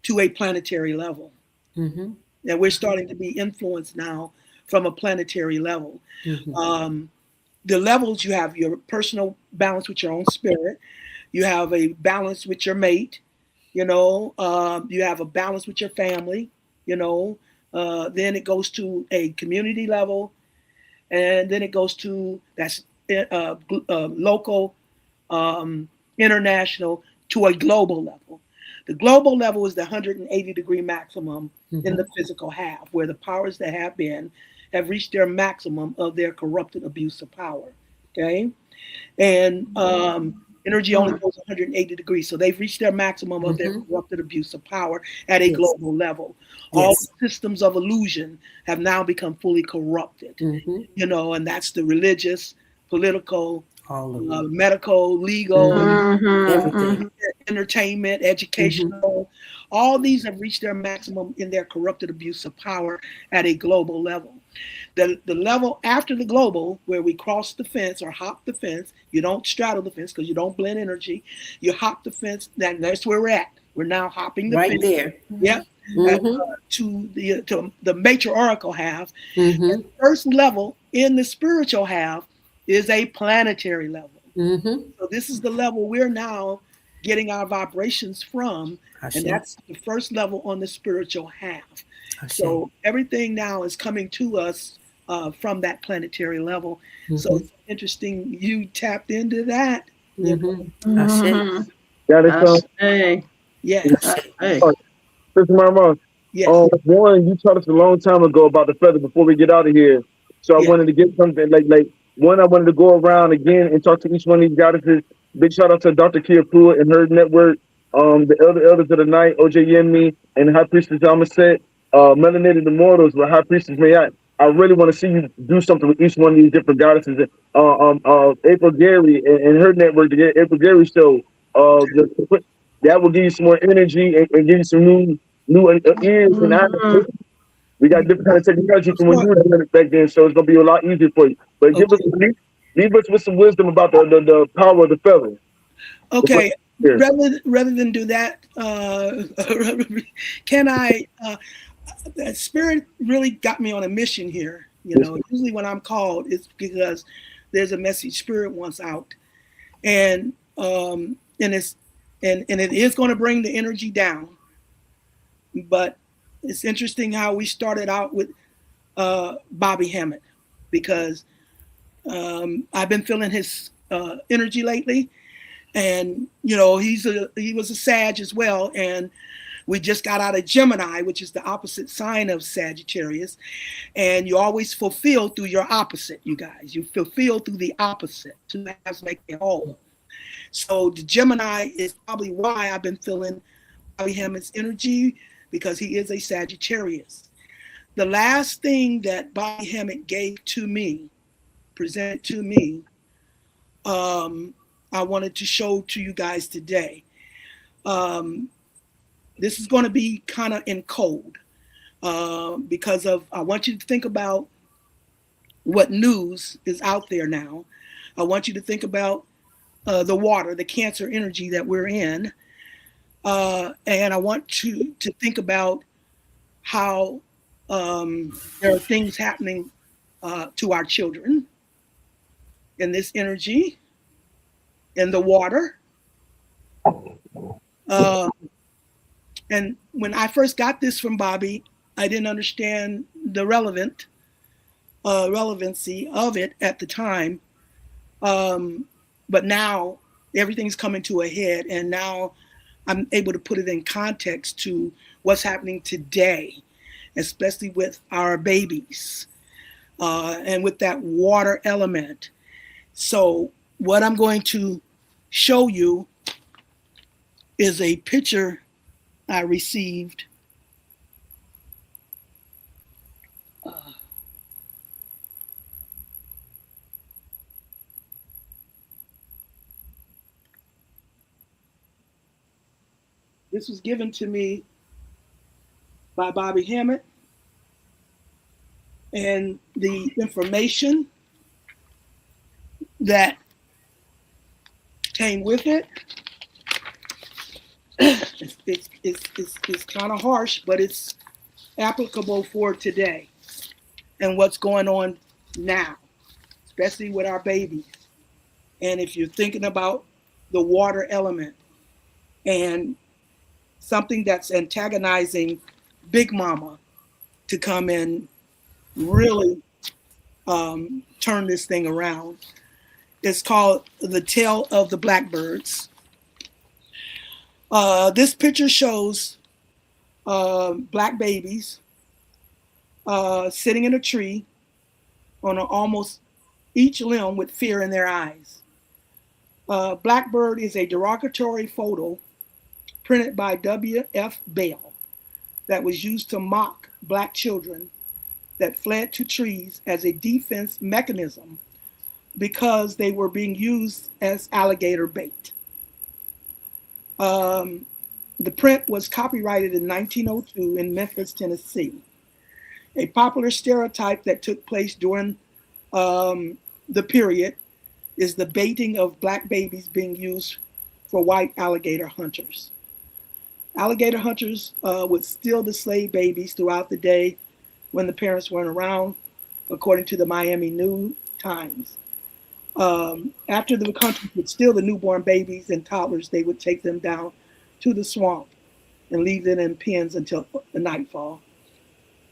to a planetary level. That we're starting to be influenced now from a planetary level. The levels, you have your personal balance with your own spirit. You have a balance with your mate. You know, you have a balance with your family. You know, then it goes to a community level, and then it goes to that's local, international, to a global level. The global level is the 180-degree maximum in the physical half, where the powers that have been have reached their maximum of their corrupted abuse of power. Okay. And energy only goes 180 degrees. So they've reached their maximum of their corrupted abuse of power at a global level. All systems of illusion have now become fully corrupted, you know, and that's the religious, political, medical, legal, entertainment, educational. All these have reached their maximum in their corrupted abuse of power at a global level. The level after the global, where we cross the fence or hop the fence, you don't straddle the fence because you don't blend energy. You hop the fence, that's where we're at. We're now hopping the fence. Right there. Yep. To the matriarchal half. The first level in the spiritual half is a planetary level. So this is the level we're now getting our vibrations from, and that's the first level on the spiritual half. So everything now is coming to us from that planetary level. So it's interesting you tapped into that. Yes. Sister Myrah, one, you taught us a long time ago about the feather before we get out of here. So I wanted to get something like one, I wanted to go around again and talk to each one of these goddesses. Big shout out to Dr. Kia Pruitt and her network, the elders of the night, OJ Yenmi, and High Priestess Amaset, Melanated Immortals with High Priestess Mayat. I really want to see you do something with each one of these different goddesses. April Gary and her network, the April Gary show. That will give you some more energy and give you some new ears and eyes. We got different kind of technology from when you were doing it back then, so it's gonna be a lot easier for you. But leave us with some wisdom about the power of the feather. Okay. Rather than do that, can I? Spirit really got me on a mission here. You know, usually when I'm called, it's because there's a message Spirit wants out, and it is going to bring the energy down. But it's interesting how we started out with Bobby Hammett, because I've been feeling his energy lately, and you know he was a Sag as well, and we just got out of Gemini, which is the opposite sign of Sagittarius, and you always fulfill through your opposite. You guys, you fulfill through the opposite. Two halves make a whole. So the Gemini is probably why I've been feeling Bobby Hammett's energy, because he is a Sagittarius. The last thing that Bobby Hammett gave to me, presented to me, I wanted to show to you guys today. This is going to be kind of in code because I want you to think about what news is out there now. I want you to think about the water, the Cancer energy that we're in. And I want you to think about how there are things happening to our children in this energy, in the water. And when I first got this from Bobby, I didn't understand the relevancy of it at the time. But now everything's coming to a head, and now I'm able to put it in context to what's happening today, especially with our babies and with that water element. So what I'm going to show you is a picture I received this was given to me by Bobby Hammett, and the information that came with it it's kind of harsh, but it's applicable for today and what's going on now, especially with our babies. And if you're thinking about the water element and something that's antagonizing Big Mama to come and really turn this thing around, it's called The Tale of the Blackbirds. This picture shows black babies sitting in a tree on almost each limb with fear in their eyes. Blackbird is a derogatory photo printed by W.F. Bell that was used to mock black children that fled to trees as a defense mechanism because they were being used as alligator bait. The print was copyrighted in 1902 in Memphis, Tennessee. A popular stereotype that took place during the period is the baiting of black babies being used for white alligator hunters. Alligator hunters would steal the slave babies throughout the day when the parents weren't around, according to the Miami New Times. After the hunters would steal the newborn babies and toddlers, they would take them down to the swamp and leave them in pens until the nightfall.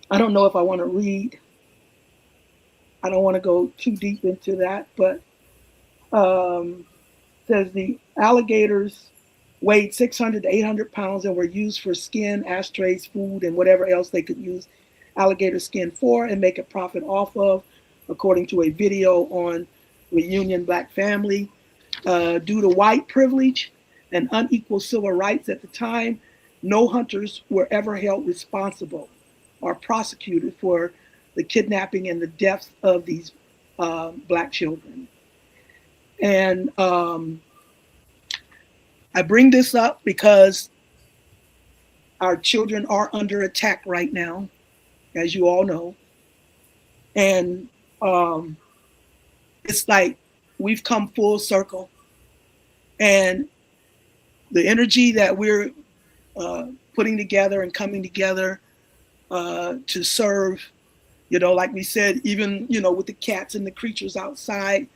I don't know if I want to read. I don't want to go too deep into that, but says the alligators weighed 600 to 800 pounds and were used for skin, ashtrays, food, and whatever else they could use alligator skin for and make a profit off of, according to a video on Reunion Black Family. Due to white privilege and unequal civil rights at the time, no hunters were ever held responsible or prosecuted for the kidnapping and the deaths of these black children. And I bring this up because our children are under attack right now, as you all know. And it's like we've come full circle. And the energy that we're putting together and coming together to serve, you know, like we said, even, you know, with the cats and the creatures outside,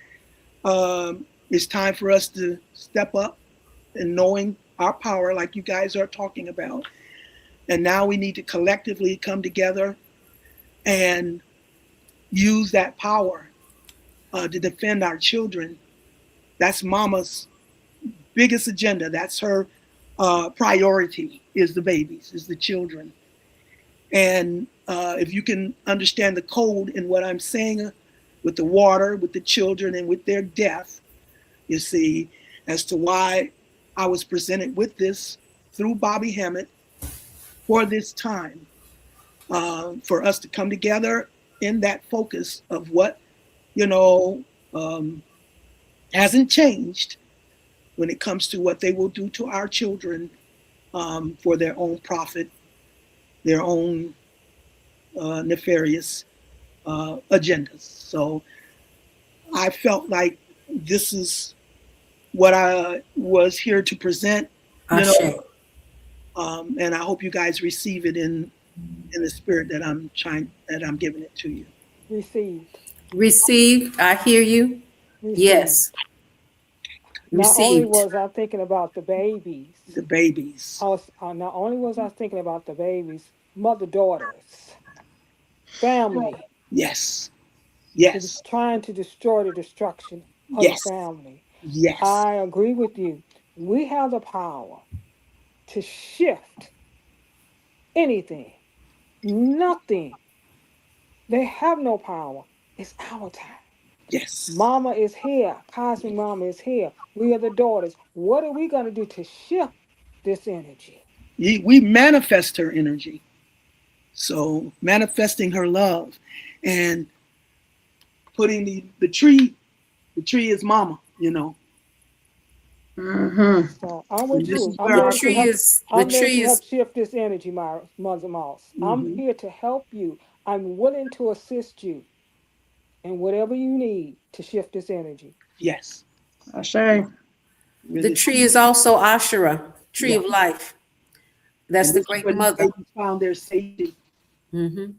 it's time for us to step up and knowing our power, like you guys are talking about. And now we need to collectively come together and use that power to defend our children. That's Mama's biggest agenda. That's her priority, is the babies, is the children. And if you can understand the code in what I'm saying with the water, with the children, and with their death, you see, as to why I was presented with this through Bobby Hammett for this time, for us to come together in that focus of what, you know, hasn't changed when it comes to what they will do to our children for their own profit, their own nefarious agendas. So I felt like this is what I was here to present, you know, and I hope you guys receive it in the spirit that I'm giving it to you. Received. I hear you. Received. Yes. Not only was I thinking about the babies. The babies. Not only was I thinking about the babies, mother, daughters, family. Yes. Yes. Trying to destroy the destruction of yes. the family. Yes. I agree with you. We have the power to shift anything. Nothing. They have no power. It's our time. Yes. Mama is here. Cosmic Mama is here. We are the daughters. What are we going to do to shift this energy? We manifest her energy. So manifesting her love and putting the tree is Mama, you know. Mm-hmm. So I'm with you. The tree is help shift this energy, Mother Moss. Mm-hmm. I'm here to help you. I'm willing to assist you in whatever you need to shift this energy. Yes. Ashe. The tree is also Ashera, tree of life. That's the great mother. They found their safety. Mm-hmm.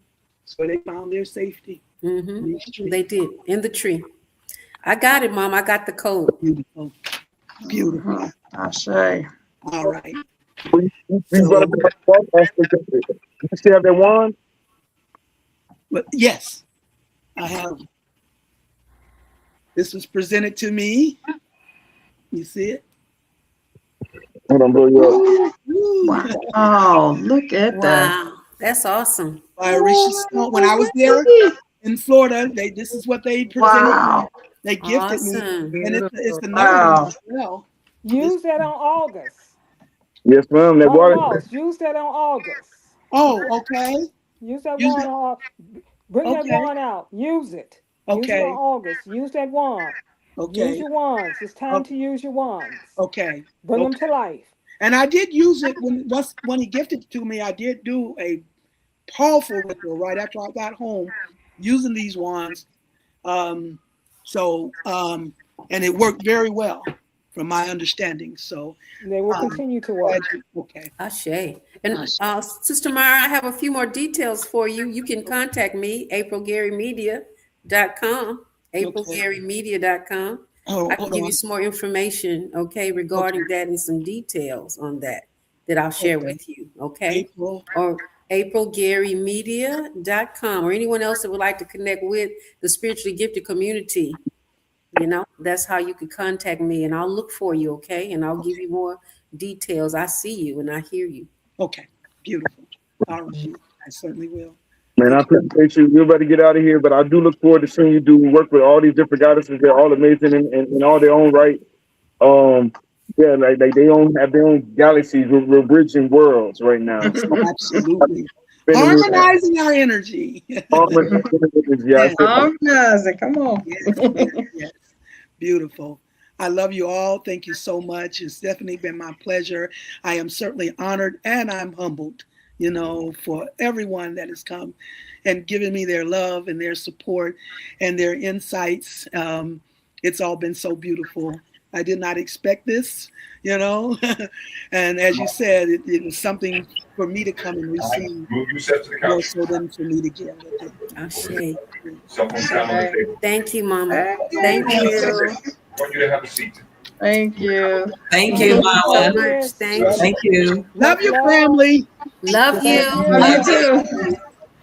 So they found their safety. Mm-hmm. They did, in the tree. I got it, Mom. I got the code. Beautiful. Beautiful. Ashe. All right. You still have that wand? But yes, I have. This was presented to me. You see it? Hold on, blow you up. Wow, look at that. That's awesome. By Orisha Stone. When I was there, in Florida. This is what they presented. Wow. They gifted Awesome. me, and it's another Wow. one as well. Use that on August. Yes, ma'am. That Mama water. Moss, use that on August. Oh, okay. Use that Use wand it. on. Bring that Okay. wand out. Use it. Use it on Okay. August. Use that wand. Use Okay. your wands. It's time to use your wands. Okay. Bring them to life. And I did use it when he gifted it to me. I did do a powerful ritual right after I got home using these wands. And it worked very well from my understanding. So they will continue to work. Okay. Ashe. And Sister Myrah, I have a few more details for you. You can contact me, aprilgarymedia.com, aprilgarymedia.com. I can give you some more information, okay, regarding that and some details on that I'll share with you, okay? Or aprilgarymedia.com, or anyone else that would like to connect with the spiritually gifted community. You know, that's how you can contact me, and I'll look for you, okay? And I'll give you more details. I see you and I hear you. Okay, beautiful. All right, I certainly will. Man, I appreciate you. We're about to get out of here, but I do look forward to seeing you do work with all these different goddesses. They're all amazing in all their own right. Yeah, like they have their own galaxies. We're bridging worlds right now. Absolutely. Harmonizing our energy. Harmonizing, come on. Yes. Beautiful. I love you all. Thank you so much. It's definitely been my pleasure. I am certainly honored and I'm humbled, for everyone that has come and given me their love and their support and their insights. It's all been so beautiful. I did not expect this, and as you said, it was something for me to come and receive more so than for me to give. Thank you, Mama. Thank you. Thank you. Thank you, Mama. Thank you. Love your family. Love you. Love you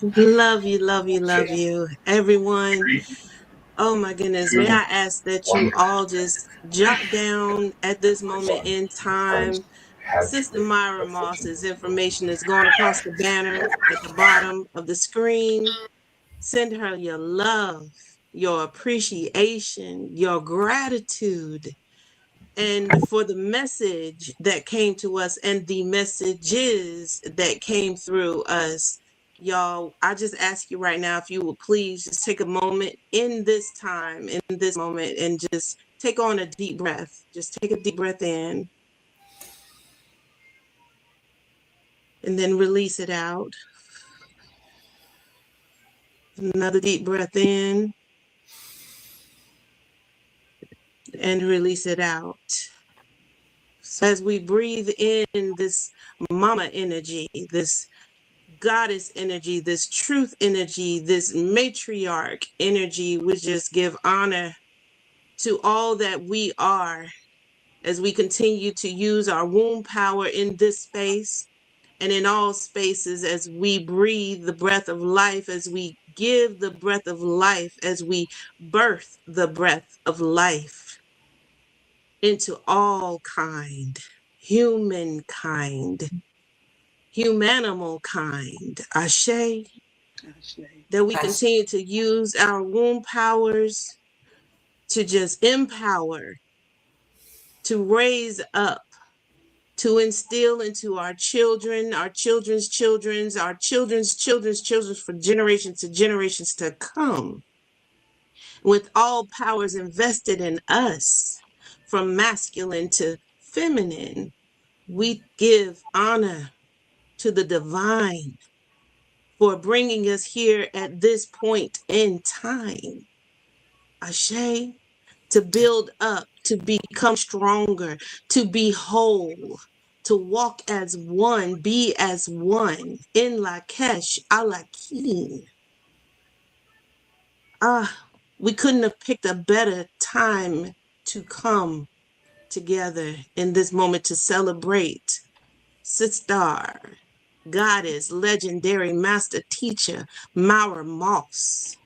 too. Love you, love you, love you. Everyone. Oh my goodness. May I ask that you all just jot down at this moment in time Sister Myrah Moss's information is going across the banner at the bottom of the screen. Send her your love, your appreciation, your gratitude, and for the message that came to us and the messages that came through us. Y'all, I just ask you right now if you would please just take a moment in this time, in this moment, and just take on a deep breath. Just take a deep breath in. And then release it out. Another deep breath in. And release it out. So as we breathe in this mama energy, this goddess energy, this truth energy, this matriarch energy, we just give honor to all that we are as we continue to use our womb power in this space and in all spaces as we breathe the breath of life, as we give the breath of life, as we birth the breath of life into all kind, humankind, humanimal kind. Ashe. That we continue to use our womb powers to just empower, to raise up, to instill into our children, our children's children's, our children's children's children for generations to generations to come. With all powers invested in us, from masculine to feminine, we give honor to the divine for bringing us here at this point in time. Ashe, to build up, to become stronger, to be whole, to walk as one, be as one, in Lakesh, Alakim. We couldn't have picked a better time to come together in this moment to celebrate Sistah, goddess, legendary master teacher, Myrah Moss,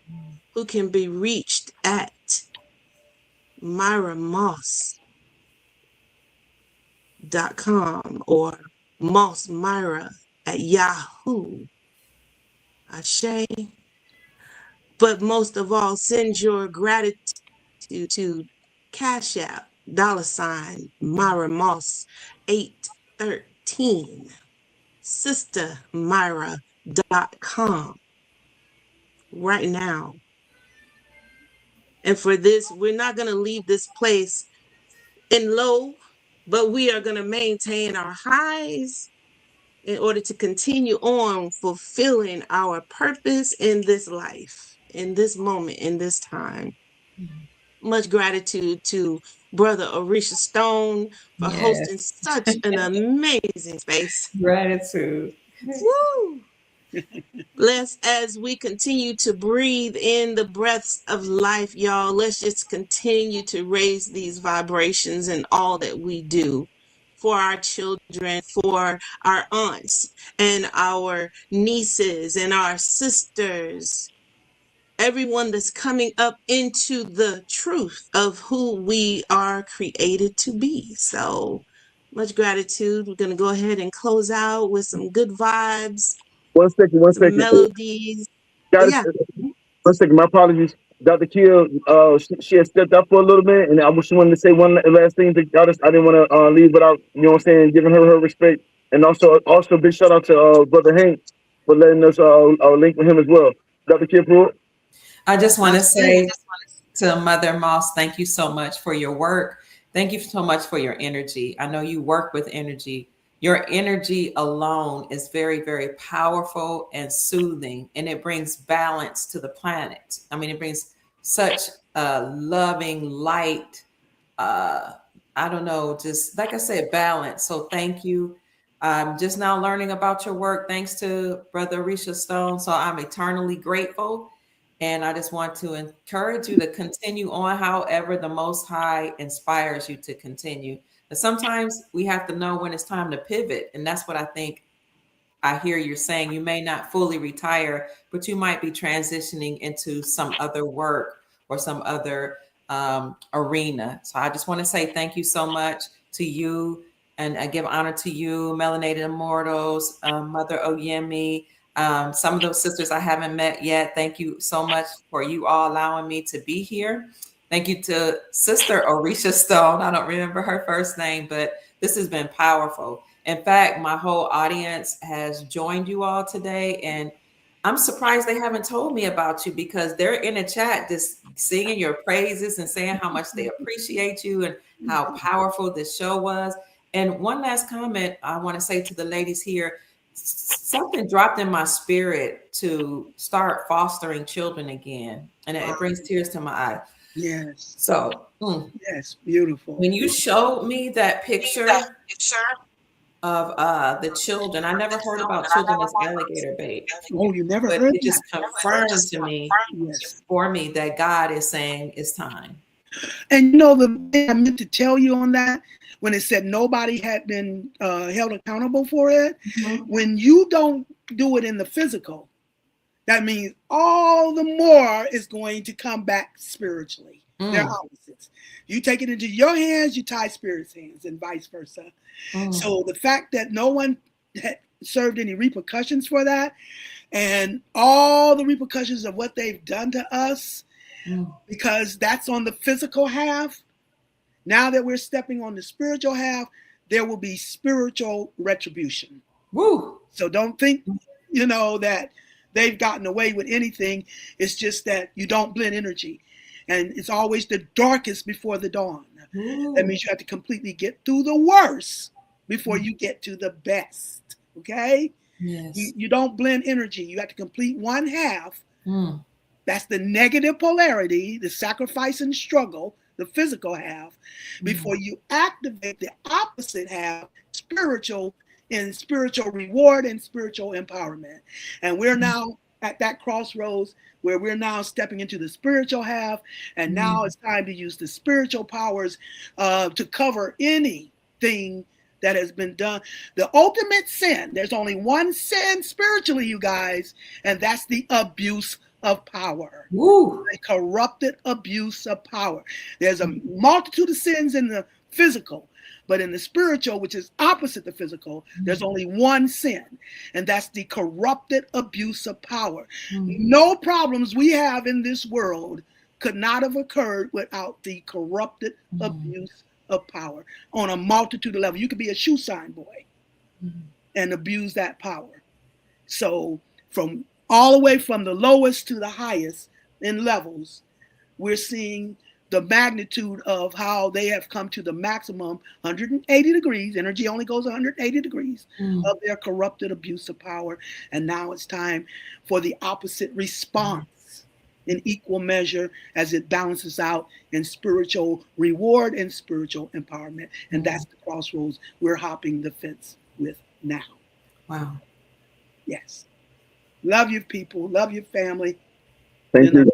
who can be reached at MyrahMoss.com or Moss Myrah at Yahoo. Ashe. But most of all, send your gratitude to Cash App, $, Moss 813, SistahMyrah.com right now. And for this, we're not going to leave this place in low, but we are going to maintain our highs in order to continue on fulfilling our purpose in this life, in this moment, in this time. Much gratitude to Brother Orisha Stone for hosting such an amazing space. Gratitude. Woo! Let's, as we continue to breathe in the breaths of life, y'all, let's just continue to raise these vibrations in all that we do for our children, for our aunts and our nieces and our sisters, everyone that's coming up into the truth of who we are created to be. So much gratitude. We're going to go ahead and close out with some good vibes. One second. Melodies. Guys, Yeah. 1 second. My apologies. Dr. Kiel, she had stepped up for a little bit, and I just wanted to say one last thing to y'all. I didn't want to leave without, you know what I'm saying, giving her respect. And also big shout out to Brother Hank for letting us link with him as well. Dr. Kiel, Pruitt. I just want to say to Mother Moss, thank you so much for your work. Thank you so much for your energy. I know you work with energy. Your energy alone is very, very powerful and soothing, and it brings balance to the planet. I mean, it brings such loving light. I don't know, just like I said, balance. So thank you. I'm just now learning about your work thanks to Brother Orisha Stone. So I'm eternally grateful. And I just want to encourage you to continue on however the Most High inspires you to continue. But sometimes we have to know when it's time to pivot. And that's what I think I hear you're saying. You may not fully retire, but you might be transitioning into some other work or some other arena. So I just want to say thank you so much to you. And I give honor to you, Melanated Immortals, Mother Oyemi, some of those sisters I haven't met yet. Thank you so much for you all allowing me to be here. Thank you to Sister Orisha Stone. I don't remember her first name, but this has been powerful. In fact, my whole audience has joined you all today, and I'm surprised they haven't told me about you because they're in a chat just singing your praises and saying how much they appreciate you and how powerful this show was. And one last comment I want to say to the ladies here, something dropped in my spirit to start fostering children again. And it brings tears to my eyes. Yes. So, yes, beautiful. When you showed me that picture of the children, I never heard about children as alligator bait. Oh, you never heard it that? just confirmed to me, for me, that God is saying it's time. And you know, the thing I meant to tell you on that, when it said nobody had been held accountable for it, when you don't do it in the physical, that means all the more is going to come back spiritually. They're opposites. You take it into your hands, you tie spirit's hands, and vice versa. So the fact that no one had served any repercussions for that, and all the repercussions of what they've done to us, because that's on the physical half. Now that we're stepping on the spiritual half, there will be spiritual retribution. Woo! So don't think, you know, that they've gotten away with anything. It's just that you don't blend energy. And it's always the darkest before the dawn. That means you have to completely get through the worst before you get to the best. Okay? Yes. You don't blend energy. You have to complete one half. That's the negative polarity, the sacrifice and struggle, the physical half, before you activate the opposite half, spiritual, in spiritual reward and spiritual empowerment. And we're now at that crossroads where we're now stepping into the spiritual half, and now it's time to use the spiritual powers to cover anything that has been done. The ultimate sin, there's only one sin spiritually, you guys, and that's the abuse of power. The corrupted abuse of power. There's a multitude of sins in the physical, But in the spiritual, which is opposite the physical, there's only one sin, and that's the corrupted abuse of power. No problems we have in this world could not have occurred without the corrupted abuse of power on a multitude of levels. You could be a shoe sign boy and abuse that power. So from all the way from the lowest to the highest in levels, we're seeing the magnitude of how they have come to the maximum 180 degrees. Energy only goes 180 degrees of their corrupted abuse of power. And now it's time for the opposite response in equal measure as it balances out in spiritual reward and spiritual empowerment. And that's the crossroads we're hopping the fence with now. Wow. Yes. Love you, people. Love your family. Thank you.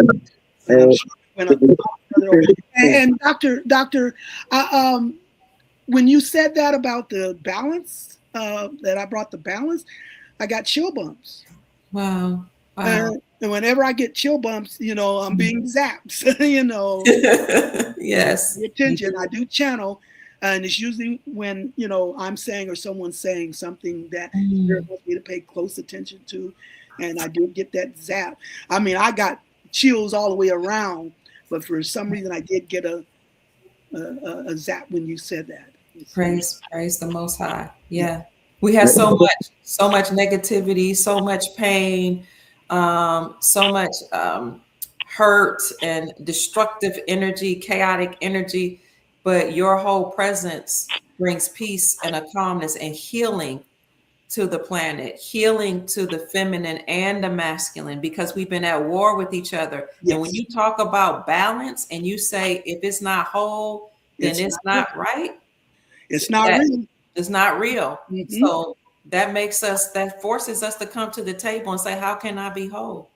And Doctor, when you said that about the balance, that I brought the balance, I got chill bumps. Wow. And whenever I get chill bumps, I'm being zapped. Yes. Attention. I do channel, and it's usually when I'm saying or someone's saying something that Spirit wants me to pay close attention to, and I do get that zap. I mean, I got chills all the way around, but for some reason I did get a zap when you said that. Praise the Most High. Yeah, we had so much negativity, so much pain, so much hurt and destructive energy, chaotic energy. But your whole presence brings peace and a calmness and healing to the planet, healing to the feminine and the masculine, because we've been at war with each other. Yes. And when you talk about balance and you say, if it's not whole, then it's not right. It's not real. It's not real. So that forces us to come to the table and say, how can I be whole?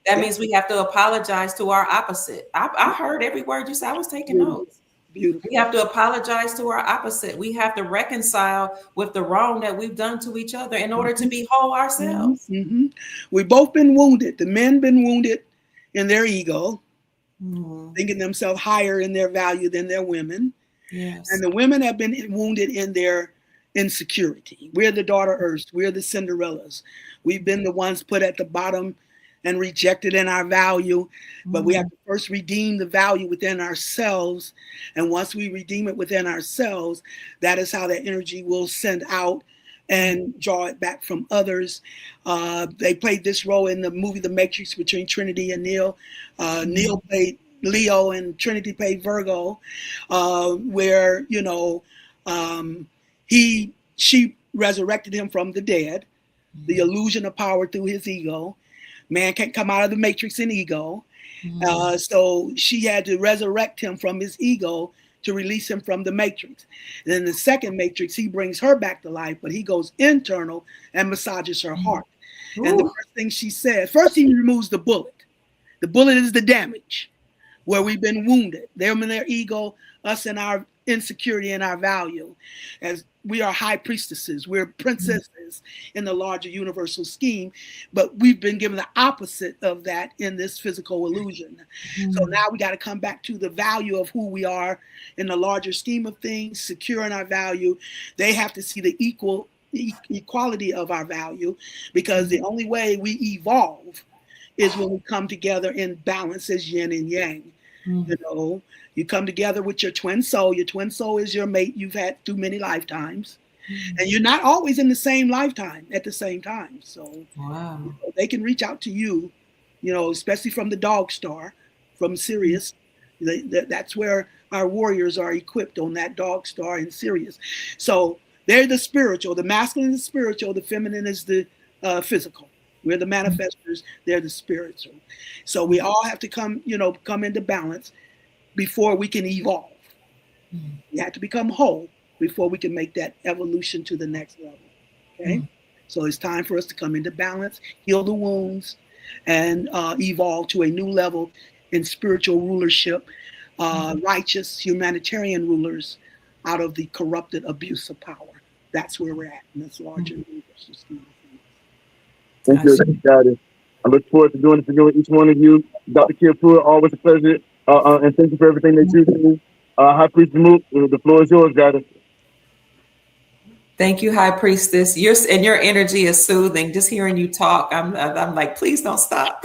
That means we have to apologize to our opposite. I heard every word you said. I was taking notes. Beautiful. We have to apologize to our opposite. We have to reconcile with the wrong that we've done to each other in order to be whole ourselves. We've both been wounded. The men been wounded in their ego, thinking themselves higher in their value than their women. Yes. And the women have been wounded in their insecurity. We're the daughter Earths. We're the Cinderellas. We've been the ones put at the bottom and rejected in our value, but we have to first redeem the value within ourselves. And once we redeem it within ourselves, that is how that energy will send out and draw it back from others. They played this role in the movie The Matrix between Trinity and Neo. Neo played Leo and Trinity played Virgo, where she resurrected him from the dead, the illusion of power through his ego. Man can't come out of the matrix in ego. So she had to resurrect him from his ego to release him from the matrix. And in the second matrix, he brings her back to life, but he goes internal and massages her heart. And the first thing she said, first he removes the bullet. The bullet is the damage where we've been wounded. Them in their ego, us in our insecurity and our value. As we are high priestesses, we're princesses in the larger universal scheme, but we've been given the opposite of that in this physical illusion. So now we got to come back to the value of who we are in the larger scheme of things, secure in our value. They have to see the equality of our value, because the only way we evolve is when we come together in balance as yin and yang. You come together with your twin soul. Your twin soul is your mate you've had through many lifetimes. And you're not always in the same lifetime at the same time. So they can reach out to you, especially from the dog star, from Sirius. That's where our warriors are equipped, on that dog star in Sirius. So they're the spiritual. The masculine is the spiritual. The feminine is the physical. We're the manifestors. They're the spiritual. So we all have to come into balance before we can evolve. We have to become whole before we can make that evolution to the next level. Okay? So it's time for us to come into balance, heal the wounds, and evolve to a new level in spiritual rulership, righteous humanitarian rulers out of the corrupted abuse of power. That's where we're at in this larger universal scheme of things. Thank you, got it. I look forward to doing this again with each one of you. Dr. Kiapua, always a pleasure. And thank you for everything that you do. High Priest Mook, the floor is yours, got it. Thank you, High Priestess. Your energy is soothing. Just hearing you talk, I'm like, please don't stop.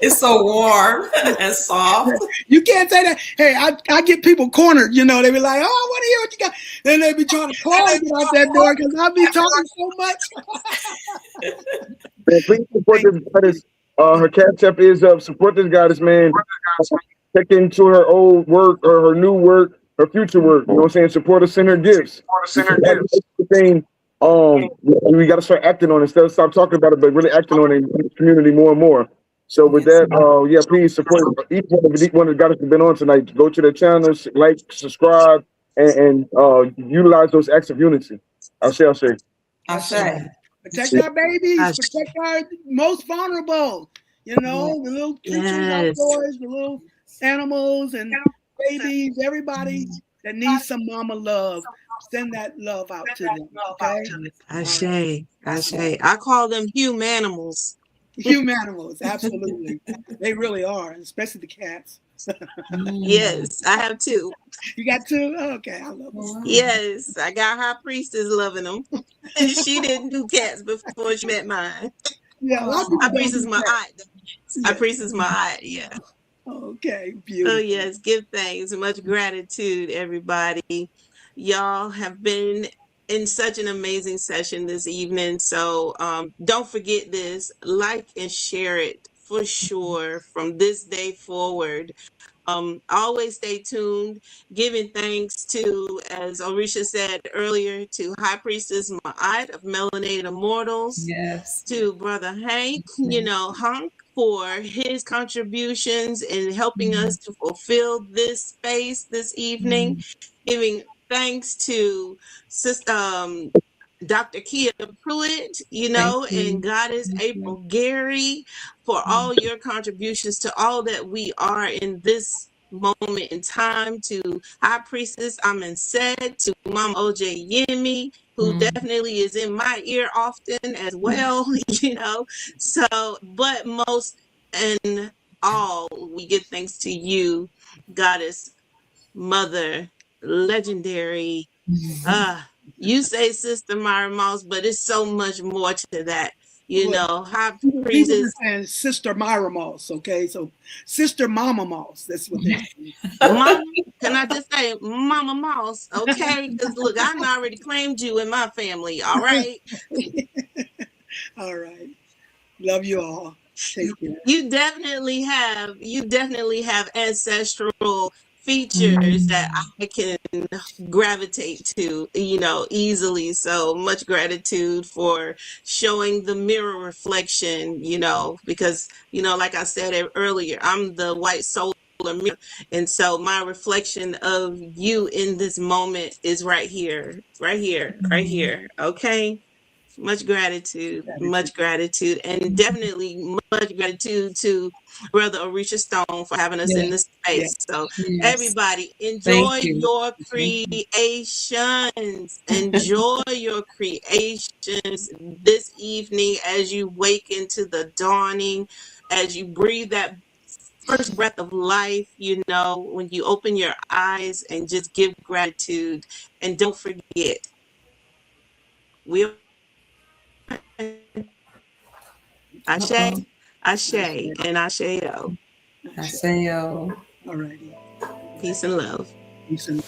It's so warm and soft. You can't say that. Hey, I get people cornered. You know, they be like, "Oh, I want to hear what you got," then they be trying to close it out that door because I be talking so much. Man, please support this goddess. Her cash app is up. Support this goddess, man. Check into her old work or her new work, her future work. You know what I'm saying? Support her, send her gifts. Thing, we got to start acting on it instead of stop talking about it, but really acting on it in the community more and more. So with that, yeah, please support each one of the guys that have been on tonight. Go to their channels, like, subscribe, and utilize those acts of unity. I'll say. Protect our babies. Protect our most vulnerable. You know, the little creatures outdoors, the little animals and babies, everybody that needs some mama love. Send that love out to them. Okay. Ashe. I call them humanimals. Humanimals, absolutely. They really are, especially the cats. Yes, I have two. You got two? Okay, I love them. Yes, I got High Priestess loving them. She didn't do cats before she met mine. Yeah, High Priestess my aunt. High Priestess my aunt. Yeah. Okay, beautiful. Oh yes, give thanks. Much gratitude, everybody. Y'all have been in such an amazing session this evening. So don't forget this, like and share it for sure from this day forward. Always stay tuned, giving thanks to, as Orisha said earlier, to High Priestess Ma'at of Melanated Immortals, to Brother Hank, Hunk, for his contributions in helping us to fulfill this space this evening, giving thanks to Sister Dr. Kia Pruitt, and Goddess April Gary for all your contributions to all that we are in this moment in time, to High Priestess Amen said, to Mama OJ Yemi, who definitely is in my ear often as well, So, but most and all, we give thanks to you, Goddess, Mother, legendary, you say Sister Myrah Moss, but it's so much more to that. High Priestess and Sister Myrah Moss, okay? So Sister Mama Moss, that's what they're saying. Mama, can I just say Mama Moss, okay? Because look, I already claimed you in my family, all right? All right. Love you all. Take care. You definitely have ancestral features that I can gravitate to, easily. So much gratitude for showing the mirror reflection, because, like I said earlier, I'm the white solar mirror. And so my reflection of you in this moment is right here. Okay. Much gratitude, and definitely much gratitude to Brother Orisha Stone for having us in this space. So everybody, enjoy your creations. Enjoy your creations this evening as you wake into the dawning, as you breathe that first breath of life, when you open your eyes and just give gratitude. And don't forget, Ashe, and Asheo. Asheo. All right. Peace and love. Peace and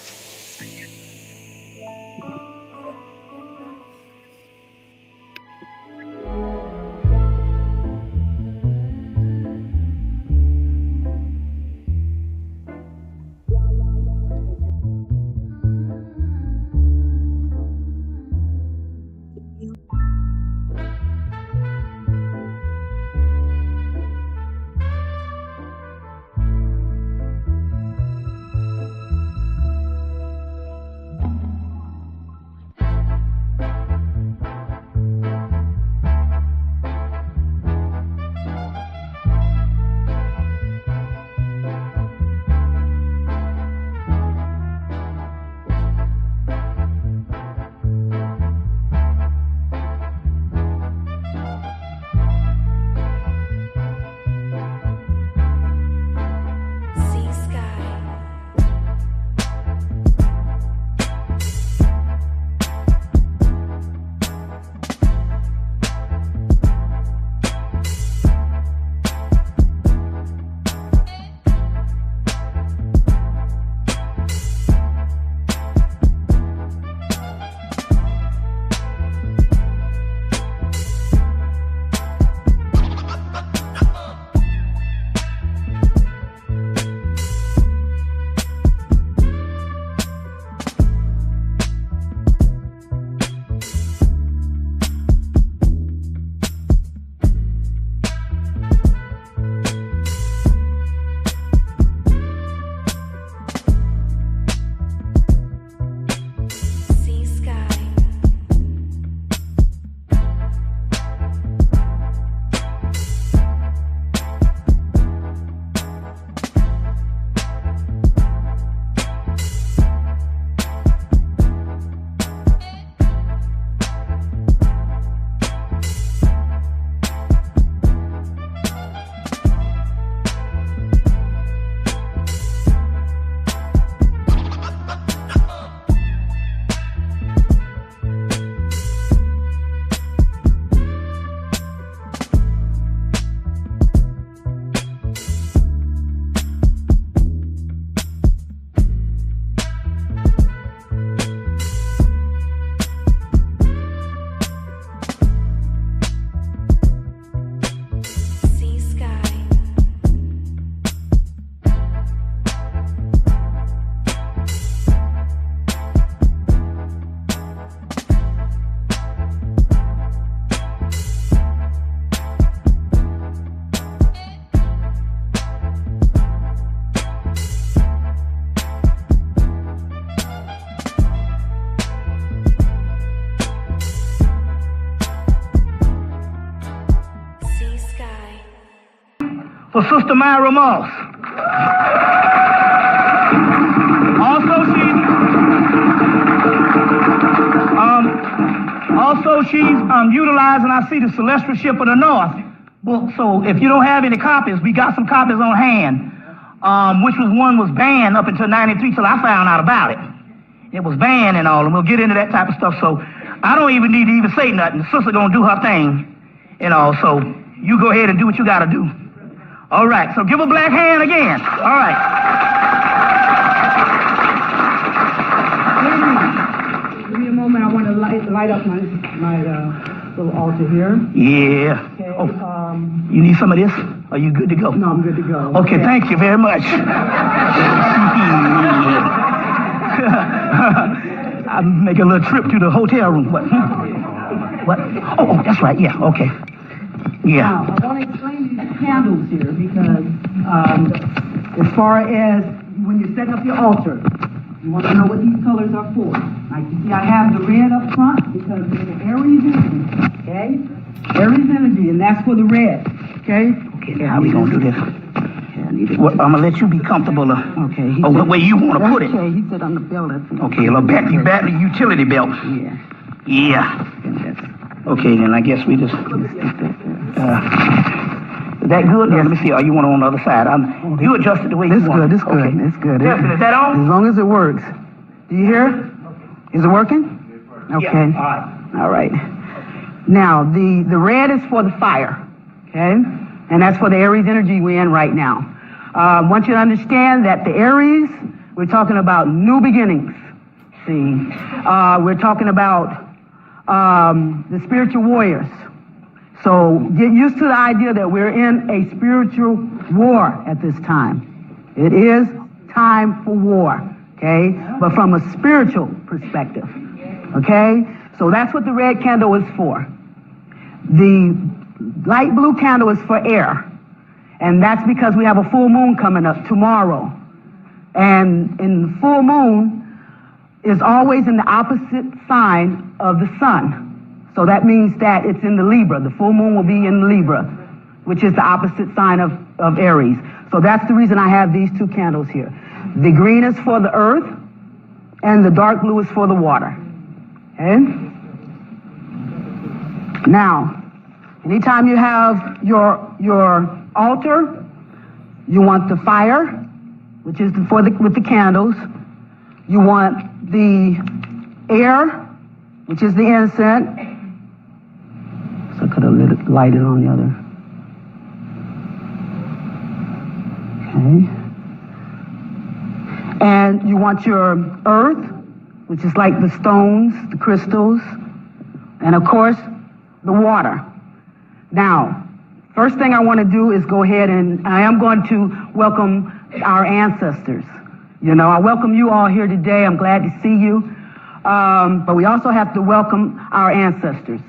for Sister Myrah Moss. Also, she's utilizing, I see, the Celestial Ship of the North book. So if you don't have any copies, we got some copies on hand, which one was banned up until 93 till I found out about it. It was banned and all, and we'll get into that type of stuff. So I don't even need to even say nothing. The sister gonna do her thing, so you go ahead and do what you gotta do. All right, so give a black hand again. All right. Give me a moment. I want to light up my little altar here. Yeah. Okay, Oh, you need some of this? Are you good to go? No, I'm good to go. Okay, thank you very much. I'm making a little trip to the hotel room. What? What? Oh, that's right. Yeah, okay. Yeah. Now, I want to explain these candles here because as far as when you're setting up your altar, you want to know what these colors are for. Like you see, I have the red up front because it's the Aries energy, okay? Aries energy, and that's for the red, okay? Okay, how we going to do this? Well, I'm going to let you be comfortable. Okay. What way you want to put it. Okay, he said on the belt. Okay, a little battery utility belt. Yeah. Yeah. Okay, then I guess we just... Is that good? Yes. Let me see. Are you want on the other side? You adjusted the way you want. This good. Okay. It's good. Yes, is that on? As long as it works. Do you hear? Is it working? Okay. Yeah. All right. Now, the red is for the fire, okay? And that's for the Aries energy we're in right now. I want you to understand that the Aries, we're talking about new beginnings. See, we're talking about the spiritual warriors. So get used to the idea that we're in a spiritual war at this time. It is time for war, okay? But from a spiritual perspective, okay? So that's what the red candle is for. The light blue candle is for air. And that's because we have a full moon coming up tomorrow. And in the full moon is always in the opposite sign of the sun. So that means that it's in the Libra. The full moon will be in Libra, which is the opposite sign of Aries. So that's the reason I have these two candles here. The green is for the earth, and the dark blue is for the water. Okay? Now, anytime you have your altar, you want the fire, which is with the candles. You want the air, which is the incense. So I could have lighted on the other. Okay. And you want your earth, which is like the stones, the crystals, and of course, the water. Now, first thing I want to do is go ahead and I am going to welcome our ancestors. I welcome you all here today. I'm glad to see you. But we also have to welcome our ancestors,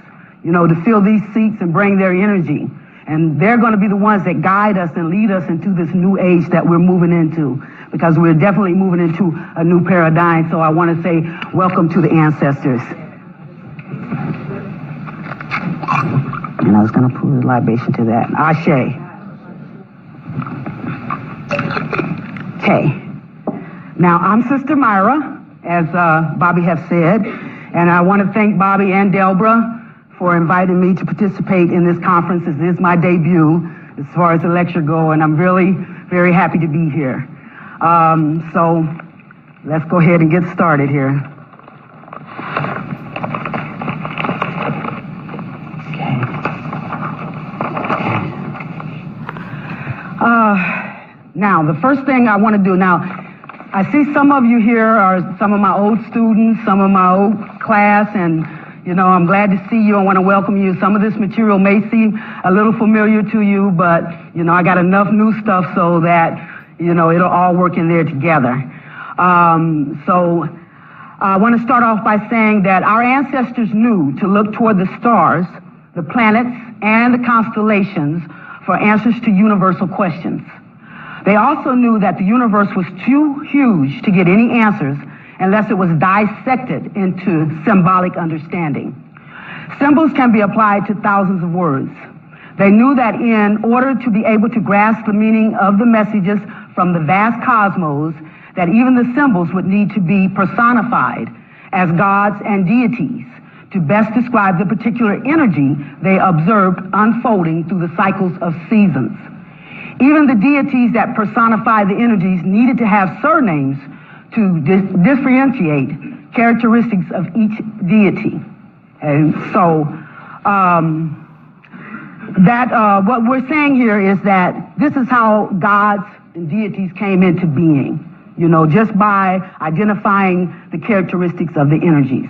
to fill these seats and bring their energy. And they're going to be the ones that guide us and lead us into this new age that we're moving into, because we're definitely moving into a new paradigm. So I want to say welcome to the ancestors. And I was going to pour the libation to that. Ashe. Okay. Now, I'm Sister Myrah, as Bobby has said, and I want to thank Bobby and Delbra for inviting me to participate in this conference. This is my debut as far as the lecture go, and I'm really very happy to be here. So let's go ahead and get started here. Now, the first thing I want to do now, I see some of you here are some of my old students, some of my old class, and I'm glad to see you. I want to welcome you. Some of this material may seem a little familiar to you, but I got enough new stuff so that it'll all work in there together. So I want to start off by saying that our ancestors knew to look toward the stars, the planets, and the constellations for answers to universal questions. They also knew that the universe was too huge to get any answers unless it was dissected into symbolic understanding. Symbols can be applied to thousands of words. They knew that in order to be able to grasp the meaning of the messages from the vast cosmos, that even the symbols would need to be personified as gods and deities to best describe the particular energy they observed unfolding through the cycles of seasons. Even the deities that personify the energies needed to have surnames to differentiate characteristics of each deity. And so what we're saying here is that this is how gods and deities came into being, just by identifying the characteristics of the energies.